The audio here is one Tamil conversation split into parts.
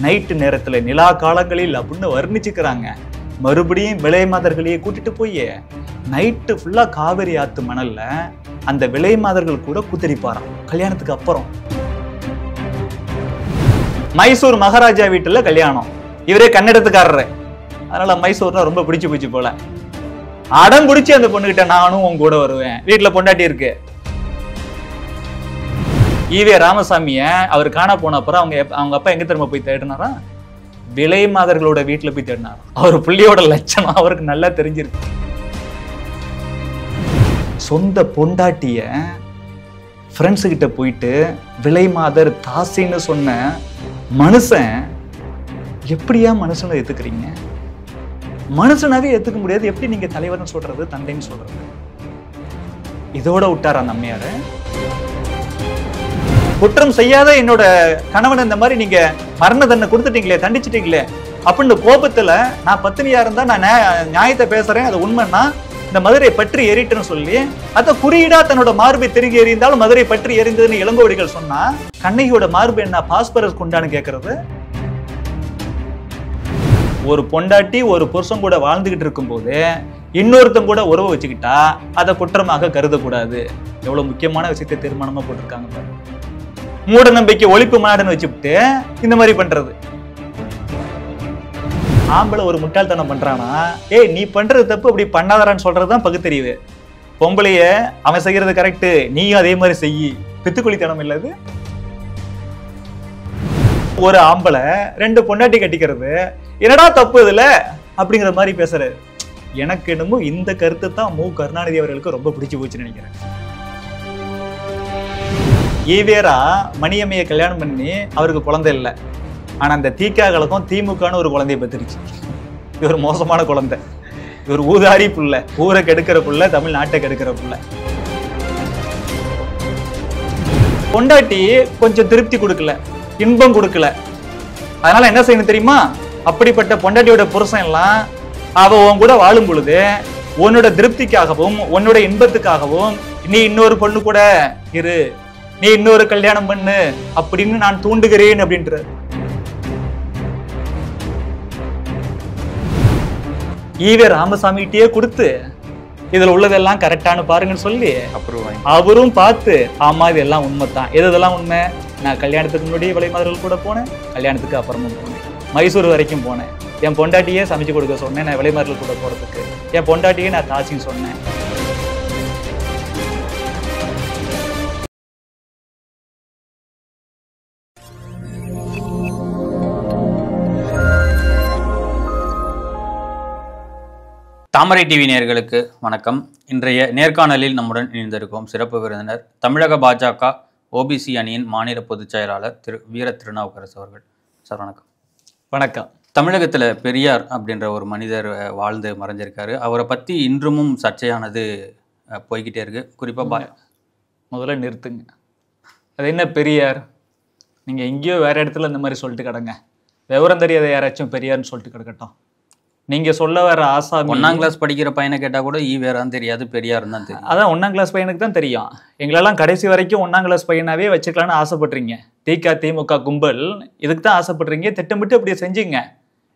நைட்டு நேரத்துல நிலா காலங்களில் அப்படின்னு வர்ணிச்சுக்கிறாங்க. மறுபடியும் விலை மாதர்களையே கூட்டிட்டு போய் நைட்டு ஃபுல்லா காவிரி ஆத்து மணல்ல அந்த விலை மாதர்கள் கூட கூத்தடிப்பாராம் கல்யாணத்துக்கு அப்புறம். மைசூர் மகாராஜா வீட்டுல கல்யாணம், இவரே கன்னடத்துக்காரரு, அதனால மைசூர்னா ரொம்ப பிடிச்சு போச்சு போல. அடம் பிடிச்சி அந்த பொண்ணுகிட்ட நானும் உன் கூட வருவேன், வீட்டுல பொண்டாட்டி இருக்கு. ஈவே ராமசாமிய அவர் காண போன அப்புறம் அவங்க அப்பா எங்க திரும்ப போய் தேடினாரா? விலை மாதர்களோட வீட்டுல போய் தேடினாரா. அவர் புள்ளியோட லட்சணம் அவருக்கு நல்லா தெரிஞ்சிருக்கு. சொந்த பொண்டாட்டிய ஃப்ரெண்ட்ஸு கிட்ட போயிட்டு விலை மாதர் தாசின்னு சொன்ன மனுஷன் எப்படியா மனுஷனை ஏத்துக்கிறீங்க? மனுஷனாவே ஏத்துக்க முடியாது, எப்படி நீங்க தலைவர்னு சொல்றது, தந்தைன்னு சொல்றது? இதோட விட்டாரா அந்த அம்மையாரு? குற்றம் செய்யாத என்னோட கணவன் இந்த மாதிரி நீங்க மரண தண்டனை கொடுத்துட்டீங்களே, தண்டிச்சிட்டீங்களே அப்படின்னு கோபத்துல நான் பத்தினியா இருந்தா நான் நியாயத்தை பேசுறேன், அது உண்மைன்னா இந்த மதுரை பற்றி எரிட்டுன்னு சொல்லி அத குறியீடா தன்னோட மார்பை திரும்பி எறிந்தாலும் மதுரை பற்றி எரிந்ததுன்னு இளங்கோவடிகள் சொன்னா கண்ணகியோட மார்பு என்ன பாஸ்பரஸ் கொண்டான்னு கேட்கறது? ஒரு பொண்டாட்டி ஒரு புருஷன் கூட வாழ்ந்துகிட்டு இருக்கும் போது இன்னொருத்தம் கூட உறவு வச்சுக்கிட்டா அதை குற்றமாக கருதக்கூடாது. எவ்வளவு முக்கியமான விஷயத்தை தீர்மானமா போட்டிருக்காங்க பாரு. மூட நம்பிக்கை ஒழிப்பு மாடுன்னு வச்சுக்கிட்டு இந்த மாதிரி பண்றது. ஆம்பளை ஒரு முட்டாள்தனம் பண்றானா, ஏய் நீ பண்றது தப்பு, அப்படி பண்ணாதரான்னு சொல்றதுதான் பகுத்தறிவு. பொம்பளைய அவன் செய்யறது கரெக்ட், நீயும் அதே மாதிரி செய்யி, பித்துக்குளித்தனம் இல்லது. ஒரு ஆம்பளை 2 பொண்டாட்டி கட்டிக்கிறது என்னடா தப்பு இதுல அப்படிங்கிற மாதிரி பேசுறாரு. எனக்கு என்னமோ இந்த கருத்து தான் மு கருணாநிதி அவர்களுக்கு ரொம்ப பிடிச்சு போச்சுன்னு நினைக்கிறேன். ஈவேரா மணியம்மையை கல்யாணம் பண்ணி அவருக்கு குழந்தை இல்லை, ஆனா அந்த தீக்காக்களுக்கும் திமுகன்னு ஒரு குழந்தைய பெற்றுருச்சு. இவர் மோசமான குழந்தை, இவர் ஊதாரி புள்ள, ஊரை கெடுக்கிற புள்ள, தமிழ்நாட்டை கெடுக்கிற புள்ள. பொண்டாட்டி கொஞ்சம் திருப்தி கொடுக்கல, இன்பம் கொடுக்கல, அதனால என்ன செய்யணும் தெரியுமா? அப்படிப்பட்ட பொண்டாட்டியோட புருஷன் எல்லாம் அவ உன் கூட வாழும் பொழுது உன்னோட திருப்திக்காகவும் உன்னோட இன்பத்துக்காகவும் நீ இன்னொரு பொண்ணு கூட இரு, நீ இன்னொரு கல்யாணம் பண்ணு அப்படின்னு நான் தூண்டுகிறேன் அப்படின்ற. ஈவே ராமசாமிகிட்டே கொடுத்து இதுல உள்ளதெல்லாம் கரெக்டானு பாருங்கன்னு சொல்லி அவரும் பார்த்து ஆமா இதெல்லாம் உண்மைதான், எதெல்லாம் உண்மை? நான் கல்யாணத்துக்கு முன்னாடி விலை மாதர்கள் கூட போனேன், கல்யாணத்துக்கு அப்புறமும் போனேன், மைசூர் வரைக்கும் போனேன், என் பொண்டாட்டியே சமைச்சு கொடுக்க சொன்னேன் நான் விலை மாதர்கள் கூட போறதுக்கு, என் பொண்டாட்டியே நான் தாச்சின்னு சொன்னேன். தாமரை டிவி நேயர்களுக்கு வணக்கம். இன்றைய நேர்காணலில் நம்முடன் இணைந்திருக்கும் சிறப்பு விருந்தினர் தமிழக பாஜக ஓபிசி அணியின் மாநில பொதுச் செயலாளர் திரு வீர திருநாவுக்கரசு அவர்கள். சார் வணக்கம். வணக்கம். தமிழகத்தில் பெரியார் அப்படின்ற ஒரு மனிதர் வாழ்ந்து மறைஞ்சிருக்காரு. அவரை பற்றி இன்றுமும் சர்ச்சையானது போய்கிட்டே இருக்கு. குறிப்பாக முதல்ல நிறுத்துங்க, அது என்ன பெரியார்? நீங்கள் எங்கேயோ வேற இடத்துல இந்த மாதிரி சொல்லிட்டு கிடங்க, விவரம் தெரியாத யாராச்சும் பெரியார்னு சொல்லிட்டு கிடக்கட்டும். நீங்க சொல்ல வர ஆசாமி 1ஆம் கிளாஸ் படிக்கிற பையனை கேட்டா கூட ஈவேரான்னு தெரியாது, பெரியார் தான் தெரியும். அதான் 1ஆம் கிளாஸ் பையனுக்கு தான் தெரியும். எங்களெல்லாம் கடைசி வரைக்கும் 1ஆம் கிளாஸ் பையனாவே வச்சுக்கலான்னு ஆசைப்படுறீங்க. திமுக கும்பல் இதுக்கு தான் ஆசைப்படுறீங்க. திட்டமிட்டு அப்படியே செஞ்சீங்க.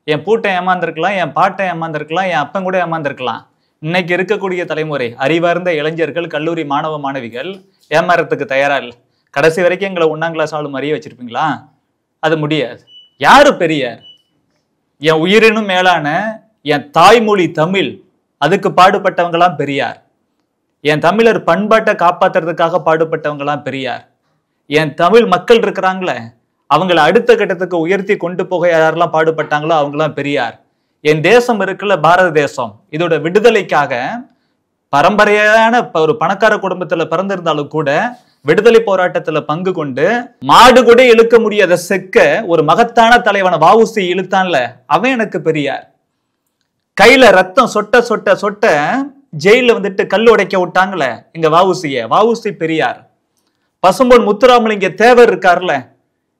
என் பூட்டை ஏமாந்துருக்கலாம், என் பாட்டை ஏமாந்துருக்கலாம், என் அப்பன் கூட ஏமாந்துருக்கலாம். இன்னைக்கு இருக்கக்கூடிய தலைமுறை அறிவார்ந்த இளைஞர்கள், கல்லூரி மாணவ மாணவிகள் ஏமாறத்துக்கு தயாரா இல்லை. கடைசி வரைக்கும் எங்களை 1ஆம் கிளாஸ் ஆளு மாதிரியே வச்சிருப்பீங்களா? அது முடியாது. யாரு பெரியார்? என் உயிரினும் மேலான என் தாய்மொழி தமிழ், அதுக்கு பாடுபட்டவங்களாம் பெரியார். என் தமிழர் பண்பாட்டை காப்பாத்துறதுக்காக பாடுபட்டவங்களாம் பெரியார். என் தமிழ் மக்கள் இருக்கிறாங்களே, அவங்கள அடுத்த கட்டத்துக்கு உயர்த்தி கொண்டு போக யாரெல்லாம் பாடுபட்டாங்களோ அவங்களாம் பெரியார். என் தேசம் இருக்குல்ல, பாரத தேசம், இதோட விடுதலைக்காக பரம்பரையான ஒரு பணக்கார குடும்பத்துல பிறந்திருந்தாலும் கூட விடுதலை போராட்டத்துல பங்கு கொண்டு மாடு கூட இழுக்க முடியாத செக்க ஒரு மகத்தான தலைவன வஉசி இழுத்தான்ல, அவன் எனக்கு பெரியார். கையில ரத்தம் சொட்ட சொட்ட சொட்ட ஜெயில வந்துட்டு கல் உடைக்க விட்டாங்களே இங்க வஉசி பெரியார். பசும்பொன் முத்துராமலிங்க தேவர் இருக்காருல்ல,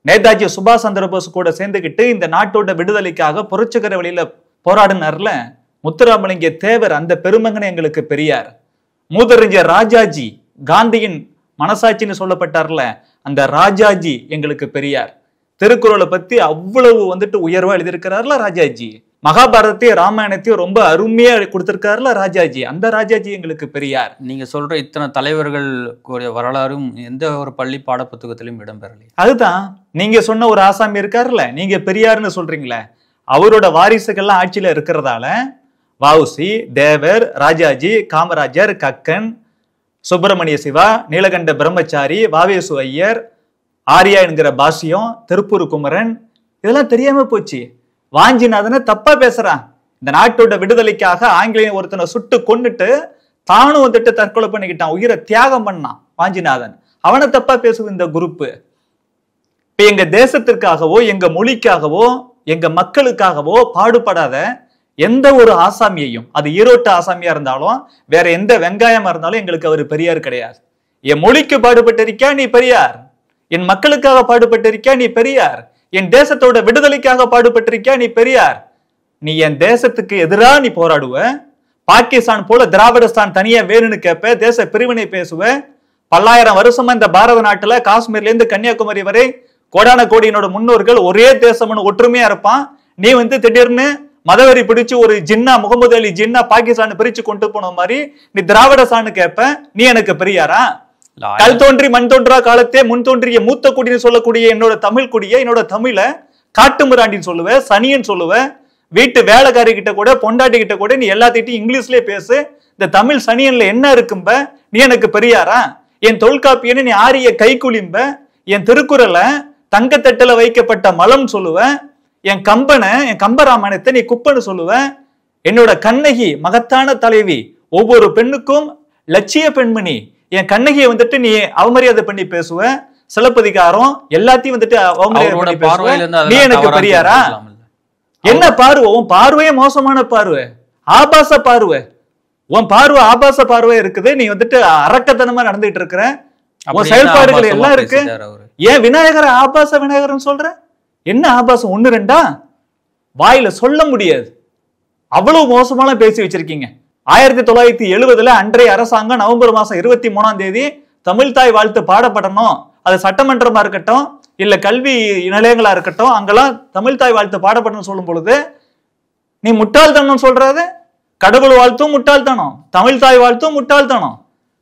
நேதாஜி சுபாஷ் சந்திர போஸ் கூட சேர்ந்துக்கிட்டு இந்த நாட்டோட விடுதலைக்காக புரட்சிகர வழியில போராடினார்ல முத்துராமலிங்க தேவர், அந்த பெருமகனை எங்களுக்கு பெரியார். மூதறிஞர் ராஜாஜி, காந்தியின் மனசாட்சின்னு சொல்லப்பட்டார்ல அந்த ராஜாஜி எங்களுக்கு பெரியார். திருக்குறளை பத்தி அவ்வளவு வந்துட்டு உயர்வா எழுதியிருக்கிறாருல ராஜாஜி. மகாபாரதத்தையும் ராமாயணத்தையும் ரொம்ப அருமையா கொடுத்திருக்காருல ராஜாஜி. அந்த ராஜாஜி எங்களுக்கு பெரியார். நீங்க சொல்ற இத்தனை தலைவர்கள் வரலாறும் எந்த ஒரு பள்ளி பாட புத்தகத்திலும் இடம்பெறலை. அதுதான் நீங்க சொன்ன ஒரு ஆசாமி இருக்காருல்ல, நீங்க பெரியார்னு சொல்றீங்களே, அவரோட வாரிசுகள்லாம் ஆட்சியில இருக்கிறதால வஉசி, தேவர், ராஜாஜி, காமராஜர், கக்கன், சுப்பிரமணிய சிவா, நீலகண்ட பிரம்மச்சாரி, வாவேசு ஐயர், ஆரியா என்கிற பாஷ்யம், திருப்பூர் குமரன், இதெல்லாம் தெரியாம போச்சு. வாஞ்சிநாதனை தப்பா பேசுறான். இந்த நாட்டோட விடுதலைக்காக ஆங்கிலேயன் ஒருத்தனை சுட்டு கொன்னுட்டு தானும் வந்துட்டு தற்கொலை பண்ணிக்கிட்டான், உயிரை தியாகம் பண்ணான் வாஞ்சிநாதன். அவனை தப்பா பேசுது இந்த குரூப். இப்ப எங்க தேசத்திற்காகவோ எங்க மொழிக்காகவோ எங்க மக்களுக்காகவோ பாடுபடாத எந்த ஒரு ஆசாமியையும், அது ஈரோட்டு ஆசாமியா இருந்தாலும் வேற எந்த வெங்காயமா இருந்தாலும் எங்களுக்கு அவர் பெரியார் கிடையாது. என் மொழிக்கு பாடுபட்டிருக்கியா நீ பெரியார், என் மக்களுக்காக பாடுபட்டிருக்கியா நீ பெரியார், என் தேசத்தோட விடுதலைக்காக பாடுபட்டிருக்கியா நீ பெரியார். நீ என் தேசத்துக்கு எதிராக நீ போராடுவ, பாகிஸ்தான் போல திராவிடஸ்தான் தனியா வேணும்னு கேட்ப, தேச பிரிவினை பேசுவ. பல்லாயிரம் வருஷமா இந்த பாரத நாட்டுல காஷ்மீர்ல இருந்து கன்னியாகுமரி வரை கோடான கோடியினோட முன்னோர்கள் ஒரே தேசம்னு ஒற்றுமையா இருப்பான். நீ வந்து திடீர்னு மதவெறி பிடிச்சு ஒரு ஜின்னா, முகமது அலி ஜின்னா பாகிஸ்தான் பிரிச்சு கொண்டு போன மாதிரி நீ திராவிடஸ்தான்னு கேட்ப. நீ எனக்கு பெரியாரா? கல் தோன்றி மண் தோன்றா காலத்தே முன் தோன்றிய மூத்த குடின்னு சொல்லக்கூடிய என்னோட தமிழ் குடிய, என்னோட தமிழ காட்டு முராண்டின்னு சொல்லுவ, சனியன்னு சொல்லுவ. வீட்டு வேலைக்காரி கிட்ட கூட பொண்டாட்டி கிட்ட கூட நீ எல்லாத்திட்டையும் இங்கிலீஷ்லயே பேசு. இந்த தமிழ் சனியன்ல என்ன இருக்கும்ப? நீ எனக்கு பெரியாரா? என் தொல்காப்பியன்னு நீ ஆரிய கை குளிம்ப, என் திருக்குறளை தங்கத்தட்டுல வைக்கப்பட்ட மலம் சொல்லுவ, என் கம்பனை, என் கம்பராமாயணத்தை நீ குப்பன்னு சொல்லுவ. என்னோட கண்ணகி மகத்தான தலைவி, ஒவ்வொரு பெண்ணுக்கும் லட்சிய பெண்மணி, என் கண்ணகியை வந்துட்டு நீ அவமரியாதை பண்ணி பேசுவ. சிலப்பதிகாரம் எல்லாத்தையும் வந்துட்டு அவமரியாதை பண்ணி பேசுவ. நீ எனக்கு பெரியாரா? என்ன பார்வை? உன் பார்வையே மோசமான பார்வை, ஆபாச பார்வை. உன் பார்வை ஆபாச பார்வை இருக்குது. நீ வந்துட்டு அரக்கத்தனமா நடந்துட்டு இருக்கிற. உன் செயல்பாடுகள் எல்லாம் இருக்கு. ஏன் விநாயகரை ஆபாச விநாயகர்னு சொல்ற? என்ன ஆபாசம்? 1 2 வாயில சொல்ல முடியாது. அவ்வளவு மோசமான பேசி வச்சிருக்கீங்க. 1970 அன்றைய அரசாங்கம் நவம்பர் மாசம் 23ஆம் தேதி தமிழ் தாய் வாழ்த்து பாடப்படணும். அது சட்டமன்றமா இருக்கட்டும் இல்ல கல்வி நிலையங்களா இருக்கட்டும், அங்கெல்லாம் தமிழ் தாய் வாழ்த்து பாடப்படணும் சொல்லும் பொழுது நீ முட்டாள்தனம் சொல்றது. கடவுள் வாழ்த்தும் முட்டாள்தனம், தமிழ் தாய் வாழ்த்தும் முட்டாள்தனம்.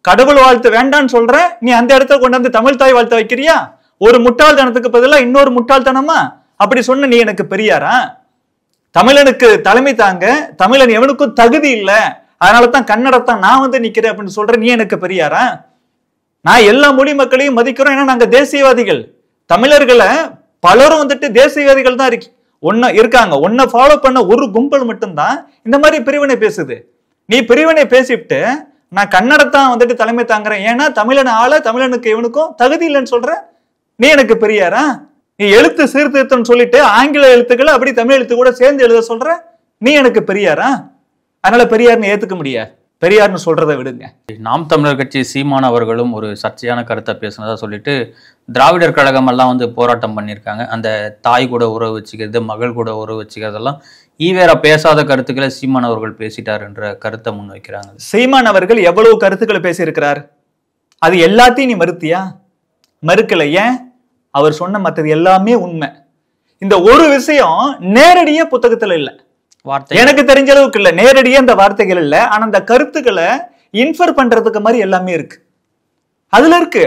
கடவுள் வாழ்த்து வேண்டான்னு சொல்ற, நீ அந்த இடத்துல கொண்டாந்து தமிழ் தாய் வாழ்த்து வைக்கிறியா? ஒரு முட்டாள்தனத்துக்கு பதிலாக இன்னொரு முட்டாள்தனமா? அப்படி சொன்ன நீ எனக்கு பெரியாரா? தமிழனுக்கு தலைமை தாங்க தமிழன் எவனுக்கும் தகுதி இல்லை, அதனாலதான் கன்னடத்தான் நான் வந்து நிக்கிறேன் அப்படின்னு சொல்ற நீ எனக்கு பெரியாரா? நான் எல்லா மொழி மக்களையும் மதிக்கிறோம், ஏன்னா நாங்க தேசியவாதிகள். தமிழர்களை பலரும் வந்துட்டு தேசியவாதிகள் தான் இருக்காங்க. ஒன்ன ஃபாலோ பண்ண ஒரு கும்பல் மட்டும்தான் இந்த மாதிரி பிரிவினை பேசுது. நீ பிரிவினை பேசிட்டு நான் கன்னடத்தான் வந்துட்டு தலைமை தாங்குறேன், ஏன்னா தமிழன் ஆள தமிழனுக்கு எவனுக்கும் தகுதி இல்லைன்னு சொல்ற நீ எனக்கு பெரியாரா? நீ எழுத்து சீர்திருத்தம் சொல்லிட்டு ஆங்கில எழுத்துக்களை அப்படி தமிழ் எழுத்து கூட சேர்ந்து எழுத சொல்ற நீ எனக்கு பெரியாரா? அதனால பெரியார்னு ஏத்துக்க முடியாது. பெரியார்னு சொல்றதை விடுங்க. நாம் தமிழர் கட்சி சீமான் அவர்களும் ஒரு சர்ச்சையான கருத்தை பேசுனதா சொல்லிட்டு திராவிடர் கழகம் எல்லாம் வந்து போராட்டம் பண்ணியிருக்காங்க. அந்த தாய் கூட உறவு வச்சுக்கிறது, மகள் கூட உறவு வச்சுக்கிறதெல்லாம் ஈவேரா பேசாத கருத்துக்களை சீமான் அவர்கள் பேசிட்டார் என்ற கருத்தை முன் வைக்கிறாங்க. சீமான் அவர்கள் எவ்வளவு கருத்துக்களை பேசியிருக்கிறார், அது எல்லாத்தையும் நீ மறுத்தியா? மறுக்கல. ஏன்? அவர் சொன்ன மற்றது எல்லாமே உண்மை. இந்த ஒரு விஷயம் நேரடியா புத்தகத்துல இல்ல, எனக்கு தெரிஞ்ச அளவுக்கு இல்ல, நேரடியா இந்த வார்த்தைகள் இல்ல. ஆனா அந்த கருத்துக்களை இன்ஃபர் பண்றதுக்கு மாதிரி எல்லாமே இருக்கு. அதுல இருக்கு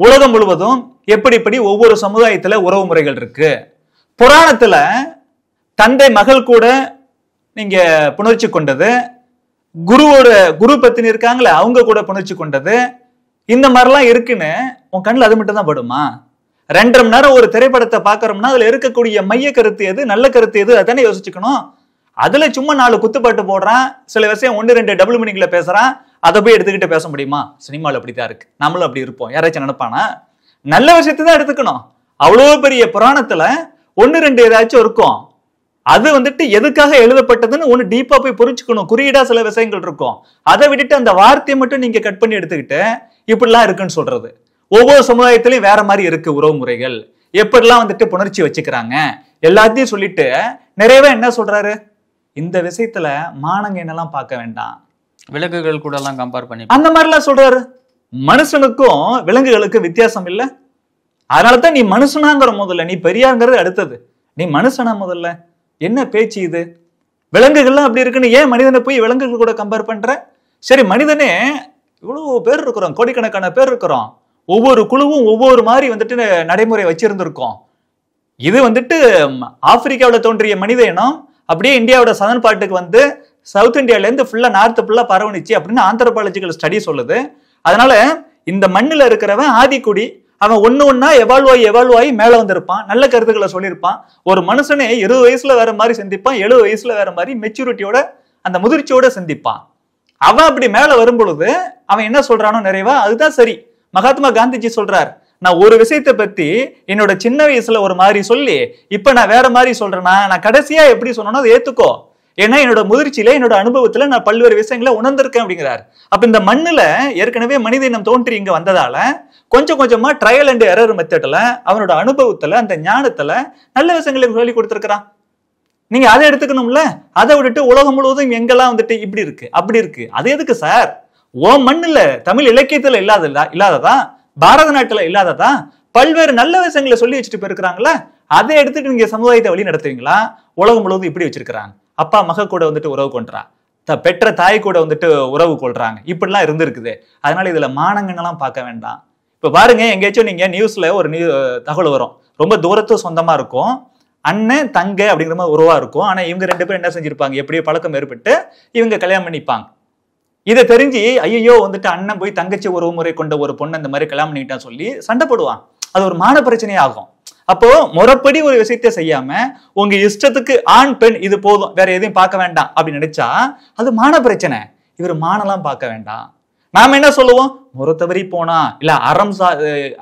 உலகம் முழுவதும் எப்படி ஒவ்வொரு சமுதாயத்துல உறவு முறைகள் இருக்கு. புராணத்துல தந்தை மகள் கூட நீங்க புணர்ச்சி கொண்டது, குரு பத்தினி இருக்காங்களே அவங்க கூட புணர்ச்சி கொண்டது, இந்த மாதிரிலாம் இருக்குன்னு உன் கண்ணில் அது மட்டும் தான் படுமா? 2.5 மணி நேரம் ஒரு திரைப்படத்தை பாக்குறோம்னா அதுல இருக்கக்கூடிய மைய கருத்து எது, நல்ல கருத்து எது, அதானே யோசிச்சுக்கணும். அதுல சும்மா 4 குத்துப்பாட்டு போடுறான், சில விஷயம் 1 2 டபுள் மீனிங்ல பேசுறான், அதை போய் எடுத்துக்கிட்டு பேச முடியுமா? சினிமாவில் அப்படித்தான் இருக்கு, நம்மளும் அப்படி இருப்போம். யாராச்சும் நினைப்பானா? நல்ல விஷயத்தை தான் எடுத்துக்கணும். அவ்வளவு பெரிய புராணத்துல 1 2 ஏதாச்சும் இருக்கும், அது வந்துட்டு எதுக்காக எழுதப்பட்டதுன்னு ஒண்ணு டீப்பா போய் புரிஞ்சுக்கணும். குறியீடா சில விஷயங்கள் இருக்கும். அதை விட்டுட்டு அந்த வார்த்தையை மட்டும் நீங்க கட் பண்ணி எடுத்துக்கிட்டு இப்படிலாம் இருக்குன்னு சொல்றது. ஒவ்வொரு சமுதாயத்திலையும் வேற மாதிரி இருக்கு உறவு முறைகள், எப்படிலாம் வந்துட்டு புணர்ச்சி வச்சுக்கிறாங்க, எல்லாத்தையும் சொல்லிட்டு நிறையவே என்ன சொல்றாரு, இந்த விஷயத்துல மானங்க என்னெல்லாம் பார்க்க வேண்டாம், விலங்குகள் கூட எல்லாம் கம்பேர் பண்ணி அந்த மாதிரிலாம் சொல்றாரு. மனுஷனுக்கும் விலங்குகளுக்கு வித்தியாசம் இல்லை. அதனாலதான் நீ மனுஷனாங்கிற முதல்ல, நீ பெரியாங்கிறது அடுத்தது. நீ மனுஷனா முதல்ல? என்ன பேச்சு இது? விலங்குகள்லாம் அப்படி இருக்குன்னு ஏன் மனிதனை போய் விலங்குகள் கூட கம்பேர் பண்ற? சரி, மனிதனே இவ்வளவு பேர் இருக்கிறோம், கோடிக்கணக்கான பேர் இருக்கிறோம். ஒவ்வொரு குழுவும் ஒவ்வொரு மாதிரி வந்துட்டு நடைமுறை வச்சிருந்திருக்கோம். இது வந்துட்டு ஆப்பிரிக்காவில் தோன்றிய மனித இனம் அப்படியே இந்தியாவோட சதன் பார்ட்டுக்கு வந்து சவுத் இந்தியால இருந்து ஃபுல்லா நார்த் ஃபுல்லா பரவணிச்சு அப்படின்னு ஆந்த்ரோபாலஜிக்கல் ஸ்டடி சொல்லுது. அதனால இந்த மண்ணுல இருக்கிறவன் ஆதிக்குடி, அவன் ஒண்ணா எவால்வ் ஆகி மேல வந்திருப்பான், நல்ல கருத்துக்களை சொல்லியிருப்பான். ஒரு மனுஷனே 20 வயசுல வேற மாதிரி சிந்திப்பான், 70 வயசுல வேற மாதிரி மெச்சூரிட்டியோட அந்த முதிர்ச்சியோட சிந்திப்பான். அவன் அப்படி மேல வரும் பொழுது அவன் என்ன சொல்றானோ நிறைவா அதுதான் சரி. மகாத்மா காந்திஜி சொல்றார், நான் ஒரு விஷயத்தை பத்தி என்னோட சின்ன வயசுல ஒரு மாதிரி சொல்லி இப்ப நான் வேற மாதிரி சொல்றேன்னா, நான் கடைசியா எப்படி சொன்னேனோ அதை ஏத்துக்கோ. ஏன்னா என்னோட முதிர்ச்சியில என்னோட அனுபவத்துல நான் பல்வேறு விஷயங்களை உணர்ந்திருக்கேன் அப்படிங்கிறார். அப்ப இந்த மண்ணுல ஏற்கனவே மனித இனம் தோன்றி இங்க வந்ததால கொஞ்சம் கொஞ்சமா ட்ரையல் அண்ட் எரர் மெத்தட்ல அவனோட அனுபவத்துல அந்த ஞானத்துல நல்ல விஷயங்களை சொல்லி கொடுத்திருக்கிறான். நீங்க அதை எடுத்துக்கணும்ல. அதை விட்டுட்டு உலகம் முழுவதும் எங்கெல்லாம் வந்துட்டு இப்படி இருக்கு அப்படி இருக்கு, அது எதுக்கு சார்? ஓ மண்ணுல தமிழ் இலக்கியத்துல இல்லாததா, பாரத நாட்டுல இல்லாததா பல்வேறு நல்ல விஷயங்களை சொல்லி வச்சுட்டு போயிருக்கிறாங்களா, அதை எடுத்துட்டு நீங்க சமுதாயத்தை வழி நடத்துவீங்களா? உலகம் முழுவதும் இப்படி வச்சிருக்கிறாங்க. அப்பா மக கூட வந்துட்டு உறவு கொள்றா, பெற்ற தாய் கூட வந்துட்டு உறவு கொள்றாங்க, இப்படிலாம் இருந்திருக்குது. அதனால இதுல மானங்கன்னெல்லாம் பார்க்க வேண்டாம். இப்ப பாருங்க, எங்கேயாச்சும் நீங்க நியூஸ்ல ஒரு தகவல் வரும், ரொம்ப தூரத்து சொந்தமா இருக்கும், அண்ணன் தங்க அப்படிங்கிற மாதிரி உறவா இருக்கும். ஆனா இவங்க 2 பேரும் என்ன செஞ்சிருப்பாங்க, எப்படியோ பழக்கம் ஏற்பட்டு இவங்க கல்யாணம் பண்ணிப்பாங்க. இதை தெரிஞ்சு ஐயோ வந்துட்டு அண்ணன் போய் தங்கச்சி உறவு முறை கொண்ட ஒரு பொண்ணு இந்த மாதிரி கல்யாணம் பண்ணிட்டான்னு சொல்லி சண்டை போடுவான். அது ஒரு மான பிரச்சனையே ஆகும். அப்போ முறைப்படி ஒரு விஷயத்த செய்யாம உங்க இஷ்டத்துக்கு ஆண் பெண் இது போதும் வேற எதையும் பார்க்க வேண்டாம் அப்படின்னு நினைச்சா அது மான பிரச்சனை. இவர் மானெல்லாம் பார்க்க வேண்டாம். நாம என்ன சொல்லுவோம், முறை தவறி போனா இல்ல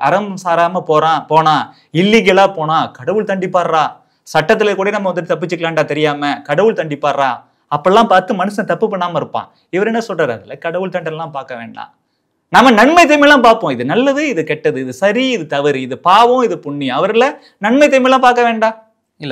அறம் சாராம போனா இல்லீகலா போனா கடவுள் தண்டிப்பாடுறா, சட்டத்துல கூட நம்ம வந்துட்டு தப்பிச்சுக்கலாம்டா தெரியாம, கடவுள் தண்டிப்பாடுறா, அப்பெல்லாம் பார்த்து மனுஷன் தப்பு பண்ணாம இருப்பான். இவர் என்ன சொல்றாரு, அதுல கடவுள் தண்டெல்லாம் பார்க்க வேண்டாம், நம்ம நன்மை தீமையெல்லாம் பார்ப்போம். இது நல்லது, இது கெட்டது, இது சரி, இது தவறு, இது பாவம், இது புண்ணியம். அவர்ல நன்மை தீமையெல்லாம் பார்க்க வேண்டாம்.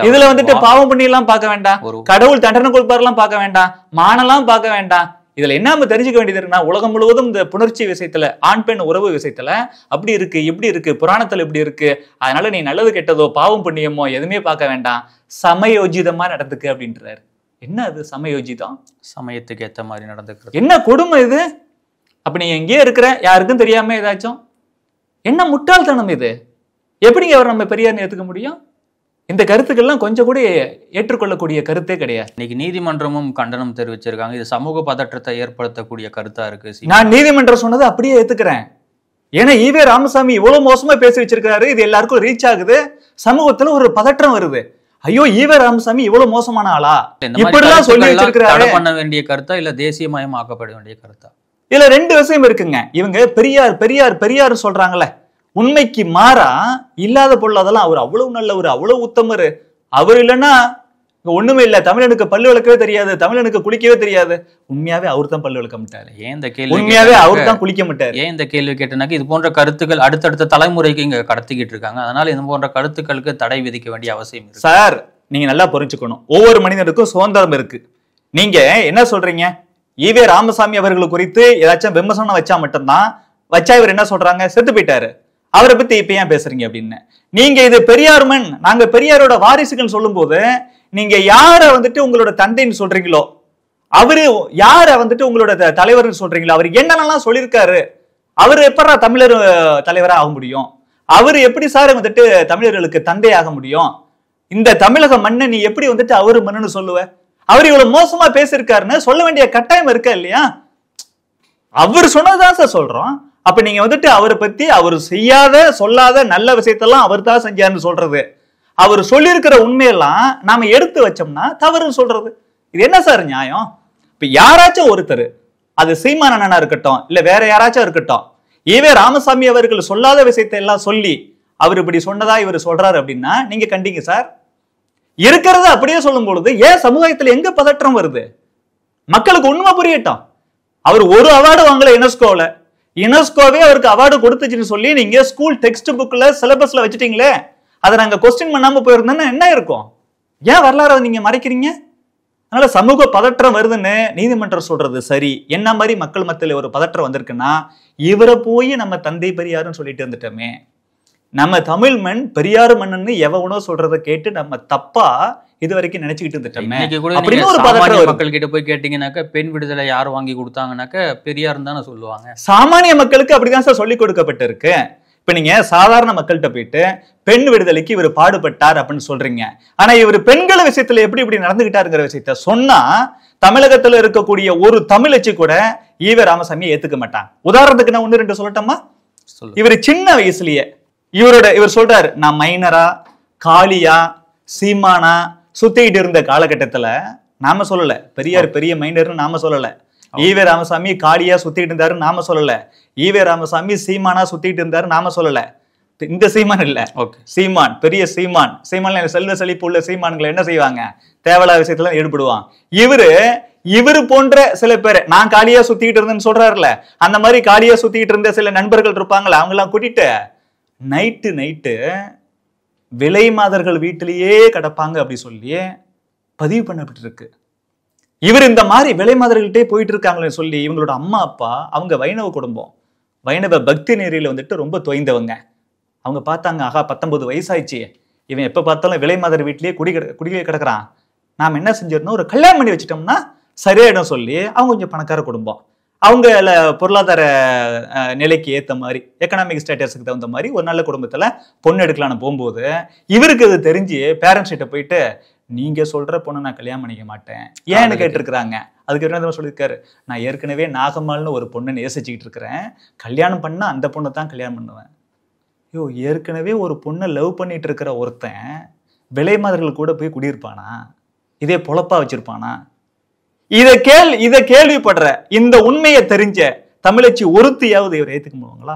இதுல வந்துட்டு பாவம் புண்ணியம் எல்லாம் பார்க்க வேண்டாம், கடவுள் தண்டனை கொடுப்பாரெல்லாம் பார்க்க வேண்டாம், மானெல்லாம் பார்க்க வேண்டாம். இதுல என்ன நம்ம தெரிஞ்சுக்க வேண்டியது இருக்குன்னா, உலகம் முழுவதும் இந்த புணர்ச்சி விஷயத்துல ஆண் பெண் உறவு விஷயத்துல அப்படி இருக்கு இப்படி இருக்கு, புராணத்துல இப்படி இருக்கு, அதனால நீ நல்லது கெட்டதோ பாவம் புண்ணியமோ எதுவுமே பார்க்க வேண்டாம், சமயோஜிதமா நடந்துக்கு அப்படின்றாரு. என்ன அது சமயோஜிதம்? சமயத்துக்கு ஏத்த மாதிரி நடந்துக்கிறது. என்ன கொடுமை இது? அப்ப நீ எங்கேயே இருக்கிற, யாருக்கும் தெரியாம ஏதாச்சும், என்ன முட்டாள்தனம் இது? எப்படிங்க அவர் நம்ம பெரியார்னு ஏத்துக்க முடியும்? இந்த கருத்துக்கள்லாம் கொஞ்சம் கூட ஏற்றுக்கொள்ளக்கூடிய கருத்தே கிடையாது. இன்னைக்கு நீதிமன்றமும் கண்டனம் தெரிவிச்சிருக்காங்க. இது சமூக பதற்றத்தை ஏற்படுத்தக்கூடிய கருத்தா இருக்கு. நான் நீதிமன்றம் சொன்னதை அப்படியே ஏத்துக்கிறேன். ஏன்னா ஈவே ராமசாமி இவ்வளவு மோசமா பேசி வச்சிருக்காரு, இது எல்லாருக்கும் ரீச் ஆகுது, சமூகத்துல ஒரு பதற்றம் வருது. ஐயோ ஈவே ராமசாமி இவ்வளவு மோசமான ஆளா இப்படிலாம் சொல்லி வச்சிருக்காரு. பண்ண வேண்டிய கருத்தா இல்ல தேசியமயம் ஆக்கப்பட வேண்டிய கருத்தா? இதுல 2 விஷயம் இருக்குங்க. இவங்க பெரியார் பெரியார் பெரியார் சொல்றாங்கல்ல, உண்மைக்கு மாறா இல்லாத பொருளாதெல்லாம் அவர் அவ்வளவு நல்லவர், அவ்வளவு உத்தமரு, அவர் இல்லைன்னா ஒண்ணுமே இல்ல, தமிழனுக்கு பல்லு விளக்கவே தெரியாது, தமிழனுக்கு குளிக்கவே தெரியாது. உண்மையாவே அவர் தான் பல்லு விளக்க மாட்டாரு. ஏன் இந்த கேள்வி? உண்மையாவே அவர் தான் குளிக்க மாட்டாரு. ஏன் இந்த கேள்வி கேட்டனாக்க, இது போன்ற கருத்துக்கள் அடுத்தடுத்த தலைமுறைக்கு இங்க கடத்திக்கிட்டு இருக்காங்க. அதனால இது போன்ற கருத்துக்களுக்கு தடை விதிக்க வேண்டிய அவசியம் இருக்கு. சார் நீங்க நல்லா புரிஞ்சுக்கணும், ஒவ்வொரு மனிதனுக்கும் சுதந்திரம் இருக்கு. நீங்க என்ன சொல்றீங்க, ஈவே ராமசாமி அவர்கள் குறித்து ஏதாச்சும் விமர்சனம் வச்சா மட்டும்தான், வச்சா இவர் என்ன சொல்றாங்க, செத்து போயிட்டாரு, அவரை பத்தி இப்ப ஏன் பேசுறீங்க அப்படின்னு. நீங்க இது பெரியார்மன், நாங்க பெரியாரோட வாரிசுகள் சொல்லும் போது நீங்க யார வந்துட்டு உங்களோட தந்தைன்னு சொல்றீங்களோ, அவரு யார வந்துட்டு உங்களோட தலைவர்னு சொல்றீங்களோ, அவர் என்னென்னலாம் சொல்லியிருக்காரு, அவரு எப்படா தமிழர் தலைவரா ஆக முடியும், அவரு எப்படி சார் வந்துட்டு தமிழர்களுக்கு தந்தை ஆக முடியும், இந்த தமிழக மண்ணை நீ எப்படி வந்துட்டு அவரு மண்ணுன்னு சொல்லுவ, அவர் இவ்வளவு மோசமா பேசியிருக்காருன்னு சொல்ல வேண்டிய கட்டாயம் இருக்கா இல்லையா? அவர் சொன்னதுதான் சார் சொல்றோம். அப்ப நீங்க வந்துட்டு அவரை பத்தி அவர் செய்யாத சொல்லாத நல்ல விஷயத்தெல்லாம் அவர் தான் செஞ்சாருன்னு சொல்றது, அவர் சொல்லியிருக்கிற உண்மையெல்லாம் நாம எடுத்து வச்சோம்னா தவறுன்னு சொல்றது, இது என்ன சார் நியாயம்? இப்ப யாராச்சும் ஒருத்தர், அது சீமான் அண்ணனா இருக்கட்டும் இல்ல வேற யாராச்சும் இருக்கட்டும், ஈவே ராமசாமி அவர்கள் சொல்லாத விஷயத்தை எல்லாம் சொல்லி அவர் இப்படி சொன்னதா இவர் சொல்றாரு அப்படின்னா நீங்க கண்டிங்க சார். இருக்கிறத அப்படியே சொல்லும் பொழுது ஏன் சமுதாயத்துல எங்க பதற்றம் வருது? மக்களுக்கு உண்மை புரியட்டும். அவர் ஒரு அவார்டு வாங்கல யுனெஸ்கோல, யுனெஸ்கோவே அவருக்கு அவார்டு கொடுத்துச்சுன்னு சொல்லி நீங்க ஸ்கூல் டெக்ஸ்ட் புக்ல சிலபஸ்ல வச்சுட்டீங்களே, அதை நாங்க கொஸ்டின் பண்ணாம போயிருந்தோம்னா என்ன இருக்கும்? ஏன் வரலாறு நீங்க மறைக்கிறீங்க? அதனால சமூக பதற்றம் வருதுன்னு நீதிமன்றம் சொல்றது சரி. என்ன மாதிரி மக்கள் மத்தியில ஒரு பதற்றம் வந்திருக்குன்னா, இவரை போய் நம்ம தந்தை பெரியாருன்னு சொல்லிட்டு இருந்துட்டோமே, நம்ம தமிழ் மண் பெரியார் மண்ணுன்னு எவனோ சொல்றதை கேட்டு நம்ம தப்பா இது வரைக்கும் நினைச்சுக்கிட்டு இருந்துட்டோமே. மக்கள் கிட்ட போய் கேட்டீங்கன்னாக்க பெண் விடுதலை யார் வாங்கி கொடுத்தாங்கன்னாக்க பெரியார் தானே சொல்லுவாங்க. சாமானிய மக்களுக்கு அப்படிதான் சார் சொல்லி கொடுக்கப்பட்டிருக்கு. இப்ப நீங்க சாதாரண மக்கள்கிட்ட போயிட்டு பெண் விடுதலைக்கு இவர் பாடுபட்டார் அப்படின்னு சொல்றீங்க. ஆனா இவர் பெண்கள் விஷயத்துல எப்படி இப்படி நடந்துகிட்டாருங்கிற விஷயத்த சொன்னா தமிழகத்துல இருக்கக்கூடிய ஒரு தமிழச்சி கூட ஈவே ராமசாமியை ஏத்துக்க மாட்டாங்க. உதாரணத்துக்கு நான் 1-2 சொல்லட்டோமா? இவர் சின்ன வயசுலயே இவர் சொல்றாரு, நான் மைனரா காளியா சீமானா சுத்திக்கிட்டு இருந்த காலகட்டத்துல நாம சொல்லல பெரியார் பெரிய மைனர்னு நாம சொல்லல. ஈவே ராமசாமி காளியா சுத்திட்டு இருந்தாரு நாம சொல்லல. ஈவே ராமசாமி சீமானா சுத்திட்டு இருந்தாரு நாம சொல்லல. இந்த சீமான் இல்ல, சீமான் பெரிய சீமான். சீமான் செல்வ செழிப்பு உள்ள சீமான்களை என்ன செய்வாங்க, தேவையில்லாத விஷயத்துல ஈடுபடுவான். இவரு போன்ற சில பேர் நான் காளியா சுத்திக்கிட்டு இருந்தேன்னு சொல்றாருல, அந்த மாதிரி காளியா சுத்திக்கிட்டு இருந்த சில நண்பர்கள் இருப்பாங்கல்ல, அவங்க எல்லாம் கூட்டிட்டு நைட்டு விலை மாதர்கள் வீட்டிலேயே கிடப்பாங்க அப்படி சொல்லி பதிவு பண்ணப்பட்டு இருக்கு. இவர் இந்த மாதிரி விலை மாதர்கள்ட்டே போயிட்டு இருக்காங்களே சொல்லி இவங்களோட அம்மா அப்பா அவங்க வைணவ குடும்பம், வைணவ பக்தி நெறியில வந்துட்டு ரொம்ப தொய்ந்தவங்க. அவங்க பார்த்தாங்க, ஆகா 19 வயசாயிடுச்சு, இவன் எப்ப பார்த்தாலும் விலை மாதர் வீட்டிலேயே குடியே கிடக்குறான், நாம என்ன செஞ்சிடணும், ஒரு கல்யாணம் பண்ணி வச்சுட்டோம்னா சரியாயிடும் சொல்லி அவங்க கொஞ்சம் பணக்கார குடும்பம், அவங்க பொருளாதார நிலைக்கு ஏற்ற மாதிரி எக்கனாமிக் ஸ்டேட்டஸுக்கு தகுந்த மாதிரி ஒரு நல்ல குடும்பத்துல பொண்ணு எடுக்கலான்னு போகும்போது இவருக்கு அது தெரிஞ்சு பேரண்ட்ஸ் கிட்ட போயிட்டு நீங்க சொல்ற பொண்ணு நான் கல்யாணம் பண்ணிக்க மாட்டேன் ஏன்னு கேட்டிருக்கிறாங்க. அதுக்கு என்ன சொல்லியிருக்காரு, நான் ஏற்கனவே நாகம்மாள்னு ஒரு பொண்ணை நேசிச்சுக்கிட்டு இருக்கிறேன், கல்யாணம் பண்ணா அந்த பொண்ணை தான் கல்யாணம் பண்ணுவேன். ஏற்கனவே ஒரு பொண்ணை லவ் பண்ணிட்டு இருக்கிற ஒருத்தன் விலை மாதர்கள் கூட போய் குடியிருப்பானா, இதே பொழப்பா வச்சிருப்பானா? இத கேள்விப்படுற இந்த உண்மையை தெரிஞ்ச தமிழச்சி ஒருத்தியாவது இவர் ஏத்துக்க முடியுங்களா?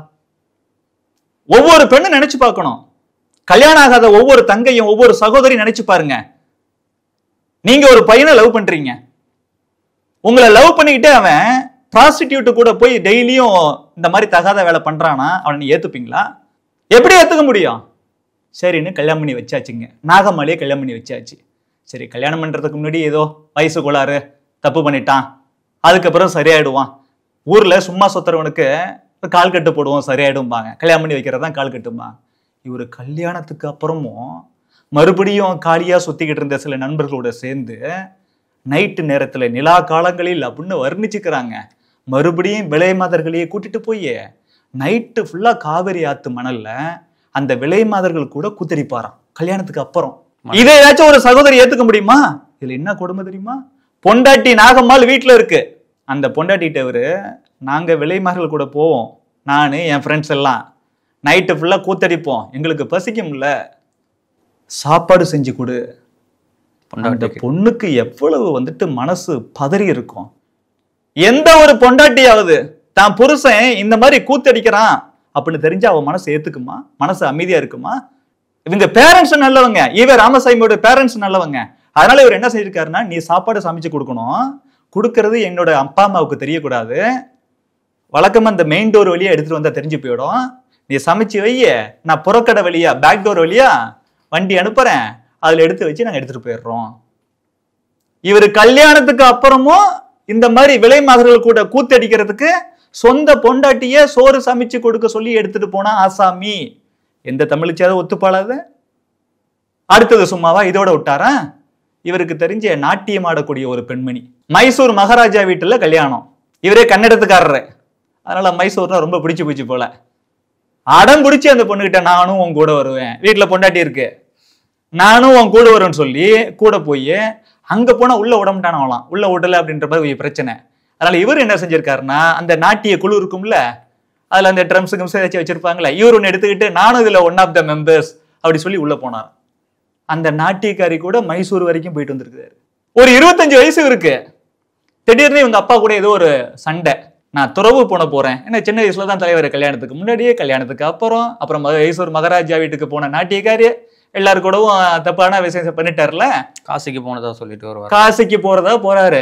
ஒவ்வொரு பெண்ணும் நினைச்சு பார்க்கணும், கல்யாணம் ஆகாத ஒவ்வொரு தங்கையும் ஒவ்வொரு சகோதரியும் நினைச்சு பாருங்க. நீங்க ஒரு பையனை லவ் பண்றீங்க, உங்களை லவ் பண்ணிக்கிட்டே அவன் ப்ராஸ்டிடியூட் கூட போய் டெய்லியும் இந்த மாதிரி தகாத வேலை பண்றானா, அவனை ஏத்துப்பீங்களா? எப்படி ஏத்துக்க முடியும்? சரின்னு கல்யாணம் பண்ணி வச்சாச்சுங்க, நாகம்மாளையே கல்யாணம் பண்ணி வச்சாச்சு. சரி, கல்யாணம் பண்றதுக்கு முன்னாடி ஏதோ வயசு கோளாறு தப்பு பண்ணிட்டான், அதுக்கப்புறம் சரியாயிடுவான். ஊர்ல சும்மா சொத்துறவனுக்கு கால் கட்டு போடுவோம் சரியாயிடும்பாங்க, கல்யாணம் பண்ணி வைக்கிறதான் கால் கட்டும்பாங்க. இவரு கல்யாணத்துக்கு அப்புறமும் மறுபடியும் காலியா சுத்திக்கிட்டு இருந்த சில நண்பர்களோட சேர்ந்து நைட்டு நேரத்துல நிலா காலங்களில் அப்படின்னு வர்ணிச்சுக்கிறாங்க. மறுபடியும் விலை மாதர்களையே கூட்டிட்டு போய் நைட்டு ஃபுல்லா காவிரி ஆத்து மணல்ல அந்த விலை மாதர்கள் கூட கூத்தடிப்பாராம் கல்யாணத்துக்கு அப்புறம். இதை ஏதாச்சும் ஒரு சகோதரி ஏத்துக்க முடியுமா? இதுல என்ன கொடுமை தெரியுமா? பொண்டாட்டி நாகம்மாள் வீட்டுல இருக்கு, அந்த பொண்டாட்டிட்டவரு நாங்க விலை மாதர்கள் கூட போவோம், நானு என் ஃப்ரெண்ட்ஸ் எல்லாம் நைட்டு ஃபுல்லா கூத்தடிப்போம், எங்களுக்கு பசிக்கும்ல, சாப்பாடு செஞ்சு கொடு. அந்த பொண்ணுக்கு எவ்வளவு வந்துட்டு மனசு பதறி இருக்கும். எந்த ஒரு பொண்டாட்டியாவது தான் புருஷன் இந்த மாதிரி கூத்தடிக்கிறான் அப்படின்னு தெரிஞ்சு அவன் மனசு ஏத்துக்குமா? மனசு அமைதியா இருக்குமா? இவங்க பேரண்ட்ஸ் நல்லவங்க, ஈவே ராமசாமியோட பேரண்ட்ஸ் நல்லவங்க. அதனால இவர் என்ன செஞ்சிருக்காருன்னா, நீ சாப்பாடு சமைச்சு கொடுக்கணும், கொடுக்கறது என்னோட அப்பா அம்மாவுக்கு தெரியக்கூடாது, வழக்கமா அந்த மெயின் டோர் வழியா எடுத்துட்டு வந்தா தெரிஞ்சு போயிடும், நீ சமைச்சு வைய, நான் புறக்கடை வழியா பேக் டோர் வழியா வண்டி அனுப்புறேன், அதுல எடுத்து வச்சு நாங்க எடுத்துட்டு போயிடுறோம். இவர் கல்யாணத்துக்கு அப்புறமும் இந்த மாதிரி விலை மாதர்கள் கூட கூத்தடிக்கிறதுக்கு சொந்த பொண்டாட்டிய சோறு சமைச்சு கொடுக்க சொல்லி எடுத்துட்டு போனா ஆசாமி. எந்த தமிழ்ச்சியாவது ஒத்துப்பாளாது? அடுத்தது சும்மாவா இதோட விட்டாரா? இவருக்கு தெரிஞ்ச நாட்டியம் ஆடக்கூடிய ஒரு பெண்மணி, மைசூர் மகாராஜா வீட்டுல கல்யாணம், இவரே கன்னடத்துக்காரரு, அதனால மைசூர்னா ரொம்ப பிடிச்சு போச்சு போல. அடம் பிடிச்சி அந்த பொண்ணுகிட்ட நானும் உன் கூட வருவேன், வீட்டுல பொண்டாட்டி இருக்கு, நானும் உன் கூட வருவேன்னு சொல்லி கூட போய் அங்க போனா உள்ள விடமாட்டானாங்களாம், உள்ள விடல அப்படின்ற மாதிரி பிரச்சனை. அதனால இவர் என்ன செஞ்சிருக்காருன்னா, அந்த நாட்டிய குழு இருக்கும்ல, அதுல அந்த ட்ரம்ஸ் கிம்ஸ் ஏதாச்சும் வச்சிருப்பாங்களே, இவர் ஒன்னு எடுத்துக்கிட்டு நானும் இதுல ஒன் ஆஃப் த மெம்பர்ஸ் அப்படி சொல்லி உள்ள போனார். அந்த நாட்டியக்காரி கூட மைசூர் வரைக்கும் போயிட்டு வந்திருக்காரு. ஒரு 25 வயசு இருக்கு. திடீர்னு இவங்க அப்பா கூட ஏதோ ஒரு சண்டை, நான் துறவு போன போறேன், ஏன்னா சின்ன வயசுல தான் தலைவர், கல்யாணத்துக்கு முன்னாடியே கல்யாணத்துக்கு அப்புறம் மைசூர் மகாராஜா வீட்டுக்கு போன நாட்டியக்காரி எல்லாரு கூடவும் தப்பான விஷயம் பண்ணிட்டார்ல, காசிக்கு போனதா சொல்லிட்டு வருவார். காசிக்கு போறதா போறாரு,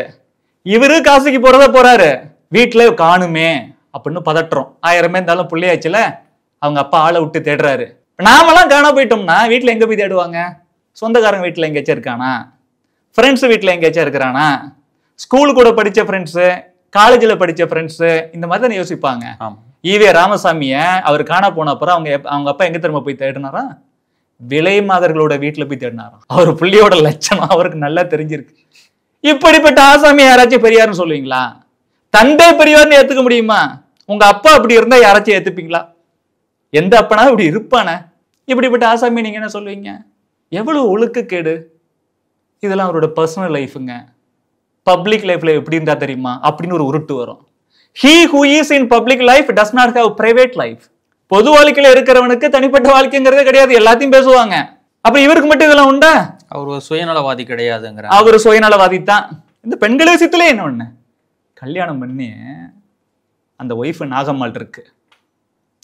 இவரு காசிக்கு போறதா போறாரு, வீட்டுல காணுமே அப்படின்னு பதற்றோம். 1000 இருந்தாலும் பிள்ளையாச்சுல, அவங்க அப்பா ஆளை விட்டு தேடுறாரு. நாமெல்லாம் காண போயிட்டோம்னா வீட்டுல எங்க போய் தேடுவாங்க? சொந்தக்காரங்க வீட்டுல எங்கேயாச்சும் இருக்கானா, ஃப்ரெண்ட்ஸ் வீட்டுல எங்கேயாச்சும் இருக்கிறானா, ஸ்கூல் கூட படிச்ச ஃப்ரெண்ட்ஸு, காலேஜில் படிச்ச ஃப்ரெண்ட்ஸு, இந்த மாதிரி தானே யோசிப்பாங்க. ஈவே ராமசாமிய அவர் காணா போன அப்புறம் அவங்க அப்பா எங்க திரும்ப போய் தேடினாரா? விலை மாதர்களோட வீட்டுல போய் தேடினாராம். அவர் புள்ளியோட லட்சணம் அவருக்கு நல்லா தெரிஞ்சிருக்கு. இப்படிப்பட்ட ஆசாமி யாராச்சும் பெரியார்னு சொல்லுவீங்களா? தந்தை பெரியார்னு ஏத்துக்க முடியுமா? உங்க அப்பா அப்படி இருந்தா யாராச்சும் ஏத்துப்பீங்களா? எந்த அப்பனா இப்படி இருப்பானே? இப்படிப்பட்ட ஆசாமி நீங்க என்ன சொல்லுவீங்க? எவ்வளவு ஒழுக்கக்கேடு இதெல்லாம். அவரோட பர்சனல் லைஃபுங்க. பப்ளிக் லைஃப்ல எப்படி இருந்தா தெரியுமா அப்படின்னு ஒரு உருட்டு வரும். He who is in public life does not have private life. பொது வாழ்க்கையில இருக்கிறவனுக்கு தனிப்பட்ட வாழ்க்கைங்கிறதே கிடையாது, எல்லாத்தையும் பேசுவாங்க. அப்ப இவருக்கு மட்டும் இதெல்லாம் உண்டா? அவர் ஒரு சுயநலவாதி கிடையாதுங்கிற. அவர் சுயநலவாதி தான். இந்த பெண்கள் விஷயத்துல என்ன ஒண்ணு, கல்யாணம் பண்ணி அந்த ஒய்ஃப் நாகம்மாள் இருக்கு.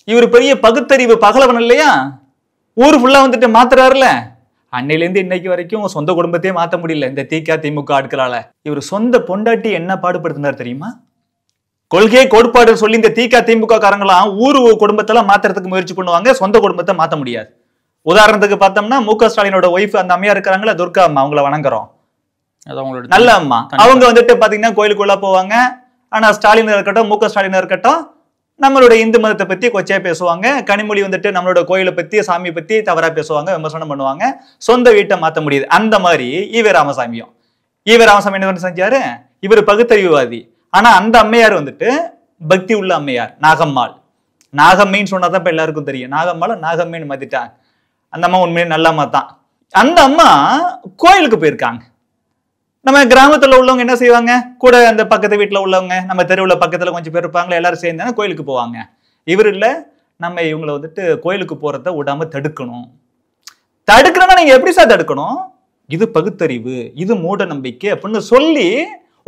இவர் பெரிய பகுத்தறிவு பகலவன் இல்லையா? ஊர் ஃபுல்லா வந்துட்டு மாத்துறாருல. அன்னையிலேருந்து இன்னைக்கு வரைக்கும் சொந்த குடும்பத்தையே மாத்த முடியல இந்த திமுக ஆட்களால. இவர் சொந்த பொண்டாட்டி என்ன பாடுபடுத்தினார் தெரியுமா? கொள்கை கோட்பாடு சொல்லி இந்த திமுக காரங்களாம் ஊர் குடும்பத்தெல்லாம் மாத்துறதுக்கு முயற்சி பண்ணுவாங்க, சொந்த குடும்பத்தை மாத்த முடியாது. உதாரணத்துக்கு பார்த்தோம்னா மு.க. ஸ்டாலினோட ஒய்ஃப் அந்த அம்மையா இருக்கிறாங்களா, துர்கா அம்மா, அவங்கள வணங்குறோம், நல்ல அம்மா. அவங்க வந்துட்டு பாத்தீங்கன்னா கோயிலுக்குள்ள போவாங்க. ஆனா ஸ்டாலின் இருக்கட்டும், மு.க. ஸ்டாலின் இருக்கட்டும், நம்மளோட இந்து மதத்தை பத்தி கொச்சையா பேசுவாங்க. கனிமொழி வந்துட்டு நம்மளோட கோயிலை பத்தி சாமி பத்தி தவறா பேசுவாங்க, விமர்சனம் பண்ணுவாங்க. சொந்த வீட்டை மாத்த முடியுது. அந்த மாதிரி ஈவே ராமசாமியும். ஈவே ராமசாமி என்ன செஞ்சாரு? இவர் பகுத்தறிவுவாதி. ஆனா அந்த அம்மையார் வந்துட்டு பக்தி உள்ள அம்மையார், நாகம்மாள். நாகம்மைன்னு சொன்னாதான் இப்ப எல்லாருக்கும் தெரியும். நாகம்மாள் நாகம்மைன்னு மாத்திட்டாங்க. அந்த அம்மா உண்மையிலே நல்ல அம்மா தான். அந்த அம்மா கோயிலுக்கு போயிருக்காங்க. நம்ம கிராமத்துல உள்ளவங்க என்ன செய்வாங்க, கூட அந்த பக்கத்து வீட்டுல உள்ளவங்க, நம்ம தெருவுல பக்கத்துல கொஞ்சம் பேர் இருப்பாங்களா, எல்லாரும் சேர்ந்தாங்க கோயிலுக்கு போவாங்க. இவர் இல்ல, நம்ம இவங்களை வந்துட்டு கோயிலுக்கு போறத விடாம தடுக்கணும். தடுக்கணும்னா நீங்க எப்படி சார் தடுக்கணும்? இது பகுத்தறிவு, இது மூட நம்பிக்கை அப்படின்னு சொல்லி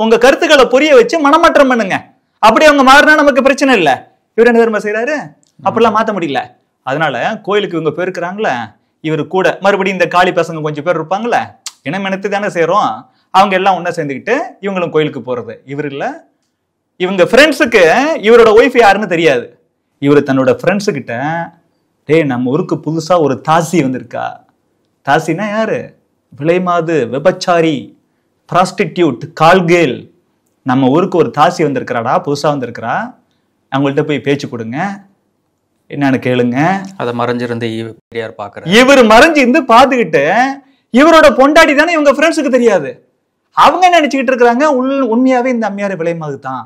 உங்க கருத்துக்களை புரிய வச்சு மனமாற்றம் பண்ணுங்க. அப்படி அவங்க மாறினா நமக்கு பிரச்சனை இல்லை. இவர் என்ன தெரியுமா செய்யறாரு? அப்படிலாம் மாத்த முடியல. அதனால கோயிலுக்கு இவங்க போயிருக்கிறாங்களே, இவரு கூட மறுபடியும் இந்த காளி பசங்க கொஞ்சம் பேர் இருப்பாங்களே, இனம் இனத்து தானே செய்யறோம், அவங்க எல்லாம் ஒன்னா சேர்ந்துக்கிட்டு இவங்களும் கோயிலுக்கு போறது. இவர் இல்ல, இவங்க ஃப்ரெண்ட்ஸுக்கு இவரோட ஒய்ஃப் யாருன்னு தெரியாது. இவர் தன்னோட ஃப்ரெண்ட்ஸு கிட்ட, டேய் நம்ம ஊருக்கு புதுசா ஒரு தாசி வந்திருக்கா. தாசினா யாரு? விலைமாது, விபச்சாரி, ப்ராஸ்டிடியூட், கால்கேல். நம்ம ஊருக்கு ஒரு தாசி வந்திருக்கிறாடா, புதுசா வந்திருக்கிறா, அவங்கள்ட்ட போய் பேச்சு கொடுங்க, என்னன்னு கேளுங்க. அதை மறைஞ்சிருந்து பெரியார் பாக்குறாரு. இவர் மறைஞ்சு இருந்து பாத்துக்கிட்டு, இவரோட பொண்டாட்டி தானே இவங்க ஃப்ரெண்ட்ஸுக்கு தெரியாது. அவங்க நினைச்சுக்கிட்டு இருக்கிறாங்க உண்மையாவே இந்த அம்மையார் விலைமாது தான்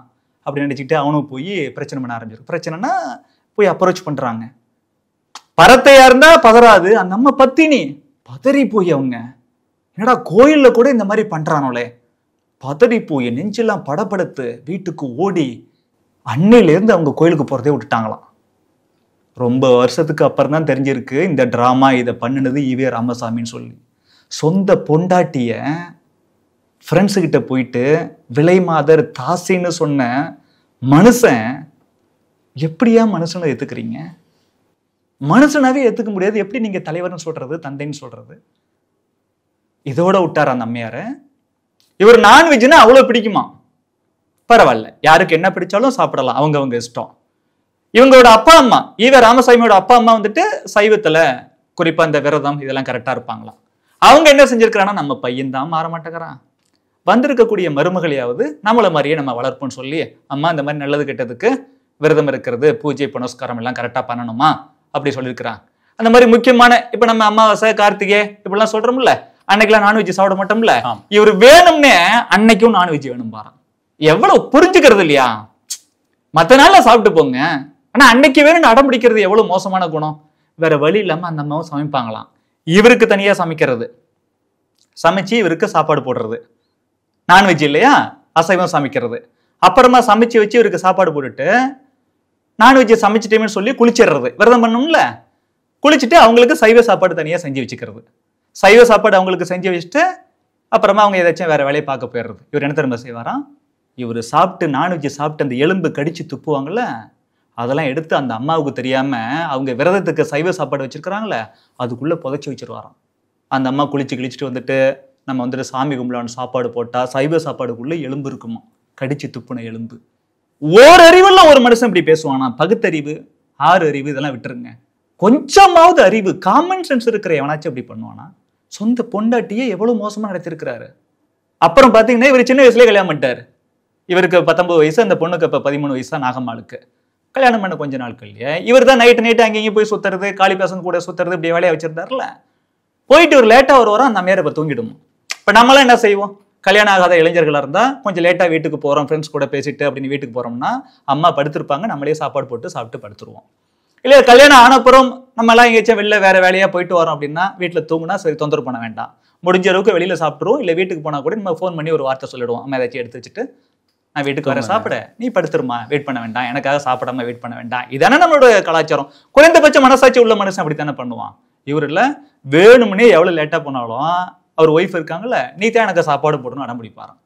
அப்படி நினைச்சுக்கிட்டு அவனும் போய் பிரச்சனை பண்ண ஆரம்பிச்சிருக்கு. பிரச்சனைனா போய் அப்ரோச் பண்றாங்க. பரத்தையா இருந்தா பதறாது, அந்த அம்மா பத்தினி பதறி போய் அவங்க, என்னடா கோயில்ல கூட இந்த மாதிரி பண்றானோலே, பதறி போய் நெஞ்செல்லாம் படப்படுத்து வீட்டுக்கு ஓடி அன்னையிலேருந்து அவங்க கோயிலுக்கு போறதே விட்டுட்டாங்களாம். ரொம்ப வருஷத்துக்கு அப்புறம் தான் தெரிஞ்சிருக்கு இந்த டிராமா இதை பண்ணினது ஈவே ராமசாமின்னு சொல்லி. சொந்த பொண்டாட்டிய ஃப்ரெண்ட்ஸு கிட்ட போயிட்டு விலை மாதர் தாசின்னு சொன்ன மனுஷன் எப்படியா மனுஷனை ஏத்துக்கிறீங்க? மனுஷனாவே ஏத்துக்க முடியாது, எப்படி நீங்க தலைவர்னு சொல்றது, தந்தைன்னு சொல்றது? இதோட விட்டார் அந்த அம்மையார. இவர் நான்வெஜ்னா அவ்வளவு பிடிக்குமா? பரவாயில்ல, யாருக்கு என்ன பிடிச்சாலும் சாப்பிடலாம், அவங்க இஷ்டம். இவங்களோட அப்பா அம்மா, ஈவே ராமசாமியோட அப்பா அம்மா வந்துட்டு சைவத்துல குறிப்பா இந்த விரதம் இதெல்லாம் கரெக்டா இருப்பாங்களாம். அவங்க என்ன செஞ்சிருக்கிறான்னா, நம்ம பையன் தான் மாற மாட்டேங்கிறான், வந்திருக்கக்கூடிய மருமகளையாவது நம்மள மாதிரியே நம்ம வளர்ப்போம்னு சொல்லி, அம்மா இந்த மாதிரி நல்லது கெட்டதுக்கு விரதம் இருக்கிறது, பூஜை புனஸ்காரம் எல்லாம் கரெக்டா பண்ணணுமா அப்படி சொல்லியிருக்கிறான். அந்த மாதிரி முக்கியமான இப்ப நம்ம அமாவாசை, கார்த்திகை இப்படிலாம் சொல்றோம்ல, அன்னைக்கெல்லாம் நான்வெஜ் சாப்பிட மாட்டோம்ல, இவர் வேணும்னே அன்னைக்கும் நான்வெஜ் வேணும் பாரு. எவ்வளவு புரிஞ்சுக்கிறது இல்லையா? மற்ற நாள்ல சாப்பிட்டு போங்க, ஆனா அன்னைக்கு வேணும்னு அடம் பிடிக்கிறது எவ்வளவு மோசமான குணம். வேற வழி இல்லாம அந்த அம்மாவும் சமைப்பாங்களாம். இவருக்கு தனியா சமைக்கிறது, சமைச்சு இவருக்கு சாப்பாடு போடுறது. நான்வெஜ் இல்லையா, அசைவம் சமைக்கிறது. அப்புறமா சமைச்சு வச்சு இவருக்கு சாப்பாடு போட்டுட்டு நான்வெஜ் சமைச்சிட்டேன்னு சொல்லி குளிச்சிடுறது. விரதம் பண்ணணும்ல, குளிச்சுட்டு அவங்களுக்கு சைவ சாப்பாடு தனியா செஞ்சு வச்சுக்கிறது. சைவ சாப்பாடு அவங்களுக்கு செஞ்சு வச்சுட்டு அப்புறமா அவங்க ஏதாச்சும் வேற வேலையை பார்க்க போயிடுறது. இவர் என்ன தெரியுமா செய்வாராம்? இவர் சாப்பிட்டு நான்வெஜ் சாப்பிட்டு அந்த எலும்பு கடிச்சு துப்புவாங்கல்ல, அதெல்லாம் எடுத்து அந்த அம்மாவுக்கு தெரியாம அவங்க விரதத்துக்கு சைவ சாப்பாடு வச்சிருக்கிறாங்களே அதுக்குள்ள புதைச்சி வச்சிருவாராம். அந்த அம்மா குளிச்சுட்டு வந்துட்டு நம்ம வந்துட்டு சாமி கும்பலான்னு சாப்பாடு போட்டா சைவ சாப்பாடுக்குள்ள எலும்பு இருக்குமா, கடிச்சு துப்புன எலும்பு. ஓரறிவுள்ள ஒரு மனுஷன் இப்படி பேசுவானா? பகுத்தறிவு, ஆறு அறிவு இதெல்லாம் விட்டுருங்க, கொஞ்சமாவது அறிவு, காமன் சென்ஸ் இருக்கிற எவனாச்சும் அப்படி பண்ணுவானா? சொந்த பொண்டாட்டியே எவ்வளவு மோசமா நடத்திருக்கிறாரு. அப்புறம் பாத்தீங்கன்னா இவர் சின்ன வயசுலயே கல்யாணம் பண்ணிட்டாரு. இவருக்கு 19 வயசு, அந்த பொண்ணுக்கு இப்ப 13 வயசு தான் நாகம்மாளுக்கு. கல்யாணம் பண்ண கொஞ்ச நாட்கள்லயே இவர் தான் நைட்டு அங்கேயும் போய் சுத்துறது, காளி பேசன் கூட சுத்துறது, இப்படி வேலையை வச்சிருந்தாருல. போயிட்டு ஒரு லேட்டா வருவாரோ அந்த அம்மையார் இப்ப தூங்கிடுமோ. இப்ப நம்மளாம் என்ன செய்வோம்? கல்யாணம் ஆகாத இளைஞர்களா இருந்தா கொஞ்சம் லேட்டா வீட்டுக்கு போறோம், ஃப்ரெண்ட்ஸ் கூட பேசிட்டு அப்படின்னு வீட்டுக்கு போறோம்னா அம்மா படுத்திருப்பாங்க, நம்மளே சாப்பாடு போட்டு சாப்பிட்டு படுத்துருவோம். இல்ல கல்யாணம் ஆனப்புறம் நம்ம எல்லாம் எங்கேயாச்சும் வெளில வேற வேலையா போயிட்டு வரோம் அப்படின்னா வீட்டுல தூங்குனா சரி தொந்தரவு பண்ண வேண்டாம், முடிஞ்ச அளவுக்கு வெளியில சாப்பிட்டுருவோம். இல்ல வீட்டுக்கு போனா கூட நம்ம ஃபோன் பண்ணி ஒரு வார்த்தை சொல்லிடுவோம், அம்மா ஏதாச்சும் எடுத்து வச்சுட்டு நான் வீட்டுக்கு வர சாப்பிட, நீ படுத்துருமா, வெயிட் பண்ண வேண்டாம், எனக்காக சாப்பிடாம வெயிட் பண்ண வேண்டாம். இதானே நம்மளோட கலாச்சாரம். குறைந்தபட்ச மனசாட்சி உள்ள மனுஷன் அப்படித்தானே பண்ணுவான். இவர் இல்ல வேணும்னே எவ்வளவு லேட்டா போனாலும் அவர் ஒய்ஃப் இருக்காங்கல்ல, நீ தான் எனக்கு சாப்பாடு போடணும் அடம் பிடிப்பாராம்.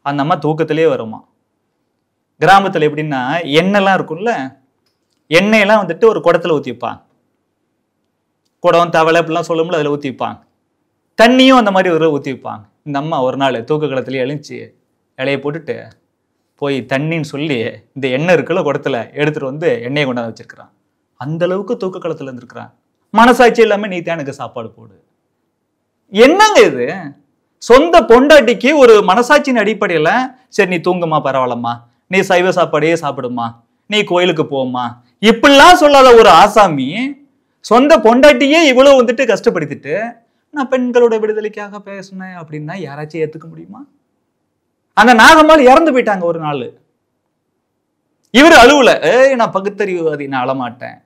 அந்த அம்மா தூக்கத்திலே வருமா. கிராமத்துல எப்படின்னா எண்ணெய்லாம் இருக்கும்ல, எண்ணெயெல்லாம் வந்துட்டு ஒரு குடத்துல ஊற்றி வைப்பாங்க. குடம் தவளை அப்படிலாம் சொல்லும்போது அதில் ஊற்றி வைப்பாங்க. தண்ணியும் அந்த மாதிரி ஒரு ஊற்றி வைப்பாங்க. இந்த அம்மா ஒரு நாள் தூக்க காலத்துலேயே எழுந்துச்சு இலையை போட்டுட்டு போய் தண்ணின்னு சொல்லி இந்த எண்ணெய் இருக்குல்ல குடத்துல எடுத்துட்டு வந்து எண்ணெயை கொண்டாந்து வச்சிருக்கிறான். அந்த அளவுக்கு தூக்க காலத்துல இருந்திருக்கிறான். மனசாட்சி இல்லாம நீ தான் எனக்கு சாப்பாடு போடு. என்னங்க இது? சொந்த பொண்டாட்டிக்கு ஒரு மனசாட்சியின் அடிப்படையில சரி நீ தூங்குமா பரவாயில்லம்மா, நீ சைவ சாப்பாடையே சாப்பிடுமா, நீ கோயிலுக்கு போமா, இப்படிலாம் சொல்லாத ஒரு ஆசாமி சொந்த பொண்டாட்டியே இவ்வளவு வந்துட்டு கஷ்டப்படுத்திட்டு நான் பெண்களோட விடுதலைக்காக பேசினேன் அப்படின்னா யாராச்சும் ஏத்துக்க முடியுமா? அந்த நாகம்மாள் இறந்து போயிட்டாங்க ஒரு நாள். இவர் அழுவல, நான் பகுத்தறிவுவாதி, நான் அழமாட்டேன்.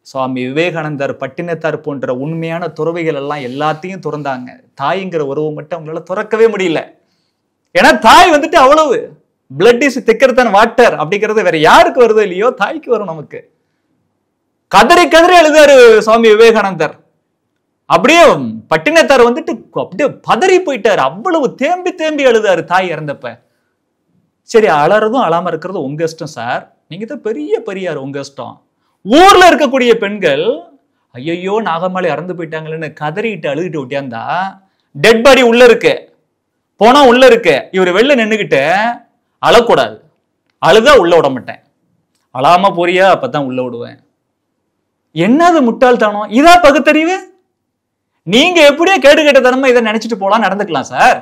சுவாமி விவேகானந்தர், பட்டினத்தார் போன்ற உண்மையான துறவிகள் எல்லாம் எல்லாத்தையும் துறந்தாங்க. தாய்ங்கிற உறவு மட்டும் அவங்களால துறக்கவே முடியல. ஏன்னா தாய் வந்துட்டு அவ்வளவு பிளட் இஸ் திக்கர் தன் வாட்டர் அப்படிங்கிறது வேற யாருக்கு வருதோ இல்லையோ தாய்க்கு வரும். நமக்கு கதறி கதறி எழுதாரு சுவாமி விவேகானந்தர். அப்படியே பட்டினத்தார் வந்துட்டு அப்படியே பதறி போயிட்டாரு. அவ்வளவு தேம்பி தேம்பி எழுதாரு தாய் இறந்தப்ப. சரி, அலறதும் அழாம இருக்கிறது உங்க இஷ்டம் சார், நீங்க தான் பெரிய பெரியார், உங்க இஷ்டம். ஊர்ல இருக்கக்கூடிய பெண்கள் ஐயோ நாகம்மாளி இறந்து போயிட்டாங்களேன்னு கதறிட்டு அழுகிட்டு ஒட்டியாந்தா டெட் பாடி உள்ள இருக்கு, போனா உள்ள இருக்கு, இவர் வெளில நின்னுகிட்டு அழக்கூடாது, அழுதா உள்ள விட மாட்டேன், அழாம போறியா அப்பதான் உள்ள விடுவேன். என்னது முட்டாள்தானம்? இதா பகுத்தறிவு? நீங்க எப்படியோ கேடு கேட்டதனமா இதை நினைச்சிட்டு போலாம், நடந்துக்கலாம் சார்.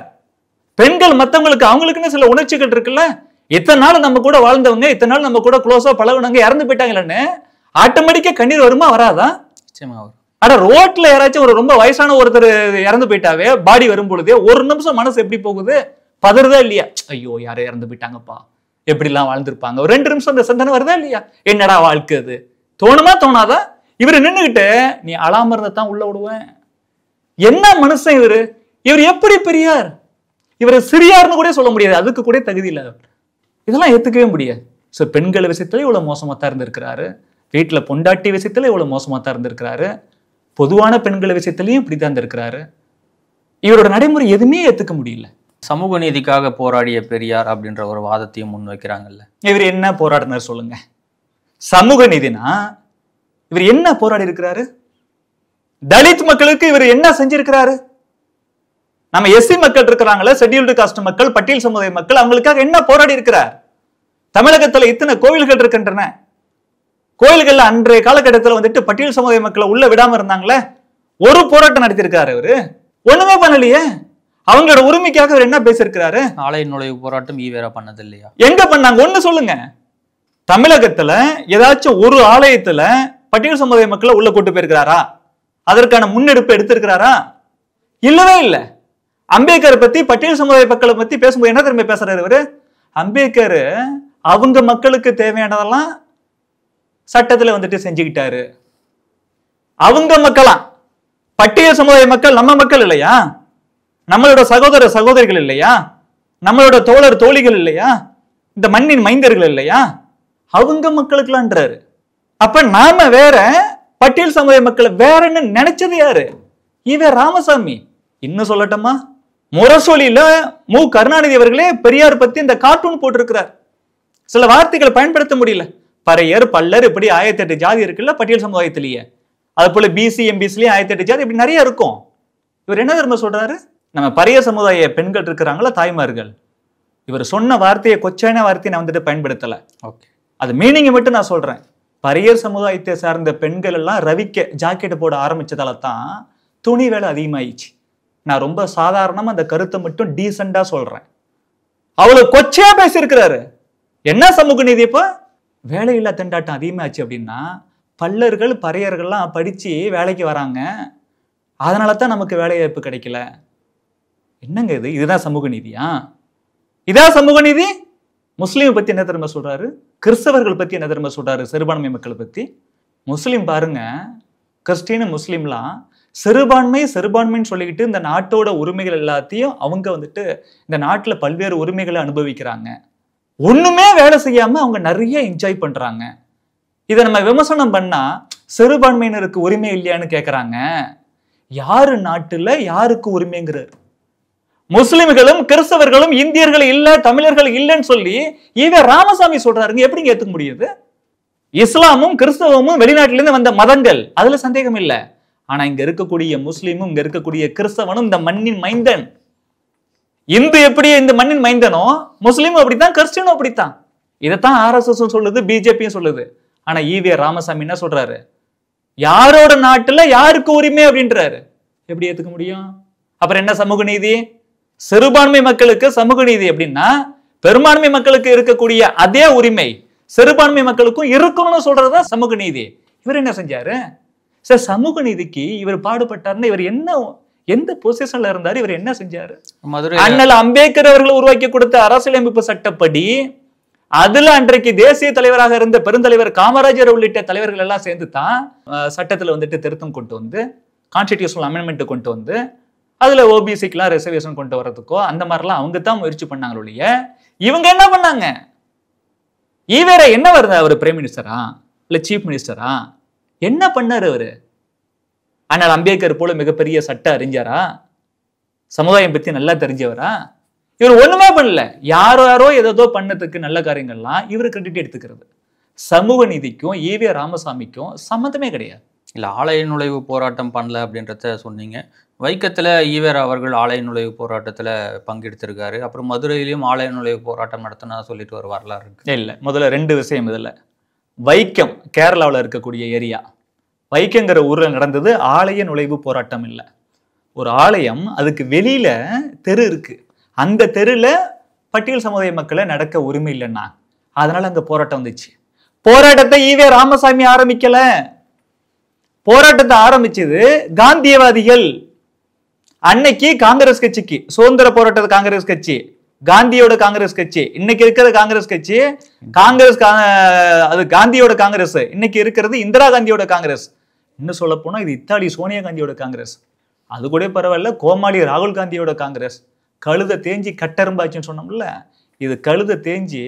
பெண்கள் மத்தவங்களுக்கு அவங்களுக்குன்னு சில உணர்ச்சிகள் இருக்குல்ல. இத்தனை நாள் நம்ம கூட வாழ்ந்தவங்க, இத்தனை நாள் நம்ம கூட க்ளோஸா பழகுனவங்க இறந்து போயிட்டாங்களேன்னு ஆட்டோமேட்டிக்கா கண்ணீர் வருமா வராதா? அட ரோட்ல யாராச்சும் ஒரு ரொம்ப வயசான ஒருத்தர் இறந்து போயிட்டாவே பாடி வரும் பொழுதே ஒரு நிமிஷம் மனசு எப்படி போகுது? பதறுதா இல்லையா? ஐயோ யாரோ இறந்து போயிட்டாங்கப்பா, எப்படி எல்லாம் வாழ்ந்திருப்பாங்க. ஒரு 2 நிமிஷம் அந்த சிந்தனை வருதா இல்லையா? என்னடா வாழ்க்கை அது? தோணுமா தோணாதா? இவரு நின்னுகிட்டு நீ அழாம இருந்ததான் உள்ள விடுவேன். என்ன மனுஷன் இவரு? இவர் எப்படி பெரியார்? இவரை சிறியார்னு கூட சொல்ல முடியாது, அதுக்கு கூட தகுதி இல்லை. இதெல்லாம் ஏத்துக்கவே முடியாது. சோ பெண்கள் விஷயத்துல இவ்வளவு மோசமா தான் இருந்திருக்கிறாரு, வீட்டுல பொண்டாட்டி விஷயத்துல இவ்வளவு மோசமா தான் இருந்திருக்கிறாரு, பொதுவான பெண்கள் விஷயத்திலையும் இப்படித்தான் இருக்கிறாரு. இவரோட நடைமுறை எதுவுமே ஏத்துக்க முடியல. சமூக நீதிக்காக போராடிய பெரியார் அப்படின்ற ஒரு வாதத்தையும் முன் வைக்கிறாங்கல்ல. இவர் என்ன போராடினார் சொல்லுங்க? சமூக நீதினா இவர் என்ன போராடி இருக்கிறாரு? தலித் மக்களுக்கு இவர் என்ன செஞ்சிருக்கிறாரு? நம்ம எஸ்சி மக்கள் இருக்கிறாங்களே, ஷெட்யூல்டு காஸ்ட் மக்கள், பட்டியல் சமுதாய மக்கள், அவங்களுக்காக என்ன போராடி இருக்கிறார்? தமிழகத்துல இத்தனை கோவில்கள் இருக்கின்றன. கோயில்கள்ல அன்றைய காலகட்டத்தில் வந்துட்டு பட்டியல் சமுதாய மக்களை உள்ள விடாம இருந்தாங்களே, ஒரு போராட்டம் நடத்திருக்காரு அவரு? ஒண்ணுமே பண்ணலையே. அவங்களோட உரிமைக்காக அவர் என்ன பேசியிருக்கிறாரு? ஆலய நுழைவு போராட்டம் ஈவேரா பண்ணது இல்லையா? எங்க பண்ணாங்க? ஒண்ணு சொல்லுங்க. தமிழகத்துல ஏதாச்சும் ஒரு ஆலயத்துல பட்டியல் சமுதாய மக்களை உள்ள கூட்டு போயிருக்கிறாரா? அதற்கான முன்னெடுப்பு எடுத்திருக்கிறாரா? இல்லவே இல்லை. அம்பேத்கர் பத்தி, பட்டியல் சமுதாய மக்களை பத்தி பேசும்போது என்ன திரும்ப பேசுறாரு இவரு? அம்பேத்கர் அவங்க மக்களுக்கு தேவையானதெல்லாம் சட்டத்துல வந்துட்டு செஞ்சுக்கிட்டாரு. அவங்க மக்களாம் பட்டியல் சமுதாய மக்கள் நம்ம மக்கள் இல்லையா? நம்மளோட சகோதர சகோதரிகள் இல்லையா? நம்மளோட தோழர் தோழிகள் இல்லையா? இந்த மண்ணின் மைந்தர்கள் இல்லையா? அவங்க மக்களுக்குலான்றாரு. அப்ப நாம வேற, பட்டியல் சமுதாய மக்களை வேறன்னு நினைச்சது யாரு? இவ ராமசாமி. இன்னும் சொல்லட்டமா, முரசொலியில மு கருணாநிதி அவர்களே பெரியார் பத்தி இந்த கார்ட்டூன் போட்டிருக்கிறார். சில வார்த்தைகளை பயன்படுத்த முடியல. பறையர், பல்லர், இப்படி 1008 ஜாதி இருக்குல்ல பட்டியல் சமுதாயத்திலேயே. அது போல பிசி எம்பிசிலயும் 1008 ஜாதி இப்படி நிறைய இருக்கும். இவர் என்ன தெரியுமா சொல்றாரு? நம்ம பறைய சமுதாய பெண்கள் இருக்கிறாங்களா, தாய்மார்கள், இவர் சொன்ன வார்த்தையை கொச்சான வார்த்தையை நான் வந்துட்டு பயன்படுத்தல. ஓகே, அது மீனிங்கை மட்டும் நான் சொல்றேன். பறையர் சமுதாயத்தை சார்ந்த பெண்கள் எல்லாம் ரவிக்க ஜாக்கெட் போட ஆரம்பிச்சதால தான் துணி வேலை அதிகமாயிடுச்சு. நான் ரொம்ப சாதாரணமா அந்த கருத்தை மட்டும் டீசெண்டா சொல்றேன். அவ்வளவு கொச்சையா பேசியிருக்கிறாரு. என்ன சமூக நீதி? இப்ப வேலையில்லா திண்டாட்டம் அதிகமாச்சு அப்படின்னா பல்லர்கள் பறையர்கள்லாம் படிச்சு வேலைக்கு வராங்க, அதனால தான் நமக்கு வேலை வாய்ப்பு கிடைக்கல. என்னங்க இது? இதுதான் சமூக நீதியா? இதான் சமூக நீதி? முஸ்லீம் பத்தி என்ன தெரியுமா சொல்றாரு? கிறிஸ்தவர்கள் பத்தி என்ன தெரியுமா சொல்றாரு? சிறுபான்மை மக்களை பத்தி. முஸ்லீம் பாருங்க, கிறிஸ்டின் முஸ்லீம்லாம் சிறுபான்மைன்னு சொல்லிக்கிட்டு இந்த நாட்டோட உரிமைகள் எல்லாத்தையும் அவங்க வந்துட்டு இந்த நாட்டுல பல்வேறு உரிமைகளை அனுபவிக்கிறாங்க. ஒண்ணுமே வேலை செய்யாம அவங்க நிறைய என்ஜாய் பண்றாங்க. இதை நம்ம விமர்சனம் பண்ணா சிறுபான்மையினருக்கு உரிமை இல்லையான்னு கேட்கறாங்க. யாரு நாட்டுல யாருக்கு உரிமைங்கிறாரு? முஸ்லிம்களும் கிறிஸ்தவர்களும் இந்தியர்கள் இல்ல, தமிழர்கள் இல்லைன்னு சொல்லி ராமசாமி சொல்றாருங்க. எப்படிங்க ஏத்துக்க முடியுது? இஸ்லாமும் கிறிஸ்தவமும் வெளிநாட்டில இருந்து வந்த மதங்கள், அதுல சந்தேகம் இல்லை. ஆனா இங்க இருக்கக்கூடிய முஸ்லீமும் இங்க இருக்கக்கூடிய கிறிஸ்தவனும் இந்த மண்ணின் மைந்தன். இந்து எப்படி இந்த மண்ணின் மைந்தனோ முஸ்லீமும் அப்படித்தான், கிறிஸ்டியனும் அப்படித்தான். இதைத்தான் RSS சொல்லுது, பிஜேபியும் சொல்லுது. ஆனா ராமசாமி என்ன சொல்றாரு? யாரோட நாட்டுல யாருக்கு உரிமை அப்படின்றாரு. எப்படி ஏத்துக்க முடியும்? அப்புறம் என்ன சமூக நீதி? சிறுபான்மை மக்களுக்கு சமூக நீதி அப்படின்னா பெரும்பான்மை மக்களுக்கு இருக்கக்கூடிய அதே உரிமை சிறுபான்மை மக்களுக்கும் இருக்கணும்னு சொல்றதுதான் சமூக நீதி. இவர் என்ன செஞ்சாரு? சார், சமூக நீதிக்கு இவர் பாடுபட்டாருன்னா இவர் என்ன, எந்த பொசிஷன்ல இருந்தாரு? இவர் என்ன செஞ்சாரு? அண்ணல் அம்பேத்கர் அவர்கள் உருவாக்கி கொடுத்த அரசியலமைப்பு சட்டப்படி அதுல அன்றைக்கு தேசிய தலைவராக இருந்த பெருந்தலைவர் காமராஜர் உள்ளிட்ட தலைவர்கள் எல்லாம் சேர்ந்து தான் சட்டத்துல வந்துட்டு திருத்தம் கொண்டு வந்து கான்ஸ்டிடியூஷனல் அமெண்ட்மெண்ட் கொண்டு வந்து அதுல ஓபிசிக்கெல்லாம் ரிசர்வேஷன் கொண்டு வர்றதுக்கோ அந்த மாதிரிலாம் அவங்க தான் முயற்சி பண்ணாங்க ஒழிய இவங்க என்ன பண்ணாங்க? என்ன வருது? அவர் பிரைம் மினிஸ்டரா இல்ல சீஃப் மினிஸ்டரா? என்ன பண்ணாரு அவரு? ஆனால் அம்பேத்கர் போல மிகப்பெரிய சட்ட அறிஞரா? சமுதாயம் பத்தி நல்லா தெரிஞ்சவரா? இவர் ஒண்ணுமே பண்ணல. யாரோ ஏதோ பண்ணதுக்கு நல்ல காரியங்கள்லாம் இவர் கிரெடிட் எடுத்துக்கிறது. சமூக நீதிக்கும் ராமசாமிக்கும் சம்மந்தமே கிடையாது. இல்ல, ஆலய நுழைவு போராட்டம் பண்ணல அப்படின்றத சொன்னீங்க. வைக்கத்துல அவர்கள் ஆலய நுழைவு போராட்டத்துல பங்கெடுத்திருக்காரு. அப்புறம் மதுரையிலையும் ஆலய நுழைவு போராட்டம் நடத்தினா சொல்லிட்டு ஒரு வரலாறு இருக்கு. இல்ல, முதல்ல ரெண்டு விஷயம். இதுல வைக்கம் கேரளாவில் இருக்கக்கூடிய ஏரியா, வைக்கங்கிற ஊர்ல நடந்தது ஆலய நுழைவு போராட்டம் இல்லை. ஒரு ஆலயம், அதுக்கு வெளியில தெரு இருக்கு. அந்த தெருல பட்டியல் சமுதாய மக்களை நடக்க உரிமை இல்லைன்னா அதனால அங்க போராட்டம் வந்துச்சு. போராட்டத்தை ராமசாமி ஆரம்பிக்கல. போராட்டத்தை ஆரம்பிச்சது காந்தியவாதிகள். அன்னைக்கு காங்கிரஸ் கட்சிக்கு சுதந்திர போராட்ட காங்கிரஸ் கட்சி, காந்தியோட காங்கிரஸ் கட்சி, இன்னைக்கு இருக்கிற காங்கிரஸ் கட்சி, அது காந்தியோட காங்கிரஸ், இன்னைக்கு இருக்கிறது இந்திரா காந்தியோட காங்கிரஸ். இன்னும் சொல்ல போனா இது இத்தாலி சோனியா காந்தியோட காங்கிரஸ். அது கூட பரவாயில்ல, கோமாளி ராகுல் காந்தியோட காங்கிரஸ். கழுத தேஞ்சி கட்டெரும்பாச்சுன்னு சொன்னோம்ல, இது கழுத தேஞ்சி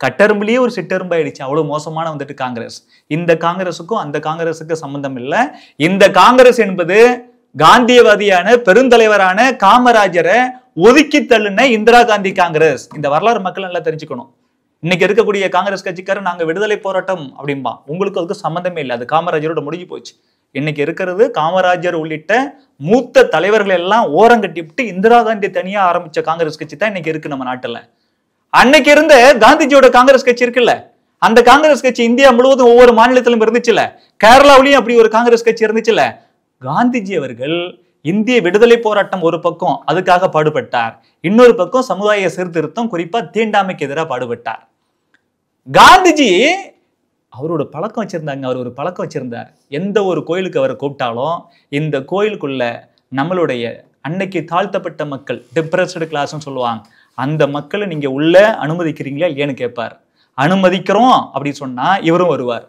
கட்டெரும்புலயே ஒரு சிட்டெரும்பாயிடுச்சு. அவ்வளவு மோசமான வந்துட்டு காங்கிரஸ். இந்த காங்கிரஸுக்கும் அந்த காங்கிரஸுக்கு சம்பந்தம் இல்லை. இந்த காங்கிரஸ் என்பது காந்தியவாதியான பெருந்தலைவரான காமராஜரை ஒதுக்கி தள்ளுன இந்திரா காந்தி காங்கிரஸ். இந்த வரலாறு மக்கள் நல்லா தெரிஞ்சுக்கணும். இன்னைக்கு இருக்கக்கூடிய காங்கிரஸ் கட்சிக்காரர் நாங்க விடுதலை போராட்டம் அப்படின்பா. உங்களுக்கு அதுக்கு சம்பந்தமே இல்லை. அது காமராஜரோட முடிஞ்சு போச்சு. இன்னைக்கு இருக்கிறது காமராஜர் உள்ளிட்ட மூத்த தலைவர்கள் எல்லாம் ஓரங்கட்டிவிட்டு இந்திரா காந்தி தனியா ஆரம்பிச்ச காங்கிரஸ் கட்சி தான் இன்னைக்கு இருக்கு நம்ம நாட்டுல. அன்னைக்கு இருந்த காந்திஜியோட காங்கிரஸ் கட்சி இருக்குல்ல, அந்த காங்கிரஸ் கட்சி இந்தியா முழுவதும் ஒவ்வொரு மாநிலத்திலும் இருந்துச்சுல, கேரளாவிலையும் அப்படி ஒரு காங்கிரஸ் கட்சி இருந்துச்சுல. காந்திஜி அவர்கள் இந்திய விடுதலை போராட்டம் ஒரு பக்கம் அதுக்காக பாடுபட்டார், இன்னொரு பக்கம் சமுதாய சீர்திருத்தம், குறிப்பா தீண்டாமைக்கு எதிராக பாடுபட்டார். காந்திஜி அவரோட பழக்கம் வச்சிருந்தாங்க. அவர் ஒரு பழக்கம் வச்சிருந்தார். எந்த ஒரு கோயிலுக்கு அவரை கூப்பிட்டாலும் இந்த கோயிலுக்குள்ள நம்மளுடைய அன்னைக்கு தாழ்த்தப்பட்ட மக்கள், டிப்ரெஸ்டு கிளாஸ்ன்னு சொல்லுவாங்க, அந்த மக்களை நீங்க உள்ள அனுமதிக்கிறீங்களா இல்லையான்னு கேட்பார். அனுமதிக்கிறோம் அப்படின்னு சொன்னா இவரும் வருவார்.